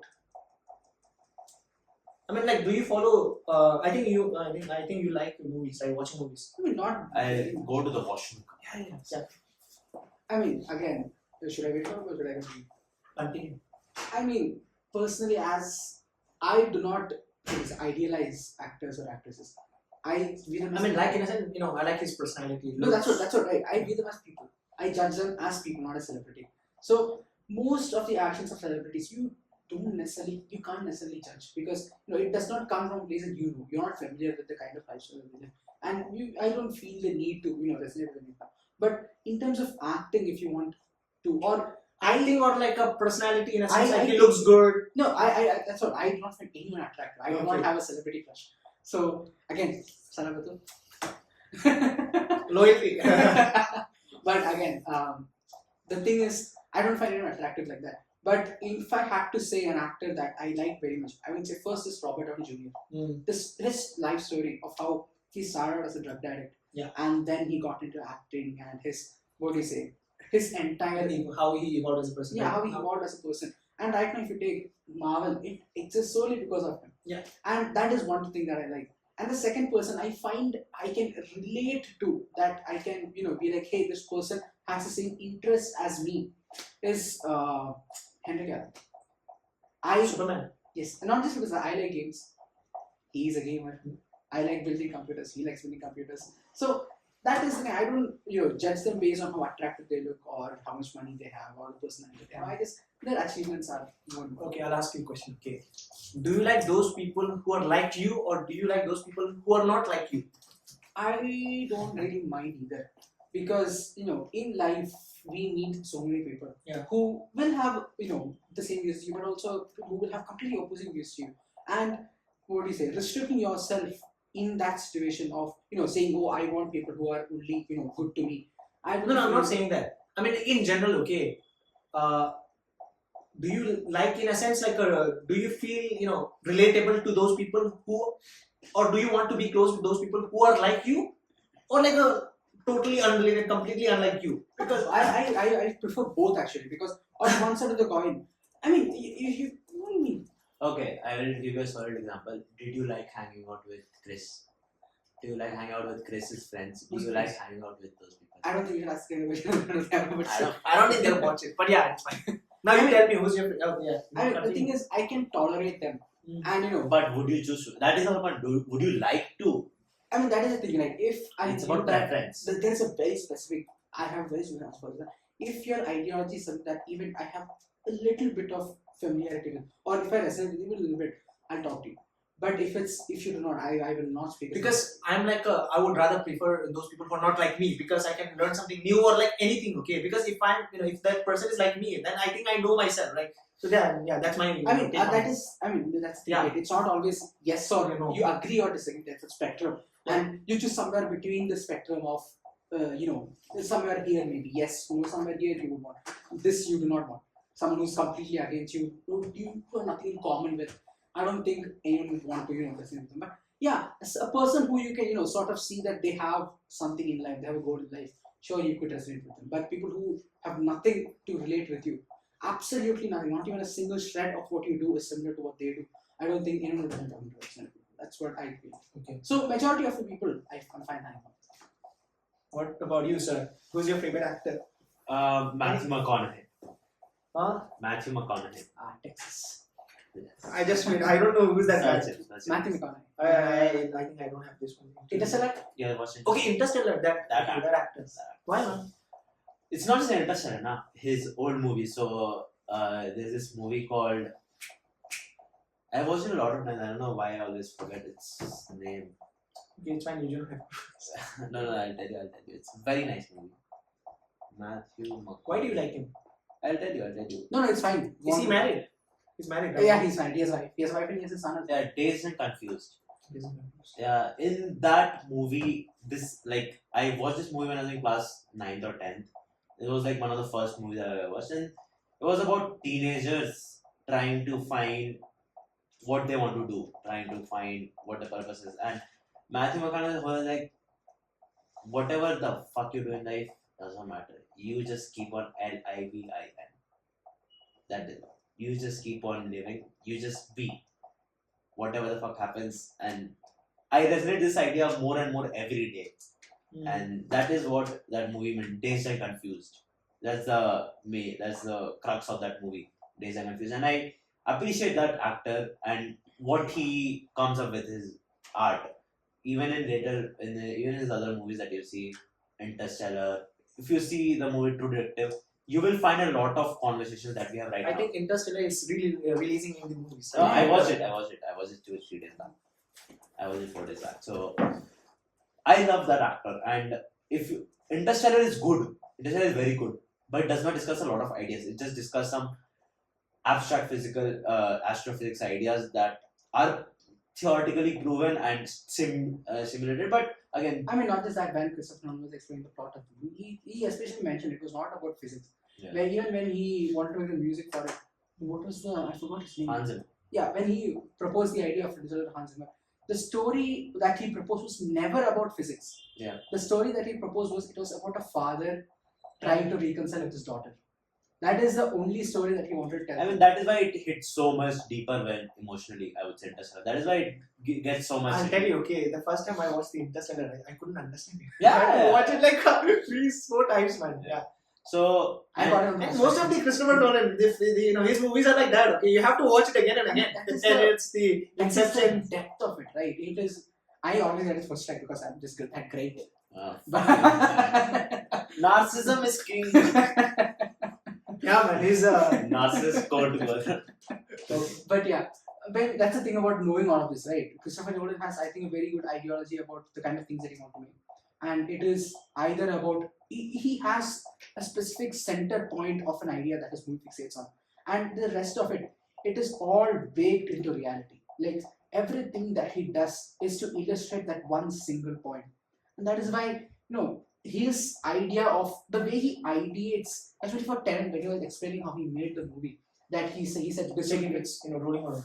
Speaker 1: I mean, like, do you follow? I think you like movies, right? Watching movies.
Speaker 3: I mean, not.
Speaker 2: I go to the washroom.
Speaker 1: Yeah.
Speaker 3: I mean, again, should I wait for or should I continue?
Speaker 1: Continue.
Speaker 3: I mean, personally, as I do not idealize actors or actresses. I view them as
Speaker 1: like in a sense, I like his personality.
Speaker 3: No, that's what right. I view them as people. I judge them as people, not as celebrity. So most of the actions of celebrities, you can't necessarily judge, because it does not come from a place that you know. You're not familiar with the kind of lifestyle they live, and I don't feel the need to resonate with them. But in terms of acting, if you want to, or
Speaker 1: acting or like a personality in a sense,
Speaker 3: I
Speaker 1: he looks good.
Speaker 3: No, I that's what I do not find anyone attractive. I do
Speaker 1: Okay.
Speaker 3: not have a celebrity crush. So again, Salabatu.
Speaker 1: Loyalty.
Speaker 3: But again, the thing is, I don't find anyone attractive like that. But if I had to say an actor that I like very much, I would say first is Robert Downey Jr. His life story of how he started out as a drug addict,
Speaker 1: Yeah.
Speaker 3: and then he got into acting, and his entire
Speaker 1: How he evolved as a person.
Speaker 3: how he evolved as a person. And right now, if you take Marvel, it exists solely because of him.
Speaker 1: Yeah.
Speaker 3: And that is one thing that I like. And the second person I find I can relate to, that I can, be like, hey, this person has the same interest as me, is Henry Cavill.
Speaker 1: Superman.
Speaker 3: Yes, and not just because I like games. He's a gamer. I like building computers. He likes building computers. So that is the thing. I don't judge them based on how attractive they look or how much money they have or the personality they have. I guess their achievements are more important.
Speaker 1: Okay, I'll ask you a question. Okay, do you like those people who are like you, or do you like those people who are not like you?
Speaker 3: I don't really mind either, because in life we meet so many people who will have the same views as you, but also who will have completely opposing views to you. And what do you say? Restricting yourself in that situation of saying, oh, I want people who are only good to me.
Speaker 1: No, I'm not saying that. I mean, in general, okay. Do you like, in a sense, like, do you feel relatable to those people who, or do you want to be close with those people who are like you, or like totally unrelated, completely unlike you?
Speaker 3: Because I prefer both actually, because on one side of the coin, I mean, what do you mean?
Speaker 2: Okay, I will give you a solid example. Did you like hanging out with Chris? Do you like hanging out with Chris's friends? Do
Speaker 3: Who's
Speaker 2: you like
Speaker 3: Chris?
Speaker 2: hanging out with those people?
Speaker 3: I don't think you're asking a question.
Speaker 1: I don't think they'll watch it, but yeah, it's fine. Now you tell me who's your. Oh, yeah.
Speaker 3: I mean, the thing is, I can tolerate them, and
Speaker 2: But would you choose? That is not point. Would you like to?
Speaker 3: I mean, that is the thing. Like, if I
Speaker 2: It's
Speaker 3: knew
Speaker 2: about
Speaker 3: that
Speaker 2: preference.
Speaker 3: there is a very specific, I have very specific answer for that. If your ideology is something that even I have a little bit of familiarity with, or if I resonate with even a little bit, I'll talk to you. But if you do not, I will not speak.
Speaker 1: Because I'm like I would rather prefer those people who are not like me, because I can learn something new or like anything. Okay, because if I'm if that person is like me, then I think I know myself, right? So yeah, that's my.
Speaker 3: I mean,
Speaker 1: take on it.
Speaker 3: that's the
Speaker 1: Yeah.
Speaker 3: debate. It's not always yes or no.
Speaker 1: No.
Speaker 3: You agree or disagree. That's a spectrum,
Speaker 1: Yeah.
Speaker 3: and you choose somewhere between the spectrum of, somewhere here maybe yes, somewhere here you would want. This you do not want. Someone who's completely against you, who you have nothing in common with. I don't think anyone would want to listen to them. But yeah, as a person who you can sort of see that they have something in life, they have a goal in life. Sure, you could resonate with them. But people who have nothing to relate with you, absolutely nothing, not even a single shred of what you do is similar to what they do. I don't think anyone would want to resonate with them. That's what I feel.
Speaker 1: Okay.
Speaker 3: So majority of the people, I'm fine hanging out.
Speaker 1: What about you, sir? Who's your favorite actor?
Speaker 2: Matthew McConaughey.
Speaker 1: Huh?
Speaker 2: Matthew McConaughey.
Speaker 3: Texas.
Speaker 2: Yes.
Speaker 1: I don't know who's that guy.
Speaker 2: That's it. That's it.
Speaker 3: Matthew McConaughey.
Speaker 1: I think I don't have this one.
Speaker 3: Interstellar?
Speaker 2: Yeah, watching.
Speaker 1: Okay, Interstellar. That actor. Why, man?
Speaker 2: It's not just an Interstellar, nah. His old movie. So there's this movie called. I watched it a lot of times. I don't know why I always forget its name.
Speaker 1: Okay, it's fine. You don't have.
Speaker 2: No, I'll tell you. It's a very nice movie. Matthew McConaughey.
Speaker 1: Why do you like him?
Speaker 2: I'll tell you.
Speaker 3: No, it's fine.
Speaker 1: Is he married? He's married, right?
Speaker 3: Yeah, he's married. He has a wife. He has a wife and he has a son as well.
Speaker 2: Yeah, Dazed and Confused.
Speaker 1: He isn't married.
Speaker 2: Yeah, in that movie, I watched this movie when I was in class 9th or 10th. It was like one of the first movies I ever watched, and it was about teenagers trying to find what they want to do, trying to find what the purpose is. And Matthew McConaughey was like, whatever the fuck you do in life doesn't matter. You just keep on living. That is all. You just keep on living. You just be. Whatever the fuck happens. And I resonate this idea more and more every day. And that is what that movie meant. Dazed and Confused. That's the crux of that movie. Dazed and Confused. And I appreciate that actor and what he comes up with his art. Even in his other movies that you see, Interstellar. If you see the movie True Detective, you will find a lot of conversations that we have right now.
Speaker 1: I think Interstellar is really releasing in the movies.
Speaker 2: I watched it 2-3 days back. I watched it 4 days back. So I love that actor, and Interstellar is good. Interstellar is very good, but it does not discuss a lot of ideas. It just discusses some abstract astrophysics ideas that are theoretically proven and simulated. But again,
Speaker 3: I mean, not just that, when Christopher Nolan was explaining the plot of the movie, he especially mentioned it was not about physics.
Speaker 2: Yeah.
Speaker 3: Even when he wanted to make the music for it, I forgot his name.
Speaker 2: Hans Zimmer.
Speaker 3: Yeah, when he proposed the idea of Interstellar to Hans Zimmer, the story that he proposed was never about physics.
Speaker 2: Yeah.
Speaker 3: The story that he proposed was about a father trying to reconcile with his daughter. That is the only story that he wanted to tell.
Speaker 2: I mean, that is why it hits so much deeper when emotionally, I would say, Interstellar. That is why it gets so much.
Speaker 1: I'll tell you, okay, the first time I watched the Interstellar, I couldn't understand it.
Speaker 2: Yeah.
Speaker 1: I had to watch it like 3-4 times, man. Yeah.
Speaker 2: So,
Speaker 3: I got it on
Speaker 1: And most of the Christopher Nolan, his movies are like that. Okay, you have to watch it again and again.
Speaker 3: That is
Speaker 1: And
Speaker 3: the-
Speaker 1: it's the
Speaker 3: That's just the
Speaker 1: inception.
Speaker 3: depth of it, right? It is. I always get it first strike because I'm just good at great.
Speaker 2: But narcissism is king.
Speaker 1: Yeah, man, he's
Speaker 2: Narcissist code together.
Speaker 3: But yeah, but that's the thing about knowing all of this, right? Christopher Nolan has, I think, a very good ideology about the kind of things that he wants to make, and it is either about he has a specific center point of an idea that his movie fixates on, and the rest of it is all baked into reality. Like everything that he does is to illustrate that one single point, and that is why his idea of the way he ideates, especially for Tenet, when he was explaining how he made the movie, that he said this
Speaker 1: it's rolling on.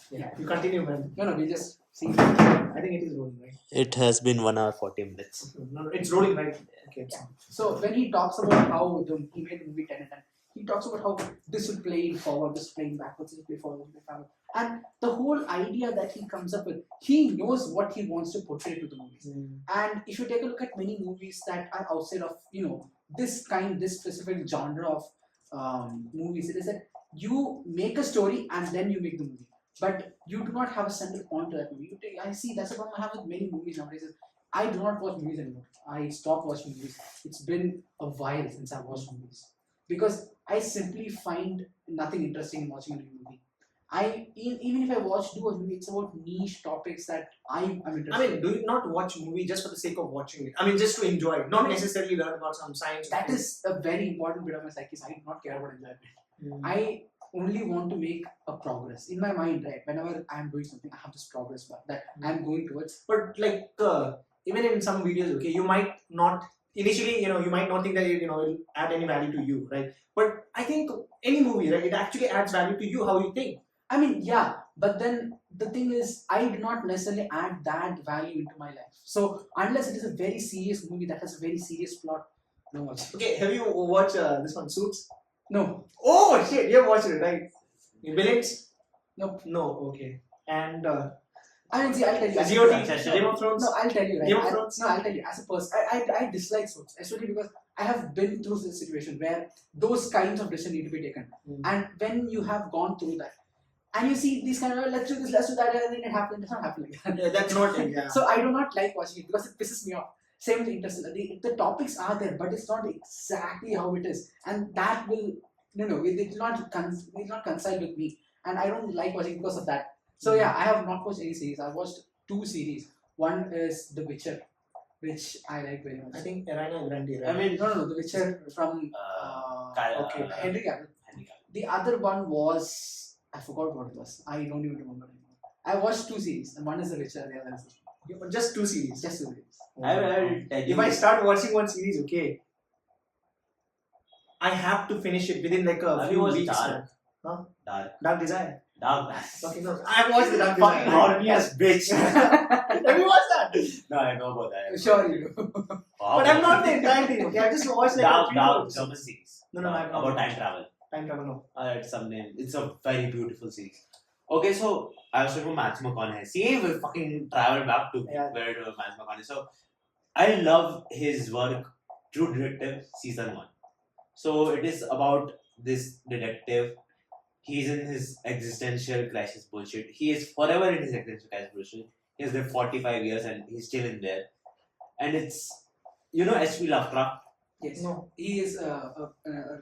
Speaker 1: Yeah, you continue, man.
Speaker 3: no, we just
Speaker 1: See, I think it is rolling, right?
Speaker 2: It has been 1 hour 40 minutes.
Speaker 1: No, it's rolling, right? Okay.
Speaker 3: Yeah. So when he talks about how he made the movie Tenet, and he talks about how this will play in forward, this will play in backwards, this will play forward, this will play backward. And the whole idea that he comes up with, he knows what he wants to portray to the movies. And if you take a look at many movies that are outside of, this specific genre of movies, it is that you make a story and then you make the movie. But you do not have a central point to that movie. I see that's the problem I have with many movies nowadays. I do not watch movies anymore. I stopped watching movies. It's been a while since I've watched movies because I simply find nothing interesting in watching a new movie. Even if I do a movie, it's about niche topics that I'm interested.
Speaker 1: I mean, do you not watch movie just for the sake of watching it? I mean, just to enjoy it, not necessarily learn about some science.
Speaker 3: That is a very important bit of my psyche. I do not care about enjoyment. I only want to make a progress in my mind. Right, whenever I'm doing something, I have this progress bar that I'm going towards.
Speaker 1: But like even in some videos, okay, you might not initially, you might not think that it'll add any value to you, right? But I think any movie, right, it actually adds value to you how you think.
Speaker 3: I mean, yeah, but then the thing is, I do not necessarily add that value into my life. So unless it is a very serious movie that has a very serious plot, no watch.
Speaker 1: Okay, have you watched this one, Suits?
Speaker 3: No.
Speaker 1: Oh shit, you have watched it, right? Villains?
Speaker 3: Nope.
Speaker 1: No, okay. And
Speaker 3: I mean, see, I'll tell you.
Speaker 1: Geopolitics, Game of Thrones?
Speaker 3: No, I'll tell you. Right?
Speaker 1: Game of Thrones?
Speaker 3: No, I'll tell you. As a person, I dislike Suits, especially because I have been through this situation where those kinds of decisions need to be taken. And when you have gone through that, and you see these kind of, let's do this, let's do that, and then it happens. It's not happening like that.
Speaker 1: Yeah, that's not it, yeah.
Speaker 3: So I do not like watching it because it pisses me off. Same with Interstellar. The topics are there, but it's not exactly how it is, and that will it will not coincide with me, and I don't like watching because of that. So yeah, I have not watched any series. I've watched 2 series. One is The Witcher, which I like very much.
Speaker 1: I think Ariana Grande, right?
Speaker 2: I mean,
Speaker 3: No, The Witcher from Henry Cavill. The other one was, I forgot what it was. I don't even remember anymore. I watched 2 series, and one is The Witcher, the other is
Speaker 1: Yeah, but just 2 series.
Speaker 3: just 2 series.
Speaker 2: I will tell you.
Speaker 1: If I start watching one series, okay, I have to finish it within like a
Speaker 2: Have
Speaker 1: few
Speaker 2: you watched
Speaker 1: weeks.
Speaker 2: Dark?
Speaker 1: Huh?
Speaker 2: Dark.
Speaker 1: Dark Desire.
Speaker 2: Dark.
Speaker 1: Okay, no, I have watched the Dark
Speaker 2: Fucking
Speaker 1: Desire.
Speaker 2: horniest bitch.
Speaker 1: Have you watched that?
Speaker 2: No, I know about that.
Speaker 3: Sure, you do.
Speaker 2: Wow.
Speaker 1: But I'm not the entire thing. Okay, I just watched like a
Speaker 2: Dark,
Speaker 1: few
Speaker 2: Dark,
Speaker 1: episodes.
Speaker 2: German series.
Speaker 1: No, I have not
Speaker 2: about
Speaker 1: watched.
Speaker 2: time travel.
Speaker 1: Time travel, no.
Speaker 2: It's some name. It's a very beautiful series. Okay, so I was talking about Matthew McConaughey. See, we fucking traveled back to
Speaker 1: Yeah.
Speaker 2: where it was Matthew McConaughey. So I love his work, True Detective season 1. So it is about this detective. He's in his existential crisis bullshit. He is forever in his existential crisis bullshit. He has lived 45 years and he's still in there. And it's, H.P. Lovecraft.
Speaker 3: Yes.
Speaker 1: No.
Speaker 3: He is a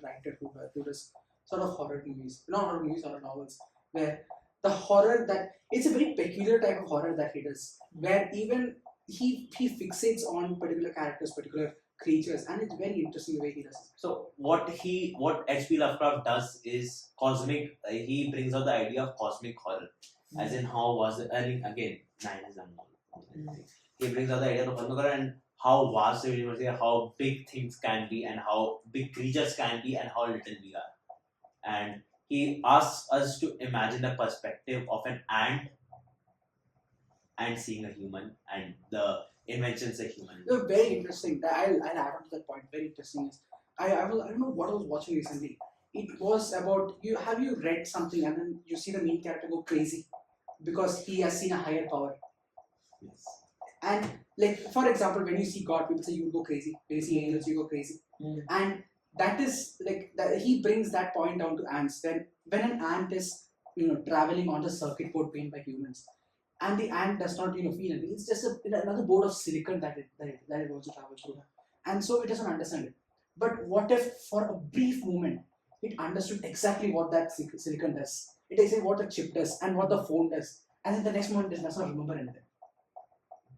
Speaker 3: writer who does sort of horror movies. Not horror movies, horror novels. Where the horror it's a very peculiar type of horror that he does. Where even he fixates on particular characters, particular creatures, and it's very interesting the way he does it.
Speaker 2: So what H.P. Lovecraft does is cosmic. He brings out the idea of cosmic horror, as in how was it? I mean, again, 9 is unknown. He brings out the idea of cosmic horror and how vast the universe is, how big things can be, and how big creatures can be, and how little we are. And he asks us to imagine the perspective of an ant and seeing a human, and the inventions a human.
Speaker 3: No, very interesting. I'll add on to that point. Very interesting is I don't know what I was watching recently. It was about have you read something and then you see the main character go crazy because he has seen a higher power.
Speaker 2: Yes.
Speaker 3: And like for example, when you see God, people say you go crazy. When you see angels, you go crazy. And that is like that he brings that point down to ants. Then when an ant is traveling on the circuit board made by humans, and the ant does not feel anything. It's just another board of silicon that it wants to travel through, and so it doesn't understand it. But what if for a brief moment it understood exactly what that silicon does? It exactly what the chip does and what the phone does, and then the next moment it does not remember anything.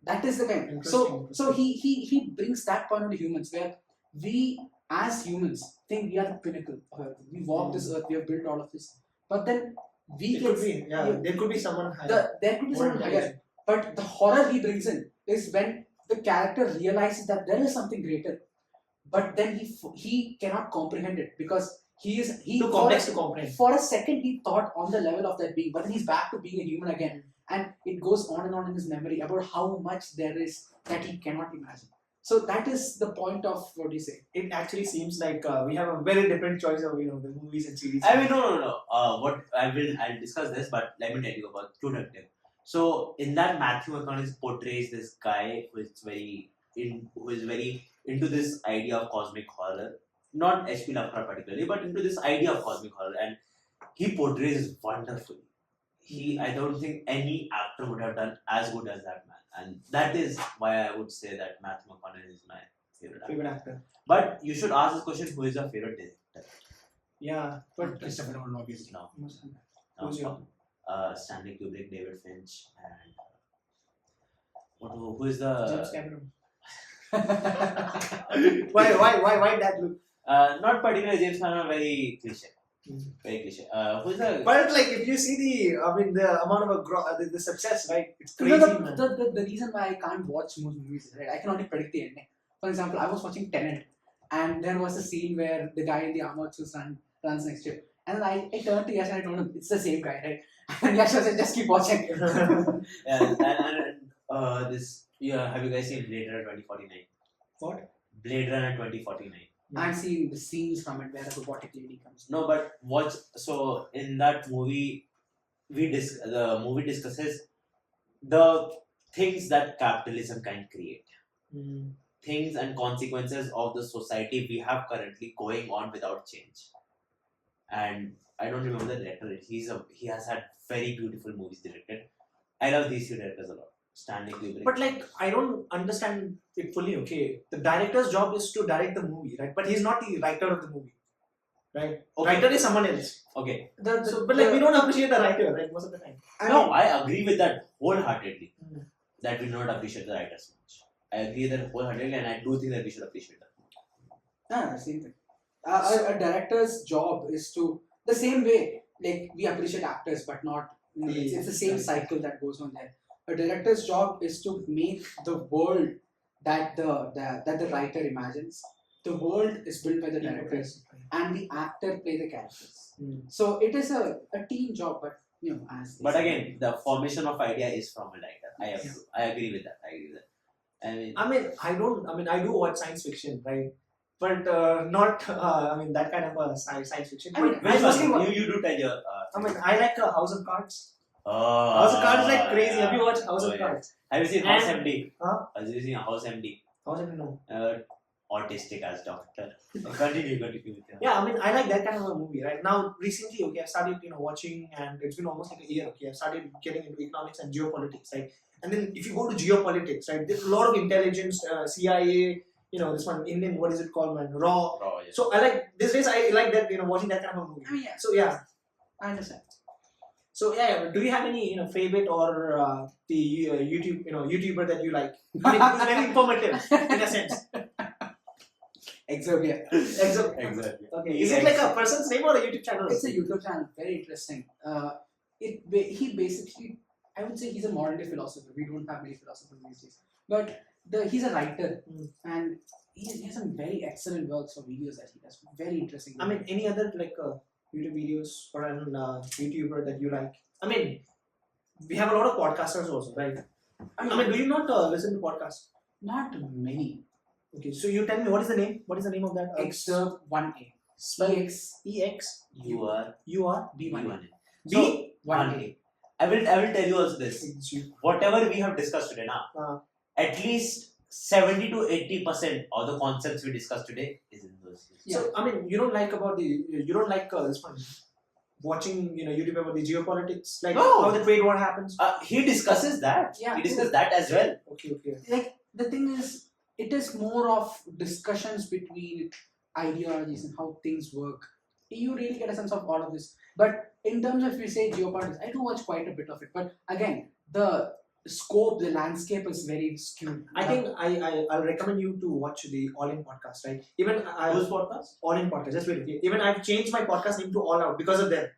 Speaker 3: That is the kind. So he brings that point onto humans where we as humans think we are the pinnacle of everything. We walk this earth, we have built all of this, but then
Speaker 1: there could be someone higher.
Speaker 3: There could be someone higher, but the horror he brings in is when the character realizes that there is something greater, but then he cannot comprehend it because He
Speaker 1: Too complex to comprehend.
Speaker 3: For a second he thought on the level of that being, but then he's back to being a human again, and it goes on and on in his memory about how much there is that he cannot imagine. So that is the point of what do you say?
Speaker 1: It actually seems like we have a very different choice of the movies and series.
Speaker 2: I mean, no. What I'll discuss this, but let me tell you about True Detective. So in that, Matthew McConaughey portrays this guy who is very into this idea of cosmic horror, not H.P. Lovecraft particularly, but into this idea of cosmic horror, and he portrays it wonderfully. I don't think any actor would have done as good as that man, and that is why I would say that Matthew McConaughey is my favorite actor. But you should ask this question: who is your favorite director?
Speaker 1: Yeah, but
Speaker 3: Christopher Nolan, obviously.
Speaker 2: No.
Speaker 1: Who's your-
Speaker 2: Stanley Kubrick, David Finch, and who is the
Speaker 1: James Cameron. Why that look?
Speaker 2: not particularly James Cameron, very cliche. Very cliche. Who is the
Speaker 1: But like if you see the amount of the success, right? It's
Speaker 3: You know,
Speaker 1: crazy, man.
Speaker 3: the reason why I can't watch most movies is, right, I can only predict the ending. For example, I was watching Tenet, and there was a scene where the guy in the armor suit runs next to him. And then I turned to Yash and I told him, it's the same guy, right? And Yash said, just keep watching.
Speaker 2: this have you guys seen Blade Runner 2049?
Speaker 1: What?
Speaker 2: Blade Runner 2049.
Speaker 3: I'm seeing the scenes from it where a robotic lady comes.
Speaker 2: No, but watch. So in that movie, the movie discusses the things that capitalism can create, things and consequences of the society we have currently going on without change. And I don't remember the director. He has had very beautiful movies directed. I love these two directors a lot. Stanley Kubrick.
Speaker 1: But like I don't understand it fully. Okay, the director's job is to direct the movie, right? But he's not the writer of the movie, right?
Speaker 2: Okay.
Speaker 1: Writer is someone else.
Speaker 2: Okay.
Speaker 1: But like we don't appreciate the writer, right? Most of the time.
Speaker 2: I agree with that wholeheartedly.
Speaker 1: Mm.
Speaker 2: That we do not appreciate the writers much. I agree that wholeheartedly, and I do think that we should appreciate that.
Speaker 3: Same thing. A director's job is to, the same way, like we appreciate actors, but not, it's the same cycle that goes on there. A director's job is to make the world that the writer imagines. The world is built by the directors, and the actor play the characters. So it is a team job, but
Speaker 2: But again, the formation of idea is from a writer. I agree with that.
Speaker 1: I do watch science fiction, right? But not that kind of a science fiction.
Speaker 2: You do tell your.
Speaker 1: I like House of Cards.
Speaker 2: Oh,
Speaker 1: House of Cards is like crazy. Have you watched House of Cards?
Speaker 2: Have you seen House MD?
Speaker 1: Huh?
Speaker 2: Have you seen House MD?
Speaker 1: House of no.
Speaker 2: Autistic as doctor. Continue with that.
Speaker 1: Yeah, I like that kind of a movie. Right now, recently, okay, I've started watching, and it's been almost like a year. Okay, I've started getting into economics and geopolitics, right? And then if you go to geopolitics, right, there's a lot of intelligence, CIA. This one Indian, what is it called, man? Raw.
Speaker 2: Yeah.
Speaker 1: So I like these days. I like that, watching that kind of a movie. So yeah,
Speaker 3: I understand.
Speaker 1: So yeah, do you have any favorite or the YouTube YouTuber that you like? It's very informative in a sense.
Speaker 3: Exovia.
Speaker 2: Exactly.
Speaker 1: Okay, is it like a person's name or a YouTube channel?
Speaker 3: It's a YouTube channel. Very interesting. He basically, I would say he's a modern day philosopher. We don't have many philosophers these days, but he's a writer, and he has some very excellent works or videos that he does. Very interesting.
Speaker 1: Any other YouTube videos or an YouTuber that you like? We have a lot of podcasters also, right? Do you not listen to podcasts?
Speaker 3: Not many.
Speaker 1: Okay, so you tell me what is the name? What is the name of that?
Speaker 3: Excerpt 1A. EX.
Speaker 1: UR
Speaker 3: B1A.
Speaker 1: B1A.
Speaker 2: I will tell you also this. Whatever we have discussed today now, at least 70 to 80% of the concepts we discussed today is in those.
Speaker 1: Yeah. So you don't like this one watching YouTube about the geopolitics, like how the trade war happens.
Speaker 2: He discusses that.
Speaker 3: Yeah,
Speaker 2: he discusses that as well.
Speaker 1: Okay.
Speaker 3: Like the thing is, it is more of discussions between ideologies and how things work. You really get a sense of all of this. But in terms of, if we say geopolitics, I do watch quite a bit of it. But again, the scope, the landscape is very skewed.
Speaker 1: I think I'll recommend you to watch the All In podcast, right? Even
Speaker 2: Whose podcast?
Speaker 1: All In podcast. Just wait. Okay. Even I've changed my podcast name to All Out because of them.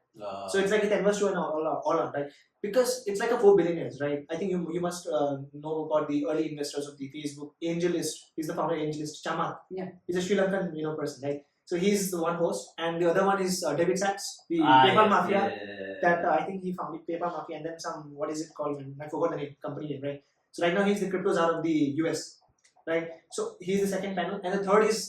Speaker 1: So it's like a 10 verse show and all out, right? Because it's like a 4 billionaires, right? I think you must know about the early investors of the Facebook. AngelList. He's the founder of AngelList. Chamath.
Speaker 3: Yeah.
Speaker 1: He's a Sri Lankan person, right? So he's the one host, and the other one is David Sachs, the
Speaker 2: Ah,
Speaker 1: PayPal
Speaker 2: yes,
Speaker 1: Mafia.
Speaker 2: yeah.
Speaker 1: That I think he founded PayPal Mafia, and then some, what is it called? I forgot the name, company name, right? So right now he's the crypto czar of the US, right? So he's the second panel, and the third is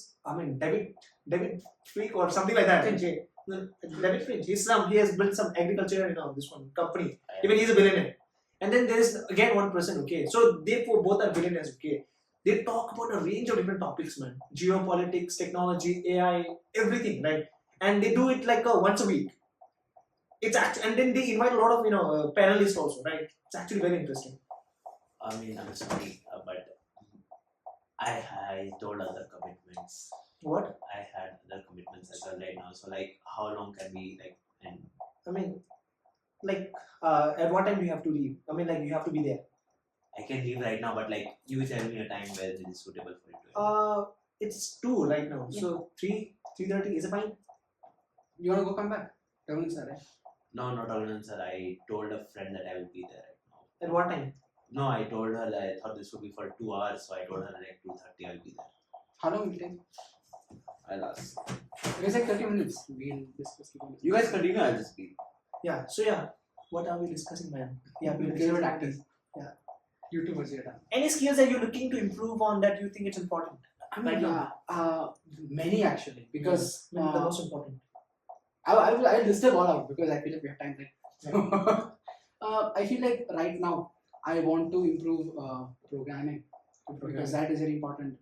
Speaker 1: David Freak or something like that. Okay. No, David Finch. He has built some agriculture, this one company. Even he's a billionaire. And then there is again one person. Okay, so they both are billionaires. Okay, they talk about a range of different topics, man. Geopolitics, technology, AI, everything, right? And they do it like once a week. It's actually, and then they invite a lot of panelists also, right? It's actually very interesting.
Speaker 2: I mean, I'm sorry, but I told other commitments.
Speaker 1: What?
Speaker 2: I had other commitments as well right now. So like, how long can we like? And
Speaker 1: I mean, like, at what time do you have to leave? I mean, like, you have to be there.
Speaker 2: I can leave right now, but like, you tell me a time where it is suitable for it.
Speaker 1: It's 2 right now.
Speaker 3: Yeah.
Speaker 1: So 3:30 is it fine?
Speaker 3: You wanna go come back? Terminal sir, right?
Speaker 2: No, not all sir. I told a friend that I will be there right now.
Speaker 1: At what time?
Speaker 2: No, I told her that I thought this would be for 2 hours, so I told her like 2:30 I'll be there.
Speaker 3: How long will it take?
Speaker 2: I'll ask.
Speaker 3: It was like 30 minutes. We'll discuss.
Speaker 2: You guys continue, I'll just be.
Speaker 1: Yeah. So yeah, what are we discussing, man? Yeah, we're
Speaker 3: Favorite
Speaker 1: discussing
Speaker 3: actors.
Speaker 1: Yeah.
Speaker 3: YouTubers, yeah.
Speaker 1: Any skills that you're looking to improve on that you think it's important?
Speaker 3: I mean, many actually, because
Speaker 1: Maybe the most important.
Speaker 3: I'll list them all out because I feel like we have time. Right? I feel like right now I want to improve programming because that is very important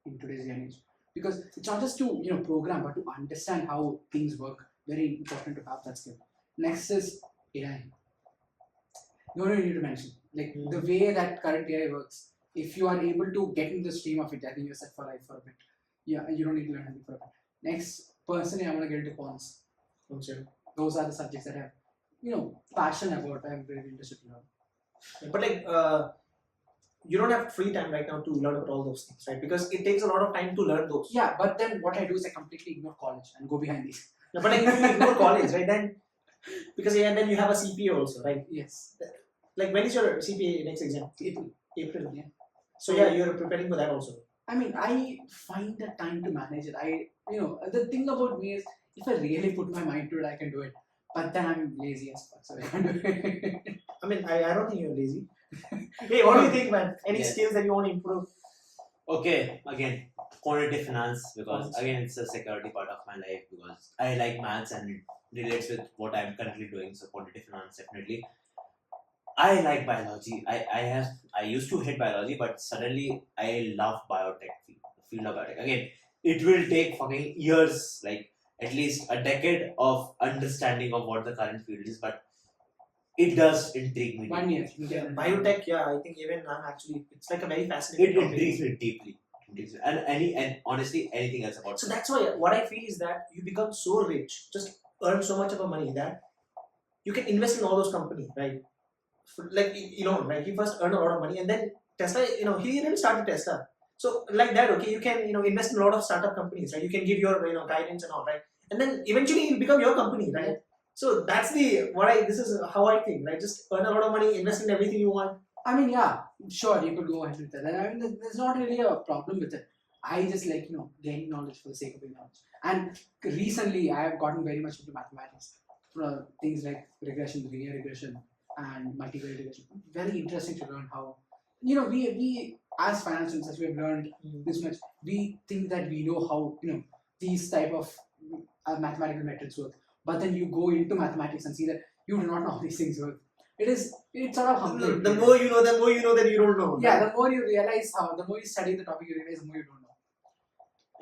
Speaker 3: in today's day and age. Because it's not just to program, but to understand how things work. Very important to have that skill. Next is AI. No need to mention like the way that current AI works. If you are able to get in the stream of it, I think you're set for life for a bit. Yeah, you don't need to learn anything for a bit. Next, personally, I want to get into quants. Those are the subjects that I have, passion about. I'm very interested in learn.
Speaker 1: But like, you don't have free time right now to learn about all those things, right? Because it takes a lot of time to learn those.
Speaker 3: Yeah, but then what I do is I completely ignore college and go behind these.
Speaker 1: Yeah, but like, if you ignore college, right? Then, because then you have a CPA also, right?
Speaker 3: Yes.
Speaker 1: Like, when is your CPA next exam? April.
Speaker 3: Yeah.
Speaker 1: So yeah, you're preparing for that also.
Speaker 3: I mean, I find the time to manage it. The thing about me is, if I really put my mind to it, I can do it. But then I'm lazy as fuck, so I can't do it.
Speaker 1: I mean, I don't think you're lazy. Hey, what do you think, man? Any
Speaker 2: Yes.
Speaker 1: skills that you want to improve?
Speaker 2: Okay, again, quantitative finance because again it's a security part of my life because I like maths and it relates with what I'm currently doing. So quantitative finance definitely. I like biology. I used to hate biology, but suddenly I love biotech field of biotech. Again, it will take fucking years, like at least a decade of understanding of what the current field is, but it does intrigue me.
Speaker 3: 1 year.
Speaker 1: Yeah, biotech, yeah, I think even I'm actually, it's like a very fascinating
Speaker 2: It
Speaker 1: topic.
Speaker 2: intrigues me deeply. And honestly anything else about
Speaker 1: So that's why what I feel is that you become so rich, just earn so much of a money that you can invest in all those companies, right? Like Elon, right? He first earned a lot of money and then Tesla, he didn't start Tesla. So like that, okay, you can invest in a lot of startup companies, right? You can give your guidance and all, right? And then eventually it'll become your company, right? So that's this is how I think, right? Just earn a lot of money, invest in everything you want.
Speaker 3: I mean, yeah, sure, you could go ahead with that. I mean, there's not really a problem with it. I just like, gaining knowledge for the sake of getting knowledge. And recently, I have gotten very much into mathematics. Things like regression, linear regression, and multivariate regression. Very interesting to learn how, we as financial as we have learned this much, we think that we know how, these type of mathematical methods work. But then you go into mathematics and see that you do not know how these things work. It's sort of humbling.
Speaker 1: The more you know that you don't know.
Speaker 3: Yeah, the more you realize the more you study the topic, you realize the more you don't know.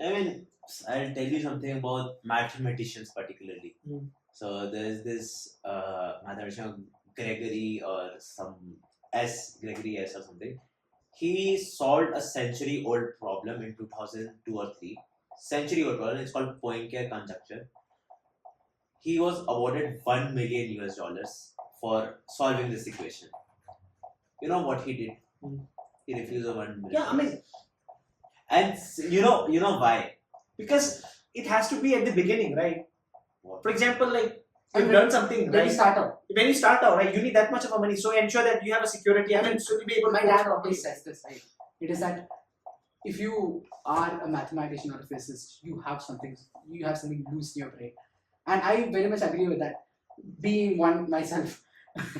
Speaker 2: I mean, I'll tell you something about mathematicians particularly. So there's this mathematician Gregory or Gregory S or something. He solved a century-old problem in 2002 or 3. Century-old problem. It's called Poincare conjecture. He was awarded $1 million for solving this equation. You know what he did? He refused the $1 million.
Speaker 1: Yeah, I mean,
Speaker 2: and you know why?
Speaker 1: because it has to be at the beginning, right?
Speaker 2: What?
Speaker 1: For example, like
Speaker 3: I
Speaker 1: you've
Speaker 3: mean,
Speaker 1: done something,
Speaker 3: When
Speaker 1: right?
Speaker 3: you start out,
Speaker 1: When you start out, right, you need that much of a money, so ensure that you have a security. I mean, so you'll be able to.
Speaker 3: my dad always says this, right? It is that if you are a mathematician or a physicist, you have something loose in your brain, and I very much agree with that. Being one myself,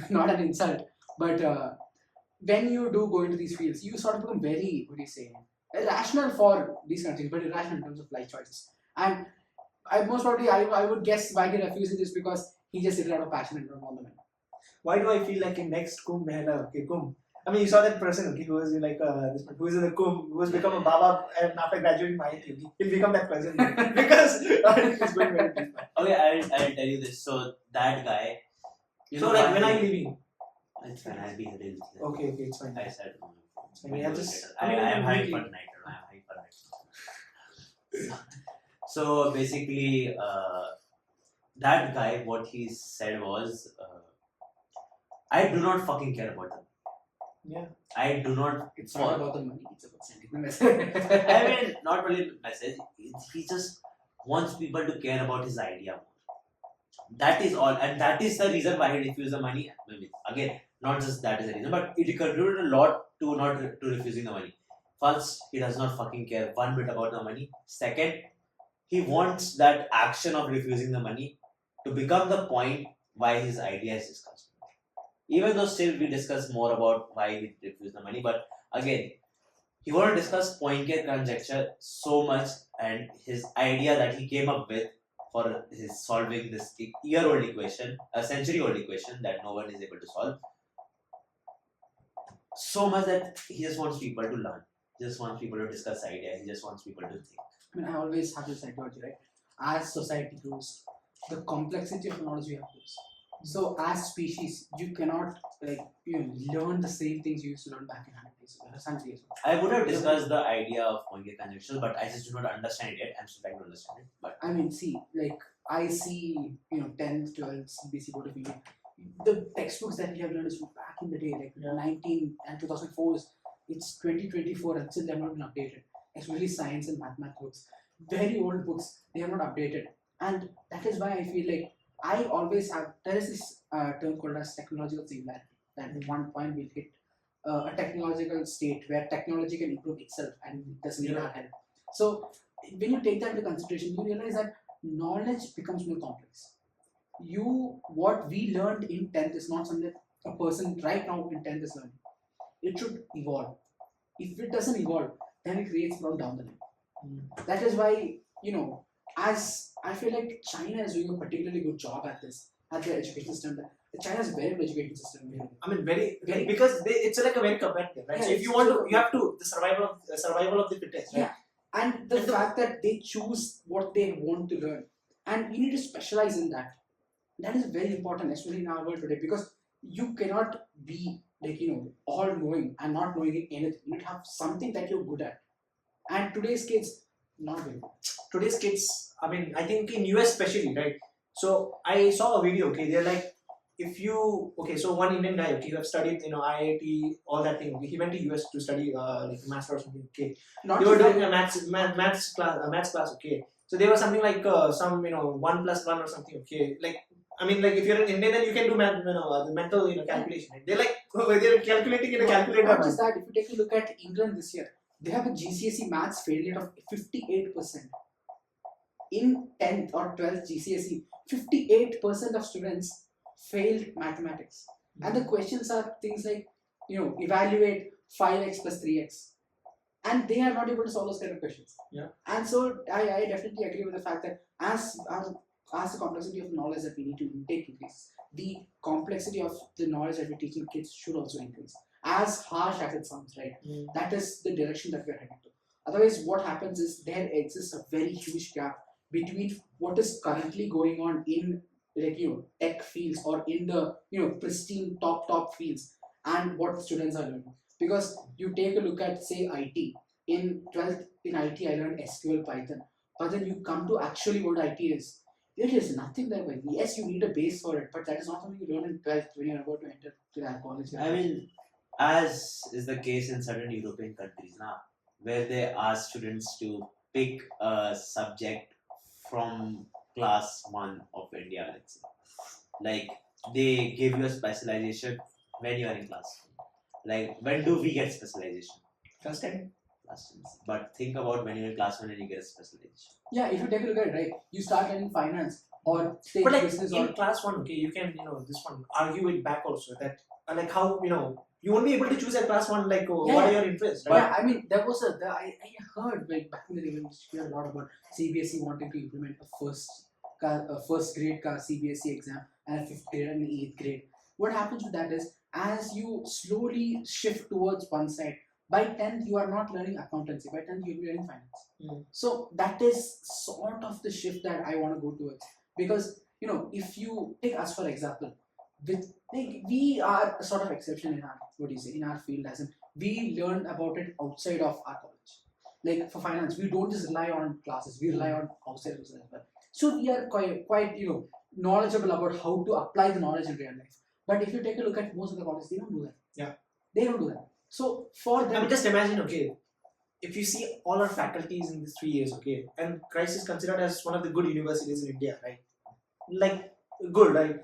Speaker 3: not an insult, but when you do go into these fields, you sort of become very, what do you say, rational for these kind of things, but irrational in terms of life choices. And most probably, I would guess why he refused it is because he just did it out of passion and don't want the money.
Speaker 1: Why do I feel like in next Kumbh Mela, okay, Kumbh? I mean, you saw that person, okay, who was in like this one, who is in the Kumbh, who has become a Baba, and after graduating my IIT, he'll become that person because he's going very deep.
Speaker 2: Okay, I'll tell you this. So that guy.
Speaker 1: So like, when are you leaving?
Speaker 2: It's fine. I'll be here till.
Speaker 1: Okay, it's fine.
Speaker 2: I said.
Speaker 1: It's fine. Yeah, just.
Speaker 2: I am having fun tonight. I am having fun tonight. So basically, that guy, what he said was, I do not fucking care about them.
Speaker 1: Yeah.
Speaker 2: I do not.
Speaker 3: It's not about the money, it's about sending the message.
Speaker 2: I mean, not really message. He just wants people to care about his idea more. That is all, and that is the reason why he refused the money. Maybe again, not just that is the reason, but it contributed a lot to not to refusing the money. First, he does not fucking care one bit about the money. Second, he wants that action of refusing the money to become the point why his idea is discussed. Even though still we discuss more about why he refused the money, but again, he want to discuss Poincare conjecture so much and his idea that he came up with for his solving this year-old equation, a century-old equation that no one is able to solve. So much that he just wants people to learn. He just wants people to discuss ideas. He just wants people to think.
Speaker 3: I mean, I always have this ideology, right? As society grows, the complexity of knowledge we have grows. So, as species, you cannot learn the same things you used to learn back in 100 years ago, 100 years ago.
Speaker 2: I would have discussed the idea of Poincare conjecture, but I just do not understand it yet. I'm still trying to understand it. But
Speaker 3: I mean, see, like I see, 10th, 12th, CBC Board of India. The textbooks that we have learned is from back in the day, like 19 and 2004. It's 2024 and still they have not been updated. Especially science and mathematics books, very old books, they are not updated, and that is why I feel like I always have. There is this term called as technological singularity. That at one point we'll hit a technological state where technology can improve itself and it doesn't need our help. So when you take that into consideration, you realize that knowledge becomes more complex. What we learned in 10th is not something that a person right now in 10th is learning. It should evolve. If it doesn't evolve, then it creates problem down the line. That is why, as I feel like China is doing a particularly good job at this, at their education system. China has a very good education system.
Speaker 1: I mean, very because it's like a very competitive, right?
Speaker 3: Yeah,
Speaker 1: so if you want to, you have to the survival of the fittest, right?
Speaker 3: Yeah, and the fact that they choose what they want to learn, and you need to specialize in that. That is very important, especially in our world today, because you cannot be all knowing and not knowing anything. You need to have something that you're good at. And today's kids, not very good.
Speaker 1: Today's kids, I mean, I think in US especially, right? So I saw a video, okay, they're like, so one Indian guy, okay, who have studied, IIT, all that thing, okay, he went to US to study like master or something, okay.
Speaker 3: Not
Speaker 1: They were
Speaker 3: to
Speaker 1: doing a maths class, okay. So they were something like some 1 + 1 or something, okay. Like, I mean, like if you're in India, then you can do math, the mental calculation. Right? They're calculating in a calculator.
Speaker 3: Not just that, if you take a look at England this year, they have a GCSE maths failure rate of 58%. In 10th or 12th GCSE, 58% of students failed mathematics. And the questions are things like, evaluate 5x plus 3x. And they are not able to solve those kind of questions.
Speaker 1: Yeah.
Speaker 3: And so I definitely agree with the fact that as the complexity of knowledge that we need to intake increases, the complexity of the knowledge that we're teaching kids should also increase. As harsh as it sounds, right? That is the direction that we're heading to. Otherwise, what happens is there exists a very huge gap between what is currently going on in tech fields or in the pristine top fields and what students are learning. Because you take a look at, say, IT. In 12th in IT, I learned SQL, Python. But then you come to actually what IT is. It is nothing that way. Yes, you need a base for it, but that is not something you learn in 12th when you're about to enter to that college.
Speaker 2: I mean, as is the case in certain European countries now, where they ask students to pick a subject from class 1 of India, let's say. Like, they give you a specialization when you are in class 1. Like, when do we get specialization?
Speaker 1: First time.
Speaker 2: class 10. But think about when you're in class 1 and you get a special age.
Speaker 3: Yeah, if you take a look at it, right, you start learning finance or take
Speaker 1: But like
Speaker 3: business
Speaker 1: in
Speaker 3: or
Speaker 1: class one, okay, you can this one argue it back also that like how you won't be able to choose at class one like what are your interests, right?
Speaker 3: yeah, I mean there was I heard like back in the day we used to hear a lot about CBSE wanting to implement a first grade CBSE exam and a fifth grade and an eighth grade. What happens with that is as you slowly shift towards one side, by 10th you are not learning accountancy, by 10th you'll be learning finance. So that is sort of the shift that I want to go towards, because if you take us for example, we are a sort of exception in our in our field, as in we learn about it outside of our college. Like for finance, we don't just rely on classes; we rely on outside as well. So we are quite knowledgeable about how to apply the knowledge in real life. But if you take a look at most of the colleges, they don't do that.
Speaker 1: Yeah,
Speaker 3: they don't do that. So for them,
Speaker 1: I mean, just imagine, okay, if you see all our faculties in these 3 years, okay, and Christ is considered as one of the good universities in India, right? Like good, right?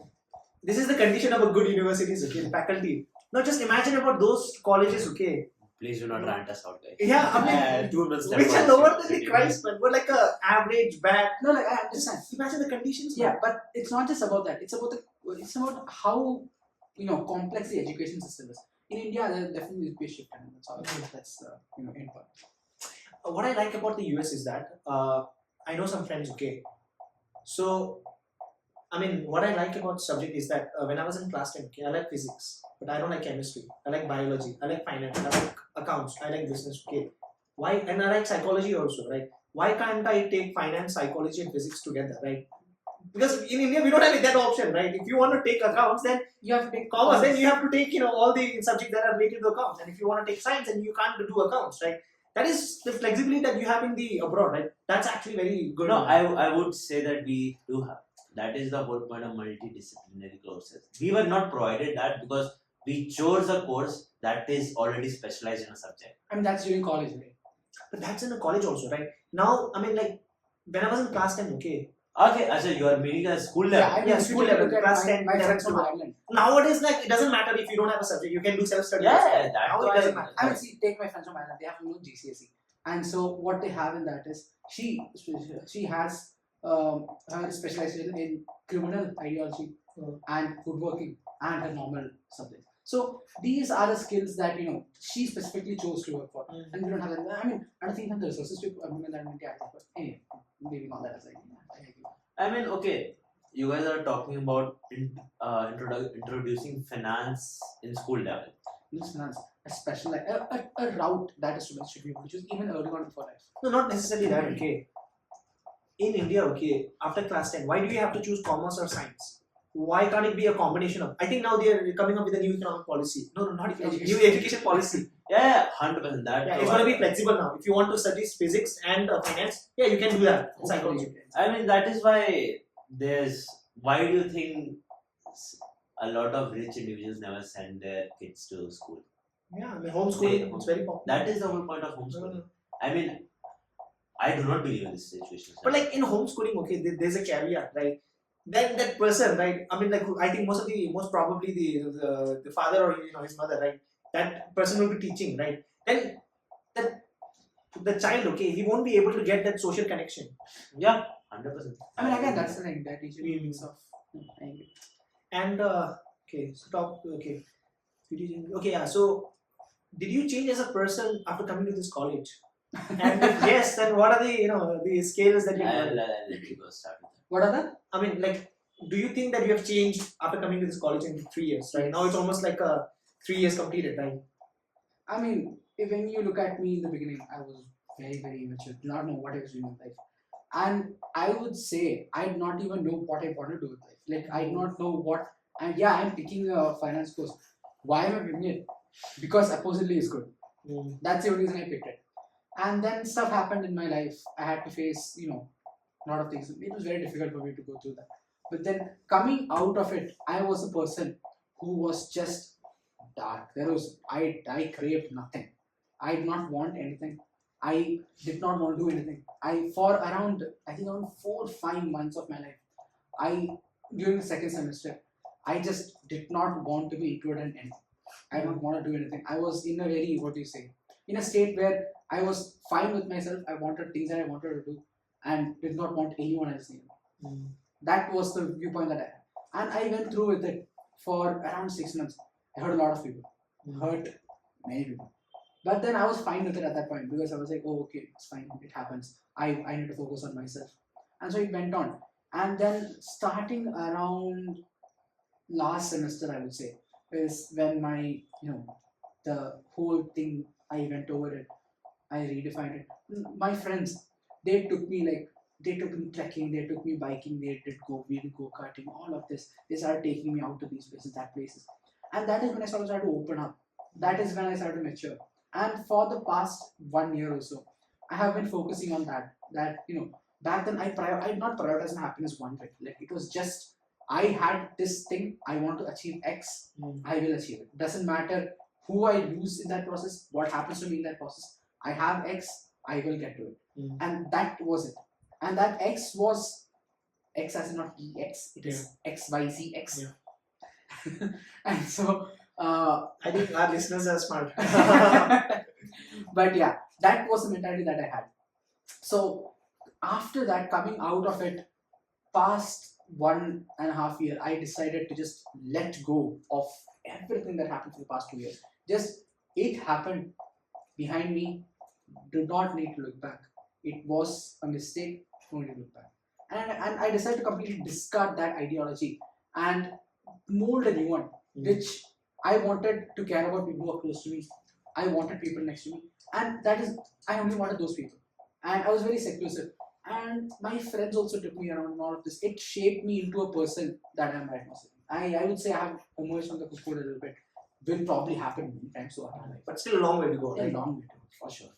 Speaker 1: This is the condition of a good universities, okay, faculty. Now just imagine about those colleges, okay.
Speaker 2: Please do not rant us out, guys.
Speaker 1: Yeah, I mean,
Speaker 2: 2 months
Speaker 1: which are lower than the Christ, man. We're like a average bad.
Speaker 3: no, like I understand.
Speaker 1: Just imagine the conditions.
Speaker 3: Yeah,
Speaker 1: man.
Speaker 3: but it's not just about that. It's about how complex the education system is. In India, there definitely will be a shift, and that's all. That's end point.
Speaker 1: What I like about the US is that I know some friends, okay. So, I mean, what I like about subject is that when I was in class 10, okay, I like physics, but I don't like chemistry. I like biology. I like finance. I like accounts. I like business, okay. Why? And I like psychology also, right? Why can't I take finance, psychology, and physics together, right? Because in India we don't have that option, right? If you want to take accounts, then
Speaker 3: You have to take
Speaker 1: commerce, then you have to take all the subjects that are related to accounts. And if you want to take science, then you can't do accounts, right? That is the flexibility that you have in the abroad, right? That's actually very good.
Speaker 2: No, I would say that we do have. That is the whole point of multidisciplinary courses. We were not provided that because we chose a course that is already specialized in a subject.
Speaker 3: I mean, that's during college, right?
Speaker 1: But that's in a college also, right? Now, I mean, like when I was in class 10, okay.
Speaker 2: Okay, so you are meaning a school level.
Speaker 3: I mean,
Speaker 1: Yeah,
Speaker 3: if you
Speaker 1: school
Speaker 3: take a
Speaker 1: level,
Speaker 3: look at
Speaker 1: class 10,
Speaker 3: my
Speaker 1: 11,
Speaker 3: friends from
Speaker 1: 12.
Speaker 3: Ireland.
Speaker 1: Nowadays, like it doesn't matter if you don't have a subject, you can do self-study.
Speaker 2: Yeah,
Speaker 1: now
Speaker 2: that's
Speaker 1: it doesn't matter.
Speaker 3: I mean, see, take my friends from Ireland. They have no GCSE, and so what they have in that is she has her specialization in criminal ideology and woodworking and her normal subjects. So these are the skills that she specifically chose to work for, and we don't have that. I mean, I don't think the resources to implement that in India. But anyway, leaving all that aside, I agree.
Speaker 2: I mean, okay, you guys are talking about introducing finance in school level.
Speaker 3: Use finance, a special a route that a student should be able to choose even early on before life.
Speaker 1: No, not necessarily that, okay. In India, okay, after class 10, why do we have to choose commerce or science? Why can't it be a combination of? I think now they are coming up with a new economic policy. No, not economic, new education policy.
Speaker 2: Yeah, 100%. That.
Speaker 1: Yeah, it's going to be flexible now. If you want to study physics and finance, yeah, you can do that. Psychology.
Speaker 2: I mean, that is why why do you think a lot of rich individuals never send their kids to school?
Speaker 1: Yeah, I mean, homeschooling, it's very popular.
Speaker 2: That is the whole point of homeschooling. I mean, I do not believe in this situation.
Speaker 1: But like in homeschooling, okay, there's a caveat, right? Then that person, right? I mean, like I think most probably the father or his mother, right? That person will be teaching, right? Then the child, okay, he won't be able to get that social connection.
Speaker 2: Yeah, 100%.
Speaker 3: I mean, again, that's the thing that teaching a mix of.
Speaker 1: And okay, so okay, yeah. So did you change as a person after coming to this college? And if yes, then what are the scales that you
Speaker 2: I'll let you go start with that.
Speaker 3: What are the?
Speaker 1: I mean, like, do you think that you have changed after coming to this college in 3 years, right? Now it's almost like 3 years completed, right?
Speaker 3: I mean, when you look at me in the beginning, I was very, very immature. Did not know what I was doing with life. And I would say I did not even know what I wanted to do with life. Like, I did not know what. And yeah, I'm picking a finance course. Why am I picking it? Because supposedly it's good. That's the only reason I picked it. And then stuff happened in my life. I had to face, a lot of things. It was very difficult for me to go through that. But then coming out of it, I was a person who was just dark. I craved nothing. I did not want anything. I did not want to do anything. For around 4 or 5 months of my life, during the second semester, I just did not want to be included in anything. I don't want to do anything. I was in a very, in a state where I was fine with myself. I wanted things that I wanted to do, and did not want anyone else near me. That was the viewpoint that I had, and I went through with it for around 6 months. I hurt a lot of people, hurt many people, but then I was fine with it at that point because I was like, oh, okay, it's fine, it happens. I need to focus on myself, and so it went on. And then starting around last semester, I would say, is when my the whole thing, I went over it, I redefined it. My friends, they took me trekking, they took me biking, we did go karting, all of this. They started taking me out to these places, that places, and that is when I started to open up. That is when I started to mature. And for the past 1 year or so, I have been focusing on that. Back then I did not prioritize my happiness one bit. Like it was just I had this thing, I want to achieve X, I will achieve it. Doesn't matter who I lose in that process, what happens to me in that process. I have X, I will get to it. And that was it. And that X was X as in not EX, it is XYZX.
Speaker 1: Yeah.
Speaker 3: And so
Speaker 1: I think our listeners are smart.
Speaker 3: but yeah, that was the mentality that I had. So after that, coming out of it, past 1.5 years, I decided to just let go of everything that happened for the past 2 years. Just it happened behind me. Do not need to look back. It was a mistake. Don't need to look back. And I decided to completely discard that ideology and mold a new one, which I wanted to care about people who are close to me. I wanted people next to me, and that is I only wanted those people. And I was very seclusive. And my friends also took me around and all of this. It shaped me into a person that I am right now. I would say I have emerged from the cookie a little bit. Will probably happen many times so far.
Speaker 1: But still a long way to go,
Speaker 3: A
Speaker 1: right?
Speaker 3: long way to go, for sure.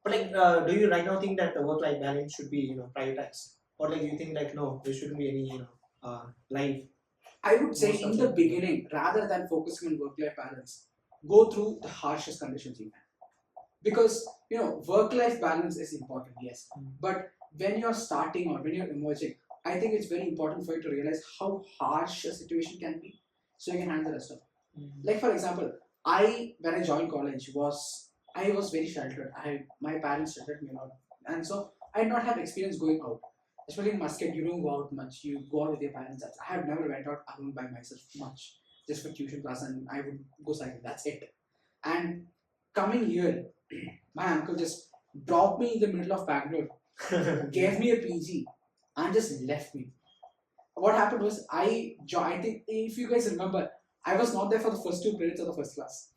Speaker 1: But do you right now think that the work-life balance should be prioritized, or do you think no, there shouldn't be any life?
Speaker 3: I would say
Speaker 1: Most of
Speaker 3: in the beginning, rather than focusing on work-life balance, go through the harshest conditions you can. Because work-life balance is important, yes. But when you're starting or when you're emerging, I think it's very important for you to realize how harsh a situation can be, so you can handle the rest of it. Like for example, when I joined college I was very sheltered. My parents sheltered me a lot, and so I did not have experience going out. Especially in Muscat, you don't go out much. You go out with your parents. I have never went out alone by myself much, just for tuition class, and I would go cycling. That's it. And coming here, my uncle just dropped me in the middle of Bangalore, gave me a PG, and just left me. What happened was I think if you guys remember, I was not there for the first 2 periods of the first class.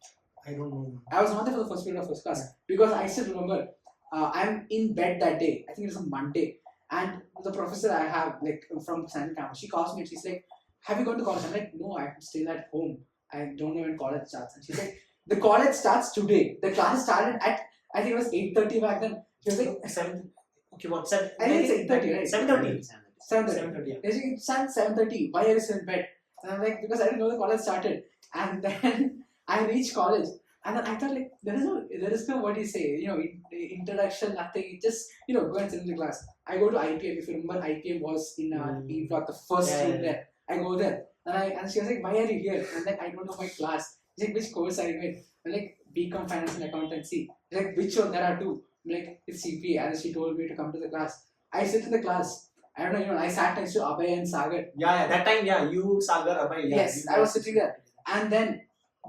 Speaker 1: I don't know.
Speaker 3: I was not there for the first period of first class because I still remember I'm in bed that day. I think it was a Monday, and the professor I have from San campus, she calls me and she's like, "Have you gone to college?" I'm like, "No, I'm still at home. I don't know when college starts." And she's like, "The college starts today. The class started at I think it was 8:30 back then." She was like,
Speaker 1: 7. Okay, what 7?
Speaker 3: I think it's 8:30, right?
Speaker 1: 7:30.
Speaker 3: 7:30.
Speaker 1: Yeah.
Speaker 3: It starts 7:30. Why are you still in bed? And I'm like, because I didn't know the college started. And then I reached college, and then I thought there is no what do you say, introduction, nothing. It just go and sit in the class. I go to IPM. If you remember, IPM was in E block, the first room there. I go there, and she was like, "Why are you here?" And then I don't know my class. She's like, "Which course are you in?" I'm like, "BCom Finance and Accountancy." She's like, "Which one? There are two." I'm like, "It's CPA." And she told me to come to the class. I sit in the class. I don't know, I sat next to Abhay and Sagar.
Speaker 1: Yeah, that time, you, Sagar, Abhay. Yeah,
Speaker 3: Yes, I was sitting there. And then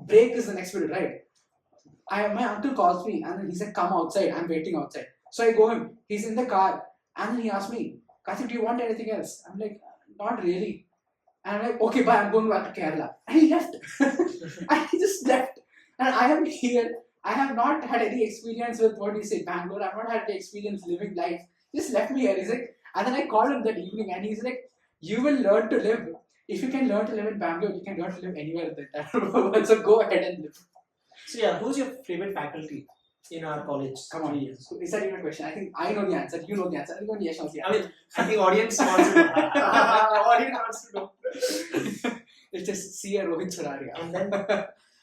Speaker 3: break is the next period, right? My uncle calls me and then he said, "Come outside, I'm waiting outside." So I go him, he's in the car, and then he asked me, "Karthik, do you want anything else?" I'm like, "Not really." And I'm like, "Okay, bye, I'm going back to Kerala." And he left. And he just left. And I am here. I have not had any experience with what you say, Bangalore. I've not had any experience living life. Just left me here. He's like, and then I called him that evening and he's like, "You will learn to live. If you can learn to live in Bangalore, you can learn to live anywhere in the entire world. So go ahead and live."
Speaker 1: So who's your favorite faculty in our college?
Speaker 3: Come on, is that even a question? I think I know the answer. You know the answer. I think Yash knows the answer.
Speaker 1: I mean, I think audience wants to know. Audience wants to know.
Speaker 3: It's just see a Rohit Churaria.
Speaker 1: And then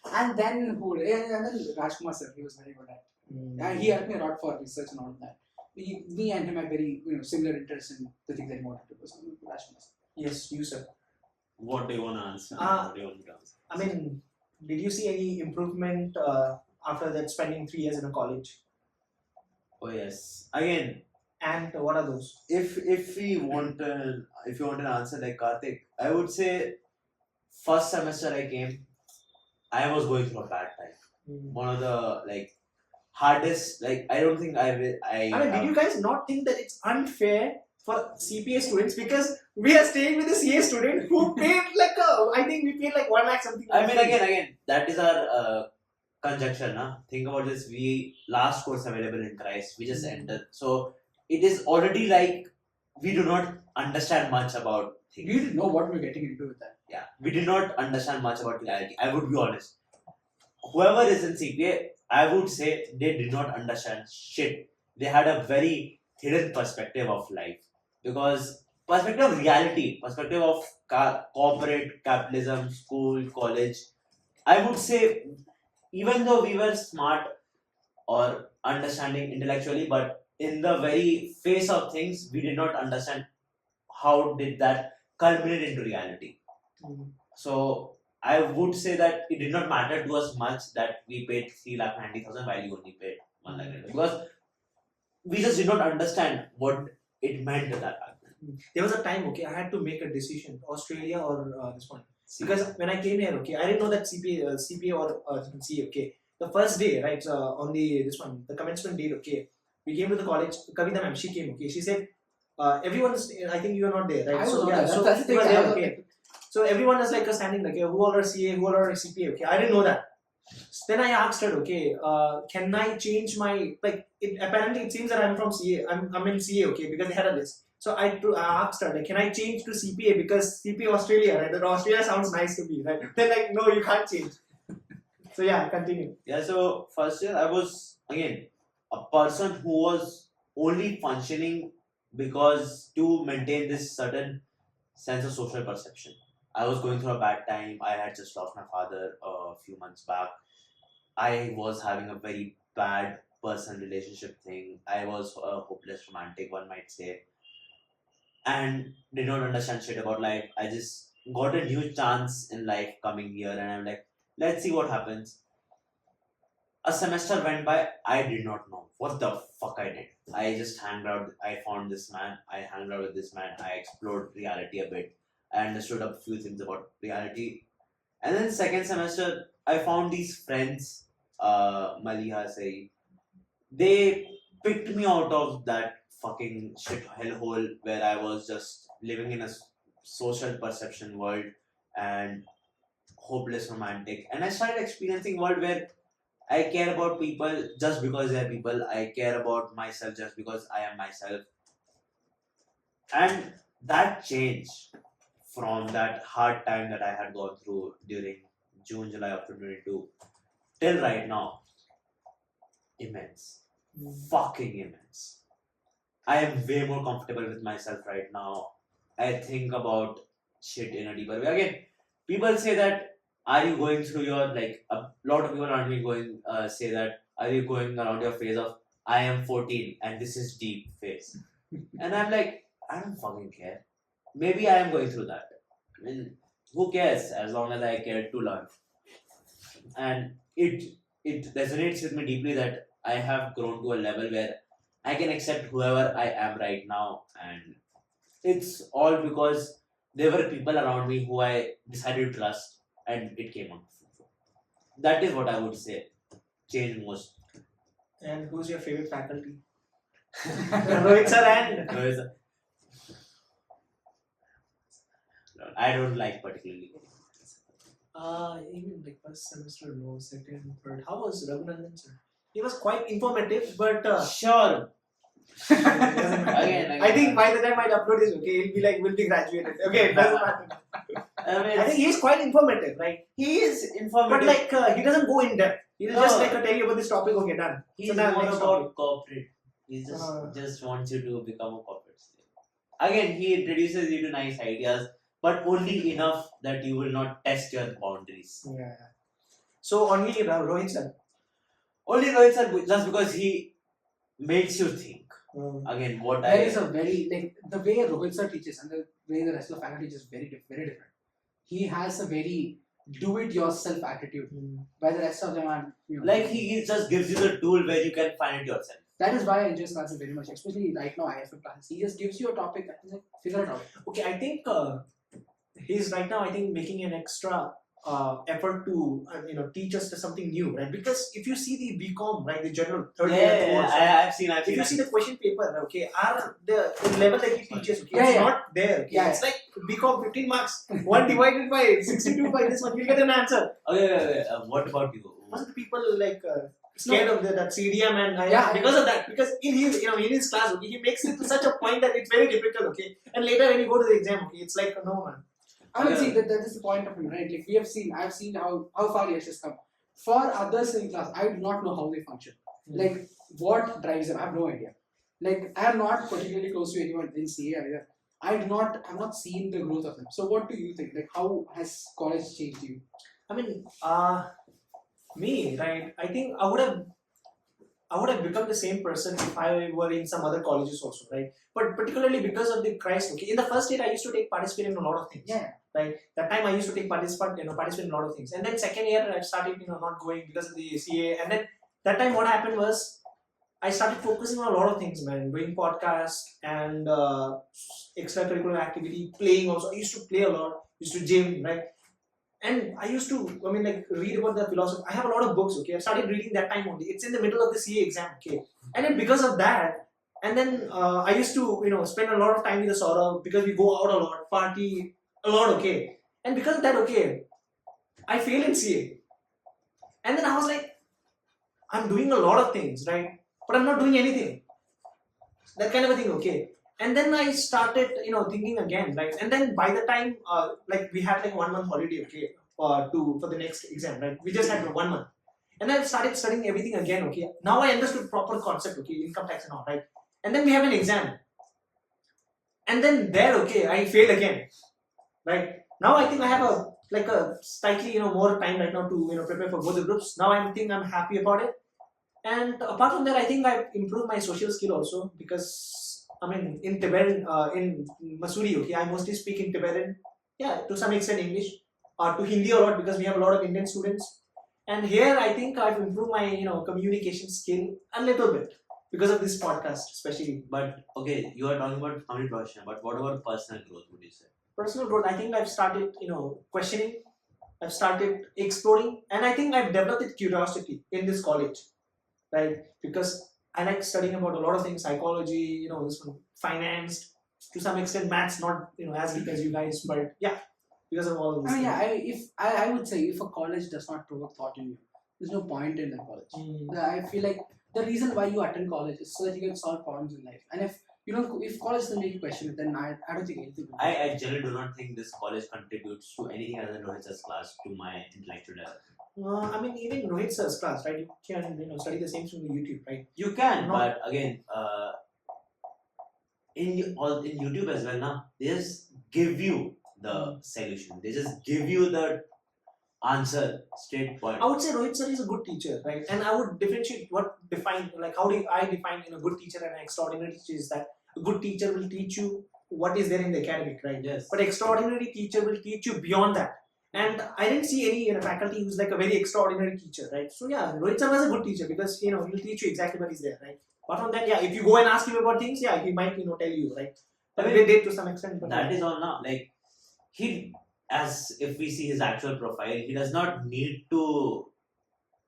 Speaker 3: And then Rajkumar sir, he was very good at. And he helped me a lot for research and all of that. Me and him had very similar interests in the things that he wanted to do. So Rajkumar sir.
Speaker 1: Yes, you sir.
Speaker 2: What do you want to answer? What do you want to answer?
Speaker 1: I mean, did you see any improvement after that spending 3 years in a college?
Speaker 2: Oh yes. Again,
Speaker 1: And what are those?
Speaker 2: if you want an answer like Karthik, I would say first semester I came, I was going through a bad time.
Speaker 1: Hmm.
Speaker 2: One of the like hardest. Like I don't think I will.
Speaker 1: I mean, did you guys not think that it's unfair for CPA students because we are staying with a CA student who paid I think we paid like 1 lakh something.
Speaker 2: I mean, again, that is our conjecture, na? Think about this. We last course available in Christ. We just entered, so it is already like we do not understand much about
Speaker 3: We
Speaker 2: things.
Speaker 3: didn't know what we were getting into with that.
Speaker 2: Yeah, we did not understand much about reality. I would be honest. Whoever is in CPA, I would say they did not understand shit. They had a very hidden perspective of life because perspective of reality, perspective of corporate capitalism, school, college. I would say even though we were smart or understanding intellectually, but in the very face of things, we did not understand how did that culminate into reality.
Speaker 1: Hmm.
Speaker 2: So I would say that it did not matter to us much that we paid 3,90,000 while you only paid 1 lakh because we just did not understand what it meant at that time.
Speaker 1: There was a time, okay, I had to make a decision, Australia or this one. Because when I came here, okay, I didn't know that CPA or CA, okay. The first day, right, on the commencement date, okay, we came to the college. Kavita ma'am, she came, okay. She said, everyone is, I think you are not there, right?
Speaker 3: I was
Speaker 1: so,
Speaker 3: not
Speaker 1: yeah,
Speaker 3: there.
Speaker 1: so
Speaker 3: That's the
Speaker 1: you
Speaker 3: thing.
Speaker 1: were
Speaker 3: I
Speaker 1: there,
Speaker 3: was
Speaker 1: okay. So everyone is like standing like, who all are CA, who all are CPA, okay. I didn't know that. Then I asked her, okay, can I change my apparently it seems that I'm from CA. I'm in CA, okay, because they had a list. So I asked her, like, can I change to CPA because CPA Australia, right? That Australia sounds nice to me, right? They're like, no, you can't change. So yeah, continue.
Speaker 2: Yeah, so first year I was again a person who was only functioning because to maintain this certain sense of social perception. I was going through a bad time. I had just lost my father a few months back. I was having a very bad personal relationship thing. I was a hopeless romantic, one might say, and did not understand shit about life. I just got a new chance in life coming here, and I'm like, let's see what happens. A semester went by. I did not know what the fuck I did. I just hanged out. I found this man. I hung out with this man. I explored reality a bit. I understood a few things about reality. And then second semester, I found these friends, Maliha Sai. They picked me out of that fucking shit hellhole where I was just living in a social perception world and hopeless romantic. And I started experiencing world where I care about people just because they are people. I care about myself just because I am myself. And that changed from that hard time that I had gone through during June, July of 2022 till right now. Immense. Fucking immense. I am way more comfortable with myself right now. I think about shit in a deeper way. Again, people say that are you going through your like a lot of people around me going say that are you going around your phase of I am 14 and this is deep phase. And I'm like, I don't fucking care. Maybe I am going through that. I mean, who cares as long as I care to learn. And it resonates with me deeply that I have grown to a level where I can accept whoever I am right now, and it's all because there were people around me who I decided to trust, and it came out. That is what I would say changed most.
Speaker 1: And who's your favorite faculty? Rohit sir and
Speaker 2: I don't like particularly.
Speaker 1: even like first semester, no, second, third. How was Raghunandan sir? He was quite informative, but
Speaker 2: Sure.
Speaker 1: doesn't matter.
Speaker 2: Again,
Speaker 1: I think by the time I upload this, okay, he'll be like, we'll be graduated. Okay, it doesn't matter. I think he's quite informative, right?
Speaker 2: he is informative.
Speaker 1: But like, he doesn't go in depth. He'll
Speaker 2: No.
Speaker 1: just like tell you about this topic. Okay, done.
Speaker 2: He's
Speaker 1: So now
Speaker 2: more
Speaker 1: next
Speaker 2: about
Speaker 1: topic.
Speaker 2: corporate. He
Speaker 1: Uh.
Speaker 2: just wants you to become a corporate slave. Again, he introduces you to nice ideas, but only enough that you will not test your boundaries.
Speaker 1: Yeah. So only Rohit sir.
Speaker 2: Only Rohit sir, just because he makes you think. Again, what
Speaker 3: There is a very like the way Rohit sir teaches and the way the rest of the faculty teaches is very different. He has a very do-it-yourself attitude. While the rest of them are,
Speaker 2: Like he just gives you the tool where you can find it yourself.
Speaker 3: That is why I enjoy classes very much, especially right now IFM classes. He just gives you a topic and he's like, figure it out.
Speaker 1: Okay, I think he's right now, I think, making an extra effort to teach us something new, right? Because if you see the BCom, right, the general third year course,
Speaker 2: I've seen.
Speaker 1: if you see the question paper, okay, are the level that he teaches, okay,
Speaker 3: Yeah,
Speaker 1: it's
Speaker 3: yeah.
Speaker 1: not there. Okay?
Speaker 3: Yeah,
Speaker 1: It's like BCom 15 marks, 1 divided by 62 by this one, you'll get an answer.
Speaker 2: Okay, what about you?
Speaker 1: Wasn't people like scared of that CDM and
Speaker 3: Yeah,
Speaker 1: because of that? Because in his in his class, okay, he makes it to such a point that it's very difficult, okay, and later when you go to the exam, okay, it's like no man.
Speaker 3: I mean,
Speaker 2: Yeah.
Speaker 3: see, that is the point of him, right? Like, I've seen how far Yash has come. For others in class, I do not know how they function. Like, what drives them, I have no idea. Like, I am not particularly close to anyone in CA either. I've not seen the growth of them. So, what do you think? Like, how has college changed you?
Speaker 1: I mean, me, right? I think I would have become the same person if I were in some other colleges also, right? But particularly because of the Christ, okay. In the first year, I used to take participate in a lot of things.
Speaker 3: Yeah.
Speaker 1: Right. That time I used to take participate in a lot of things. And then second year I started, not going because of the CA. And then that time what happened was I started focusing on a lot of things, man. Doing podcasts and extracurricular activity, playing also. I used to play a lot. Used to gym, right? And I used to, read about the philosophy. I have a lot of books, okay. I started reading that time only. It's in the middle of the CA exam, okay. And then because of that, and then I used to, spend a lot of time with the Saurabh because we go out a lot, party a lot, okay. And because of that, okay, I failed in CA. And then I was like, I'm doing a lot of things, right? But I'm not doing anything. That kind of a thing, okay. And then I started, thinking again, right? And then by the time, we had like 1 month holiday, okay, for the next exam, right? We just had 1 month. And then I started studying everything again, okay. Now I understood proper concept, okay, income tax and all, right? And then we have an exam. And then there, okay, I failed again, right? Now I think I have a slightly, more time right now to, prepare for both the groups. Now I think I'm happy about it. And apart from that, I think I've improved my social skill also because in Tibetan, in Masuri, okay, I mostly speak in Tibetan, yeah, to some extent English, to Hindi a lot because we have a lot of Indian students. And here I think I've improved my, communication skill a little bit because of this podcast, especially.
Speaker 2: But okay, you are talking about family profession, but what about personal growth, would you say?
Speaker 1: Personal growth, I think I've started, questioning, I've started exploring, and I think I've developed a curiosity in this college, right? Because I like studying about a lot of things, psychology, this one, finance, to some extent maths, not as deep as you guys, but yeah, because of all of this.
Speaker 3: I would say if a college does not provoke thought in you, there's no point in the college. I feel like the reason why you attend college is so that you can solve problems in life. And if college doesn't make you question it, then I don't think anything will.
Speaker 2: I generally do not think this college contributes to anything other than Rohit's class to my intellectual level.
Speaker 1: Even Rohit sir's class, right? You can study the same thing on YouTube, right?
Speaker 2: You can, but again, in YouTube as well, now they just give you the solution. They just give you the answer straight point.
Speaker 1: I would say Rohit sir is a good teacher, right? And I would differentiate how do I define a good teacher and an extraordinary teacher is that a good teacher will teach you what is there in the academic, right?
Speaker 2: Yes.
Speaker 1: But extraordinary teacher will teach you beyond that. And I didn't see any faculty who's like a very extraordinary teacher, right? So yeah, Rohit sir was a good teacher because he'll teach you exactly what is there, right? Apart from that, yeah, if you go and ask him about things, yeah, he might tell you, right? But they did to some extent. But
Speaker 2: That is all now. Like as if we see his actual profile, he does not need to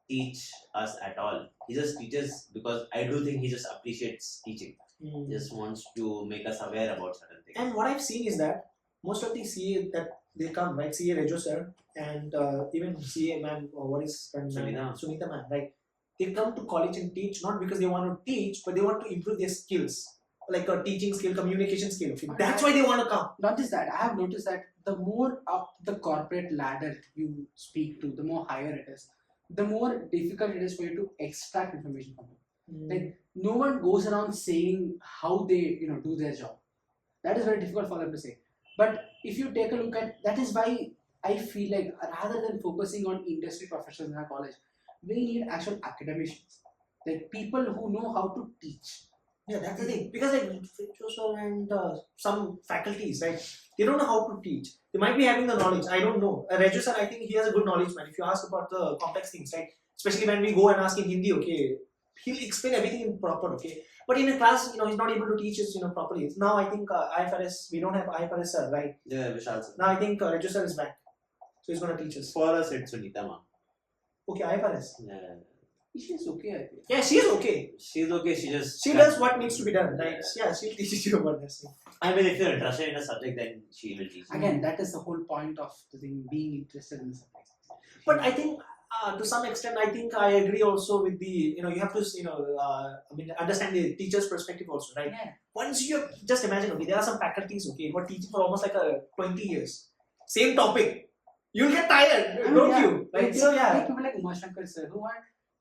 Speaker 2: teach us at all. He just teaches because I do think he just appreciates teaching. He just wants to make us aware about certain things.
Speaker 1: And what I've seen is that most of the CA that they come, right? CA Rejo sir and even CA ma'am, or what is her name? Sunita ma'am, right? They come to college and teach not because they want to teach, but they want to improve their skills, like a teaching skill, communication skill. Okay? That's why they want to come.
Speaker 3: Not just that, I have noticed that the more up the corporate ladder you speak to, the more higher it is, the more difficult it is for you to extract information from them. Like no one goes around saying how they do their job. That is very difficult for them to say. But if you take a look at that, is why I feel like rather than focusing on industry professionals in our college, we need actual academicians, like people who know how to teach.
Speaker 1: Yeah, that's the thing. Because like Virtuoso and some faculties, right? They don't know how to teach. They might be having the knowledge. I don't know. Reju sir, I think he has a good knowledge, man. If you ask about the complex things, right? Especially when we go and ask in Hindi, okay, he'll explain everything in proper, okay. But in a class, he's not able to teach us, properly. Now I think IFRS, we don't have IFRS sir, right?
Speaker 2: Yeah, Vishal sir.
Speaker 1: Now I think Reju sir is back, so he's gonna teach us.
Speaker 2: For us, it's Sunita ma'am.
Speaker 1: Okay, IFRS.
Speaker 2: Yeah.
Speaker 3: She's okay, I think.
Speaker 1: Yeah, she's okay.
Speaker 2: She's okay.
Speaker 1: She does what needs to be done, right? Yeah, she'll teach you about this.
Speaker 2: I mean, if you're interested in a subject, then she will teach you.
Speaker 3: Again, that is the whole point of the thing, being interested in the subject.
Speaker 1: But I think to some extent, I think I agree also with the, you have to, understand the teacher's perspective also, right?
Speaker 3: Yeah.
Speaker 1: Once you just imagine, okay, there are some faculties, okay, who are teaching for almost like 20 years. Same topic. You'll get tired, don't you? Like, so yeah.
Speaker 3: Like people like Uma Shankar sir,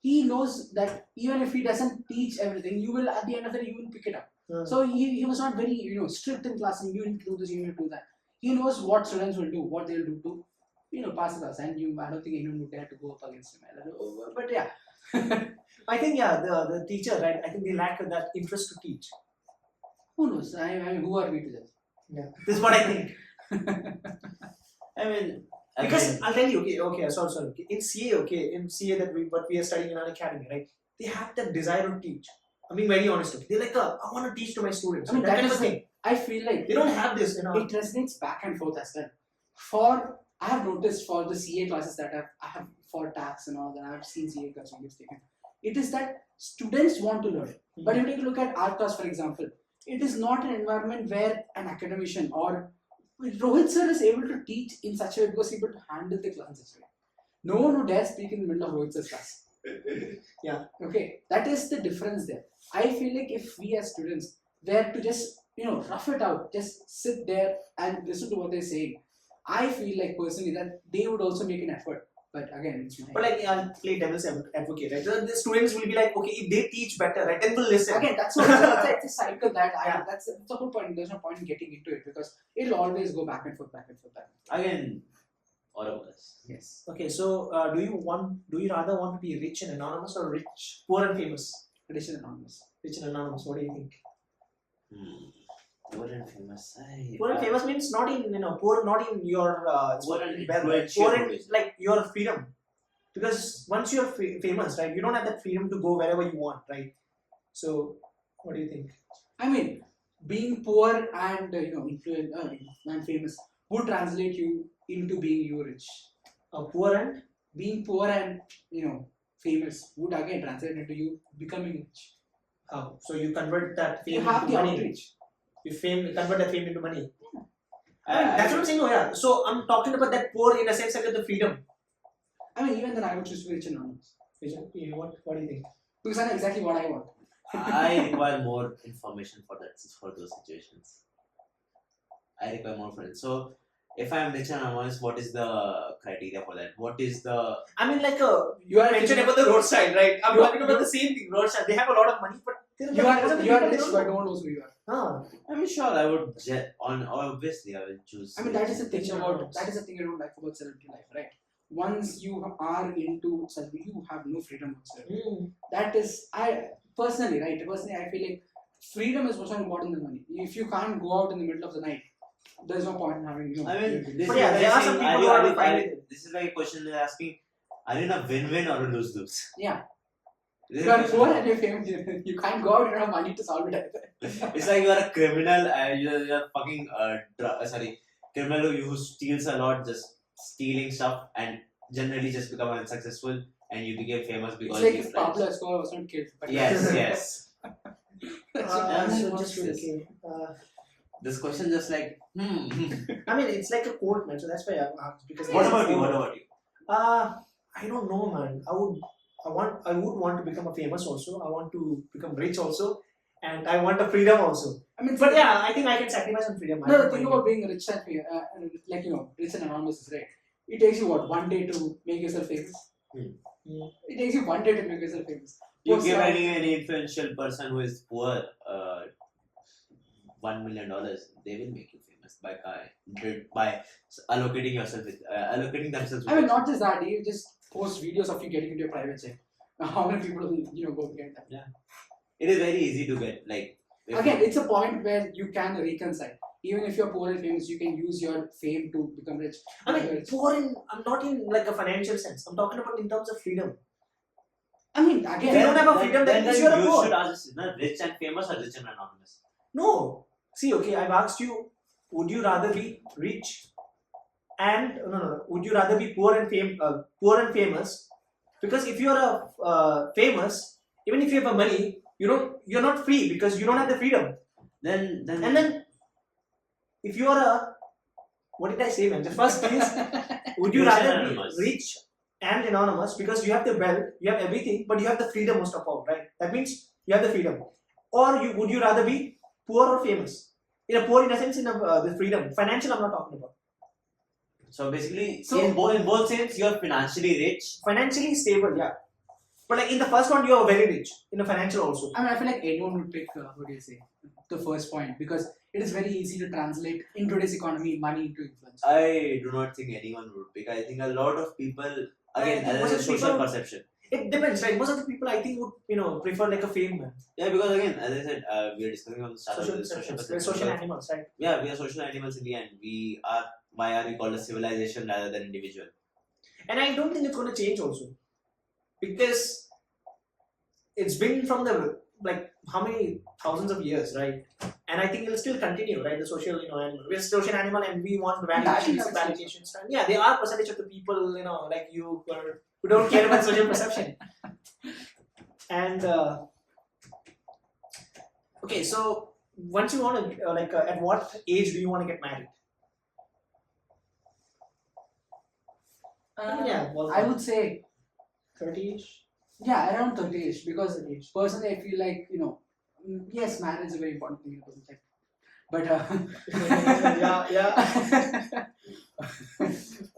Speaker 3: he knows that even if he doesn't teach everything, you will, at the end of the day, you will pick it up. So he was not very, strict in class and you need to do this, you need to do that. He knows what students will do, what they'll do to, pass the class. And I don't think anyone would dare to go up against him. But yeah.
Speaker 1: I think, the teacher, right, I think they lack that interest to teach.
Speaker 3: Who knows? I mean, who are we to judge?
Speaker 1: Yeah. This is what I think.
Speaker 2: I mean,
Speaker 1: because I'll tell you, okay, sorry. In CA, that what we are studying in our academy, right? They have that desire to teach. I'm being very honest. Okay? They're like, I want to teach to my students.
Speaker 3: I mean,
Speaker 1: that kind of thing.
Speaker 3: I feel like
Speaker 1: they don't have this,
Speaker 3: It resonates back and forth as well. I have noticed for the CA classes that I have for tax and all that, I have seen CA classes taken. It is that students want to learn. But if you take a look at art class, for example, it is not an environment where an academician or Rohit sir is able to teach in such a way because he's able to handle the classes. Right? No one would dare speak in the middle of Rohit sir's class.
Speaker 1: Yeah.
Speaker 3: Okay, that is the difference there. I feel like if we as students were to just rough it out, just sit there and listen to what they're saying, I feel like personally that they would also make an effort. But again, it's my
Speaker 1: But like, I'll play devil's advocate, right? The students will be like, okay, if they teach better, right, then we'll listen.
Speaker 3: Again, that's what it's a cycle that that's the whole point. There's no point in getting into it because it'll always go back and forth.
Speaker 2: Again, all of us.
Speaker 3: Yes.
Speaker 1: Okay, so do you rather want to be rich and anonymous or poor and famous?
Speaker 3: Rich and anonymous.
Speaker 1: Rich and anonymous, what do you think?
Speaker 2: Poor and famous.
Speaker 1: Poor and famous means not in poor, not in your
Speaker 2: Poor and
Speaker 1: poor in like your freedom, because once you're famous, right, you don't have that freedom to go wherever you want, right? So what do you think?
Speaker 3: I mean, being poor and influent and famous would translate you into being you rich.
Speaker 1: Poor and
Speaker 3: Being poor and famous would again translate into you becoming rich.
Speaker 1: how? So you convert that fame
Speaker 3: You have
Speaker 1: into
Speaker 3: the
Speaker 1: money.
Speaker 3: outreach.
Speaker 1: You convert that fame into money.
Speaker 3: Yeah.
Speaker 1: That's what I'm saying. Oh yeah. So I'm talking about that poor in a sense like the freedom.
Speaker 3: I mean, even then I would choose to be rich and anonymous
Speaker 1: What do you think?
Speaker 3: because I know exactly what I want.
Speaker 2: I require more information for those situations. I require more friends. So if I am rich and anonymous, what is the criteria for that? What is the
Speaker 1: I mean, like
Speaker 3: You are
Speaker 1: mentioned about the roadside, right? I'm talking about the same thing. Roadside, they have a lot of money, but
Speaker 3: you are rich, but no one knows who you are.
Speaker 1: Ah.
Speaker 2: I mean, sure, I would obviously I will choose.
Speaker 3: I mean, that is the thing
Speaker 1: Rich and
Speaker 3: about
Speaker 1: anonymous.
Speaker 3: that is the thing I don't like about celebrity life, right? Once you are into celebrity, you have no freedom whatsoever. That is, I personally I feel like freedom is much more important than money. If you can't go out in the middle of the night, there's no point in having
Speaker 2: I mean, this
Speaker 1: But
Speaker 2: is
Speaker 1: yeah,
Speaker 2: like
Speaker 1: there are
Speaker 2: saying,
Speaker 1: some people who are fine with it.
Speaker 2: this is like a question they're asking: are you in a win-win or a lose-lose?
Speaker 3: Yeah.
Speaker 2: This is
Speaker 3: You
Speaker 2: a
Speaker 3: are
Speaker 2: question.
Speaker 3: poor and you're famous. You can't go out. You don't have money to solve it either.
Speaker 2: It's like you are a criminal. You're fucking criminal who steals a lot, just stealing stuff, and generally just become unsuccessful, and you became famous
Speaker 3: It's
Speaker 2: because
Speaker 3: like
Speaker 2: you
Speaker 3: if Pablo Escobar was not killed. But
Speaker 2: Yes.
Speaker 1: So just
Speaker 3: Yes.
Speaker 1: okay.
Speaker 2: This question just like
Speaker 1: I mean, it's like a quote, man. So that's why I asked. Because
Speaker 2: What about you? What about you?
Speaker 1: I don't know, man. I would want to become a famous also. I want to become rich also, and I want the freedom also.
Speaker 3: I mean,
Speaker 1: But yeah, I think I can sacrifice some freedom. I
Speaker 3: no, the
Speaker 1: don't
Speaker 3: thing
Speaker 1: mind
Speaker 3: about being rich and rich and anonymous is right. It takes you what 1 day to make yourself famous. It takes you 1 day to make yourself famous.
Speaker 2: You
Speaker 3: Post
Speaker 2: give
Speaker 3: that-
Speaker 2: any influential person who is poor $1 million, they will make you famous by allocating yourself with allocating themselves.
Speaker 3: I mean, not just that. You just post videos of you getting into your private jet. How many people will go behind that?
Speaker 2: Yeah. it is very easy to get like.
Speaker 3: Again, it's a point where you can reconcile. Even if you're poor and famous, you can use your fame to become rich.
Speaker 1: I mean, poor in, I'm not in like a financial sense. I'm talking about in terms of freedom.
Speaker 3: I mean,
Speaker 1: If
Speaker 3: again,
Speaker 1: you don't have a freedom, then
Speaker 2: then
Speaker 1: you're a
Speaker 2: you
Speaker 1: poor.
Speaker 2: should ask this, na, rich and famous or rich and anonymous.
Speaker 1: No. See, okay, I've asked you, would you rather be rich and no, would you rather be poor and famous? Because if you're a famous, even if you have a money, you're not free because you don't have the freedom.
Speaker 2: Then
Speaker 1: And then if you are a, what did I say, man? The first is, would you
Speaker 2: Rich and
Speaker 1: rather be
Speaker 2: anonymous.
Speaker 1: rich and anonymous because you have the wealth, you have everything, but you have the freedom most of all, right? That means you have the freedom. Or would you rather be poor or famous? Poor in a sense, the freedom. Financial, I'm not talking about.
Speaker 2: so basically,
Speaker 3: So-
Speaker 2: in both sense, you're financially rich.
Speaker 1: Financially stable, yeah. But like in the first one, you are very rich. In the financial also.
Speaker 3: I mean, I feel like anyone would pick, what do you say, the first point, because it is very easy to translate in today's economy money into influence.
Speaker 2: I do not think anyone would pick. I think a lot of people, again,
Speaker 1: think
Speaker 2: as
Speaker 1: most
Speaker 2: a
Speaker 1: of
Speaker 2: social
Speaker 1: people-
Speaker 2: perception.
Speaker 1: It depends, right? Most of the people I think would prefer like a fame, man.
Speaker 2: Yeah, because again, as I said, we are discussing on the start
Speaker 1: Social
Speaker 2: of this social
Speaker 1: perceptions. We're
Speaker 2: perception.
Speaker 1: social
Speaker 2: but-
Speaker 1: animals, right?
Speaker 2: Yeah, we are social animals in the end. Why are we called a civilization rather than individual?
Speaker 1: And I don't think it's going to change also. Because it's been from the, like, how many thousands of years, right? And I think it'll still continue, right? The social, animal. We're a social animal and we want validations, validations. And yeah, there are percentage of the people, like you, who don't care about social perception. And, okay, so once you want to, at what age do you want to get married? Yeah, well,
Speaker 3: I would say,
Speaker 1: 30-ish?
Speaker 3: yeah, around 30ish, because personally I feel like, yes, marriage is a very important thing in a person's life. But,
Speaker 1: yeah.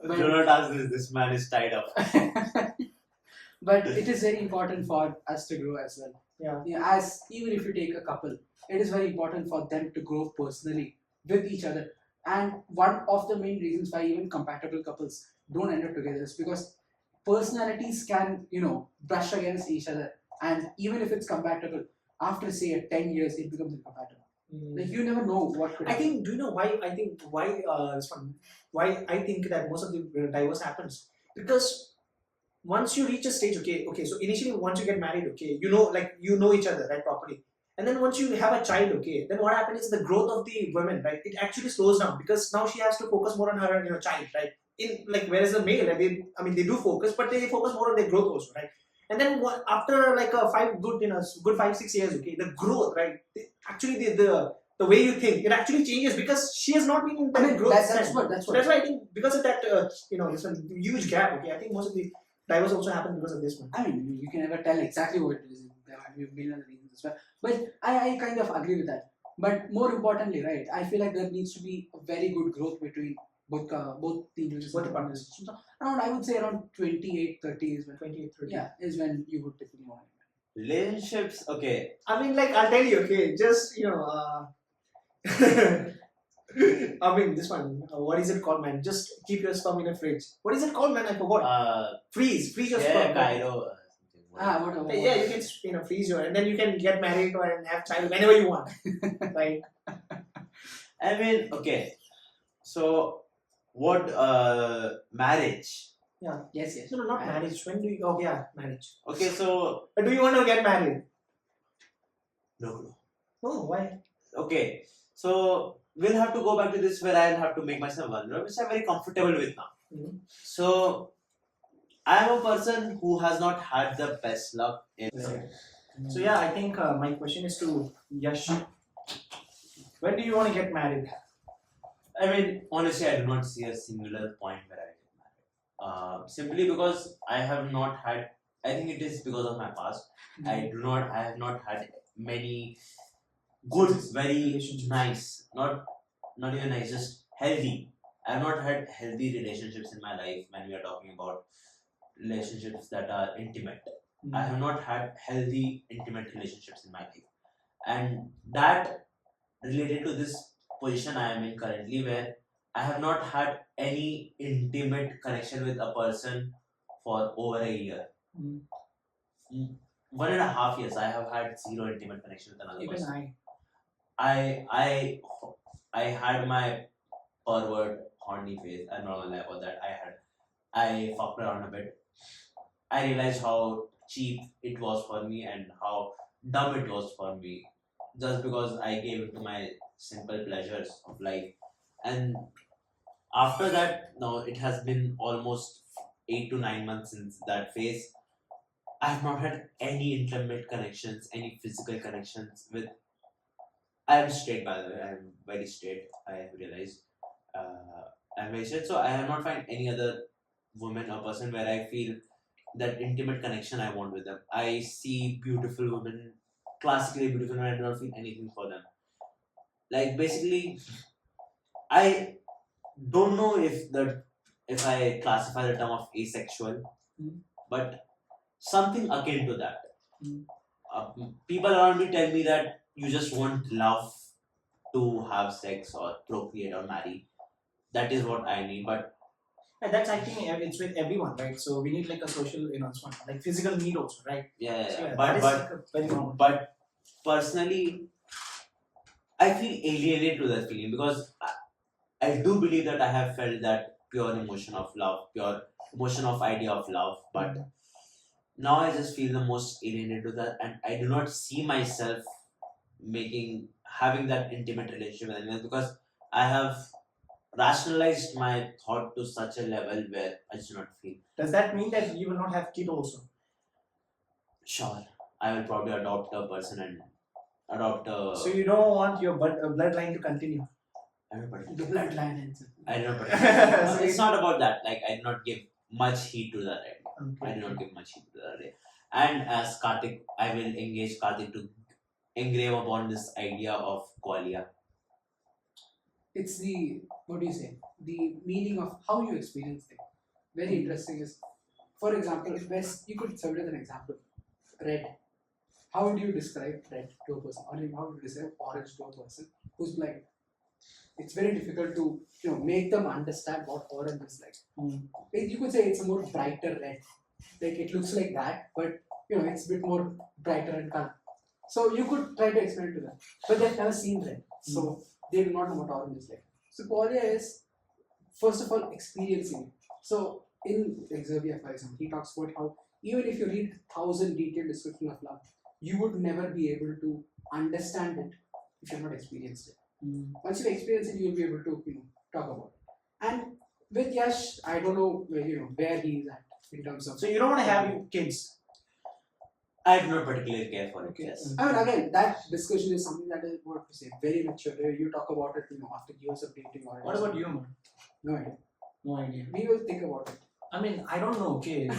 Speaker 2: Do not ask this. This man is tied up.
Speaker 3: but it is very important for us to grow as well.
Speaker 1: Yeah.
Speaker 3: As even if you take a couple, it is very important for them to grow personally with each other. And one of the main reasons why even compatible couples don't end up together is because personalities can, brush against each other. And even if it's compatible, after say 10 years, it becomes incompatible. Like you never know what could
Speaker 1: I
Speaker 3: happen.
Speaker 1: think. Do you know why? I think why I think that most of the divorce happens because once you reach a stage, okay. So initially, once you get married, okay, you know each other, right, properly. And then once you have a child, okay, then what happens is the growth of the woman, right? It actually slows down because now she has to focus more on her, child, right? Whereas the male, right, they do focus, but they focus more on their growth also, right? And then after like a good 5-6 years, okay, the growth, right? Actually, the way you think, it actually changes because she has not been in
Speaker 3: I
Speaker 1: that
Speaker 3: mean,
Speaker 1: growth.
Speaker 3: that's
Speaker 1: sense.
Speaker 3: what.
Speaker 1: So that's why I think because of that, this one huge gap. Okay, I think most of the divorce also happen because of this one.
Speaker 3: I mean, you can never tell exactly what it is. There might be a million reasons as well. But I kind of agree with that. But more importantly, right, I feel like there needs to be a very good growth between both the individuals.
Speaker 1: Both the partners.
Speaker 3: So I would say around 28, 30 is when
Speaker 1: 28, 30.
Speaker 3: yeah, is when you would definitely want it.
Speaker 2: Relationships, okay.
Speaker 1: I mean, I'll tell you, okay, just I mean, this one. What is it called, man? Just keep your sperm in a fridge. What is it called, man? I forgot. Freeze your sperm.
Speaker 2: Cairo.
Speaker 3: What?
Speaker 1: Yeah, you can freeze your, and then you can get married and have child whenever you want, right?
Speaker 2: I mean, okay. So, what marriage?
Speaker 3: Yes.
Speaker 1: No, not marriage. When do you? Oh yeah, marriage.
Speaker 2: Okay, so
Speaker 1: But do you want to get married?
Speaker 2: no.
Speaker 1: Oh, why?
Speaker 2: Okay, so we'll have to go back to this where I'll have to make myself vulnerable, which I'm very comfortable with now.
Speaker 1: Mhm.
Speaker 2: So, I am a person who has not had the best luck in.
Speaker 1: So yeah, I think my question is to Yash. When do you want to get married?
Speaker 2: I mean, honestly, I do not see a singular point where I get married. Simply because I have not had. I think it is because of my past. I have not had many good, very nice, not even nice, just healthy. I have not had healthy relationships in my life when we are talking about relationships that are intimate. I have not had healthy, intimate relationships in my life. And that related to this position I am in currently, where I have not had any intimate connection with a person for over a year.
Speaker 1: Mm.
Speaker 2: Mm. 1.5 years, I have had zero intimate connection with another
Speaker 3: Even
Speaker 2: person.
Speaker 3: I.
Speaker 2: I had my pervert horny phase. I'm not gonna lie about that. I fucked around a bit. I realized how cheap it was for me and how dumb it was for me, just because I gave into my simple pleasures of life. And after that, now it has been almost 8 to 9 months since that phase. I have not had any intimate connections, any physical connections with. I am straight, by the way. I am very straight. I have realized. I'm very straight, so I have not found any other woman or person where I feel that intimate connection I want with them. I see beautiful women, classically beautiful women. I do not feel anything for them. Like basically, I don't know if I classify the term of asexual,
Speaker 3: Mm.
Speaker 2: but something akin to that.
Speaker 3: Mm.
Speaker 2: People around me tell me that you just want love to have sex or procreate or marry. That is what I need. But
Speaker 1: And that's, I think, it's with everyone, right? So we need like a social, it's one like physical need also, right?
Speaker 2: yeah,
Speaker 1: So yeah,
Speaker 2: but
Speaker 1: that is
Speaker 2: but
Speaker 1: like a very normal.
Speaker 2: but personally, I feel alienated to that feeling because I do believe that I have felt that pure emotion of love, pure emotion of idea of love, but now I just feel the most alienated to that, and I do not see myself having that intimate relationship with anyone because I have rationalized my thought to such a level where I do not feel
Speaker 1: Does that mean that you will not have kid also?
Speaker 2: sure. I will probably adopt a person and adopt a.
Speaker 1: So you don't want your bloodline to continue.
Speaker 2: I don't know, but
Speaker 3: The bloodline and
Speaker 2: I don't know, but no,
Speaker 1: So
Speaker 2: it's not about that. Like I do not give much heed to that idea. I do not give much heed to that idea. And as Karthik, I will engage Karthik to engrave upon this idea of qualia.
Speaker 3: it's the, what do you say, the meaning of how you experience things. Very interesting is, for example, if best you could serve it as an example. Red. How would you describe red to a person? Or how would you describe orange to a person who's blind? It's very difficult to make them understand what orange is like. You could say it's a more brighter red. Like it looks like that, but it's a bit more brighter in color. So you could try to explain it to them. But they've never seen red. So they do not know what orange is like. So qualia is, first of all, experiencing it. So in Xavier, for example, he talks about how even if you read 1,000 detailed description of love, you would never be able to understand it if you've not experienced it. Once you experience it, you'll be able to talk about it. And with Yash, I don't know where he is at in terms of.
Speaker 1: So you don't want to have kids.
Speaker 2: I do not particularly care for it.
Speaker 3: Okay.
Speaker 2: Yes.
Speaker 3: I mean, again, that discussion is something that is, what to say, very mature. You talk about it, after years of dating or.
Speaker 1: What about you, man?
Speaker 3: No idea.
Speaker 1: No idea.
Speaker 3: We will think about it.
Speaker 1: I mean, I don't know. Okay.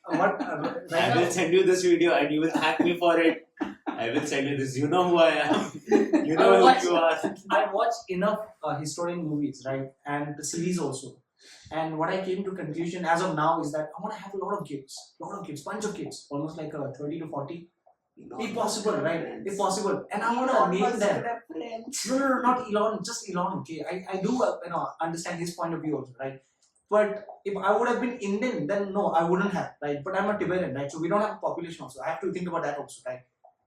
Speaker 1: What? Right
Speaker 2: I
Speaker 1: now,
Speaker 2: will send you this video and you will thank me for it. I will send you this. You know who I am. You know who you are.
Speaker 1: I watch enough historian movies, right, and the series also. And what I came to conclusion as of now is that I want to have a lot of kids, bunch of kids, almost like 30 to 40. If possible, right? If possible, and I want to name them. No, not Elon, just Elon. Okay, I do understand his point of view also, right? But if I would have been Indian, then no, I wouldn't have, right? But I'm a Tibetan, right? So we don't have a population also. I have to think about that also, right?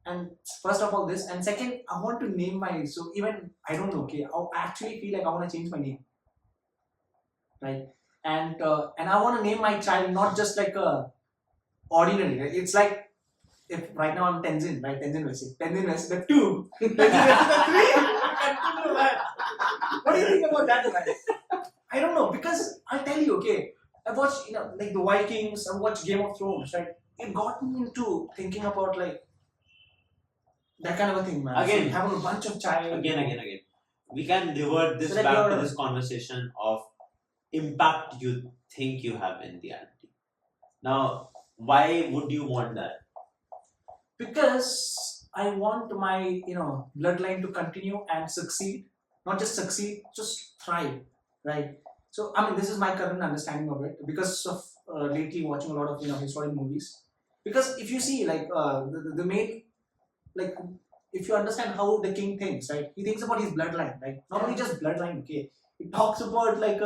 Speaker 1: And first of all, this, and second, I want to name so even I don't know. Okay, I actually feel like I want to change my name, right? And I want to name my child not just like a ordinary. Right? It's like. If right now I'm Tenzin, right? Tenzin West, the 2, Tenzin West, the 3. Continue, man. What do you think about that, man? I don't know, because I'll tell you, okay. I watched, like the Vikings. I watched Game of Thrones, right? It got me into thinking about like that kind of a thing, man.
Speaker 2: Again,
Speaker 1: so having a bunch of child.
Speaker 2: Again. We can revert this back to this conversation of impact you think you have in reality. Now, why would you want that?
Speaker 1: Because I want my bloodline to continue and succeed, not just succeed, just thrive, right? So I mean, this is my current understanding of it because of lately watching a lot of historical movies. Because if you see like the main, like if you understand how the king thinks, right? He thinks about his bloodline, right? Not only just bloodline, okay. He talks about like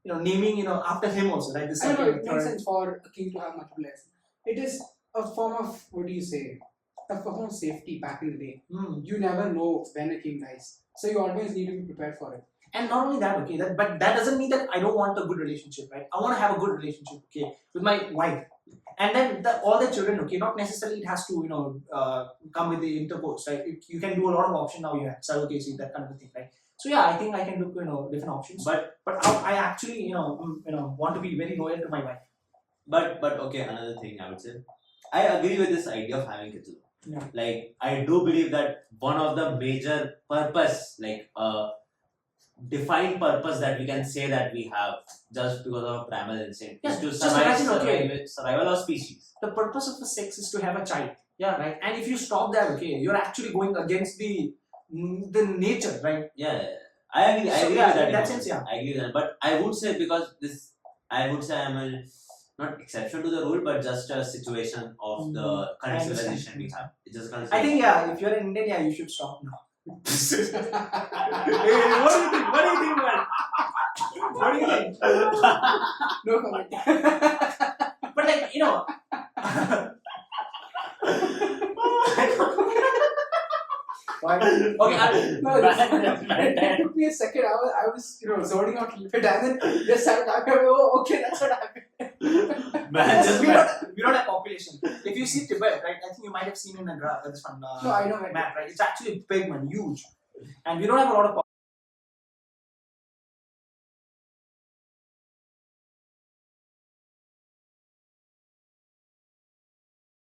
Speaker 1: naming after him also, right?
Speaker 3: I know it makes sense for a king to have multiple heirs. it is a form of, what do you say, a form of safety back in the day.
Speaker 1: Hmm.
Speaker 3: You never know when a king dies, so you always need to be prepared for it.
Speaker 1: And not only that, okay, but that doesn't mean that I don't want a good relationship, right? I want to have a good relationship, okay, with my wife, and then all the children, okay. Not necessarily it has to, come with the intercourse, right? You can do a lot of options now. You have surrogacy, that kind of a thing, right? So yeah, I think I can look, different options. But I actually, want to be very loyal to my wife.
Speaker 2: But okay, another thing I would say, I agree with this idea of having kids.
Speaker 1: Yeah.
Speaker 2: Like I do believe that one of the major purpose, like defined purpose that we can say that we have just because of a primal instinct is
Speaker 1: Yeah,
Speaker 2: to
Speaker 1: just
Speaker 2: survive,
Speaker 1: imagine, okay.
Speaker 2: survival of species.
Speaker 1: The purpose of the sex is to have a child, yeah, right? And if you stop that, okay, you're actually going against the nature, right?
Speaker 2: Yeah, I agree. I
Speaker 1: So,
Speaker 2: agree
Speaker 1: yeah,
Speaker 2: with that.
Speaker 1: in that
Speaker 2: Imam.
Speaker 1: sense, yeah.
Speaker 2: I agree with that. But I would say because this, I would say I'm a not exception to the rule, but just a situation of the
Speaker 1: I
Speaker 2: current
Speaker 1: understand.
Speaker 2: civilization we have. It's just current
Speaker 1: I think, yeah, if you're an Indian, yeah, you should stop now. Hey, what do you think? What do you think, man? What do you think?
Speaker 3: No comment.
Speaker 1: But like, Why? Okay,
Speaker 3: No, it took me a second. I was zoning out a little bit, and then just started talking. Oh, okay, that's what happened.
Speaker 2: Man, just
Speaker 1: we don't have population. If you see Tibet, right, I think you might have seen in the graph, this one,
Speaker 3: No, I know, I know.
Speaker 1: map, right? It's actually big, man, huge. And we don't have a lot of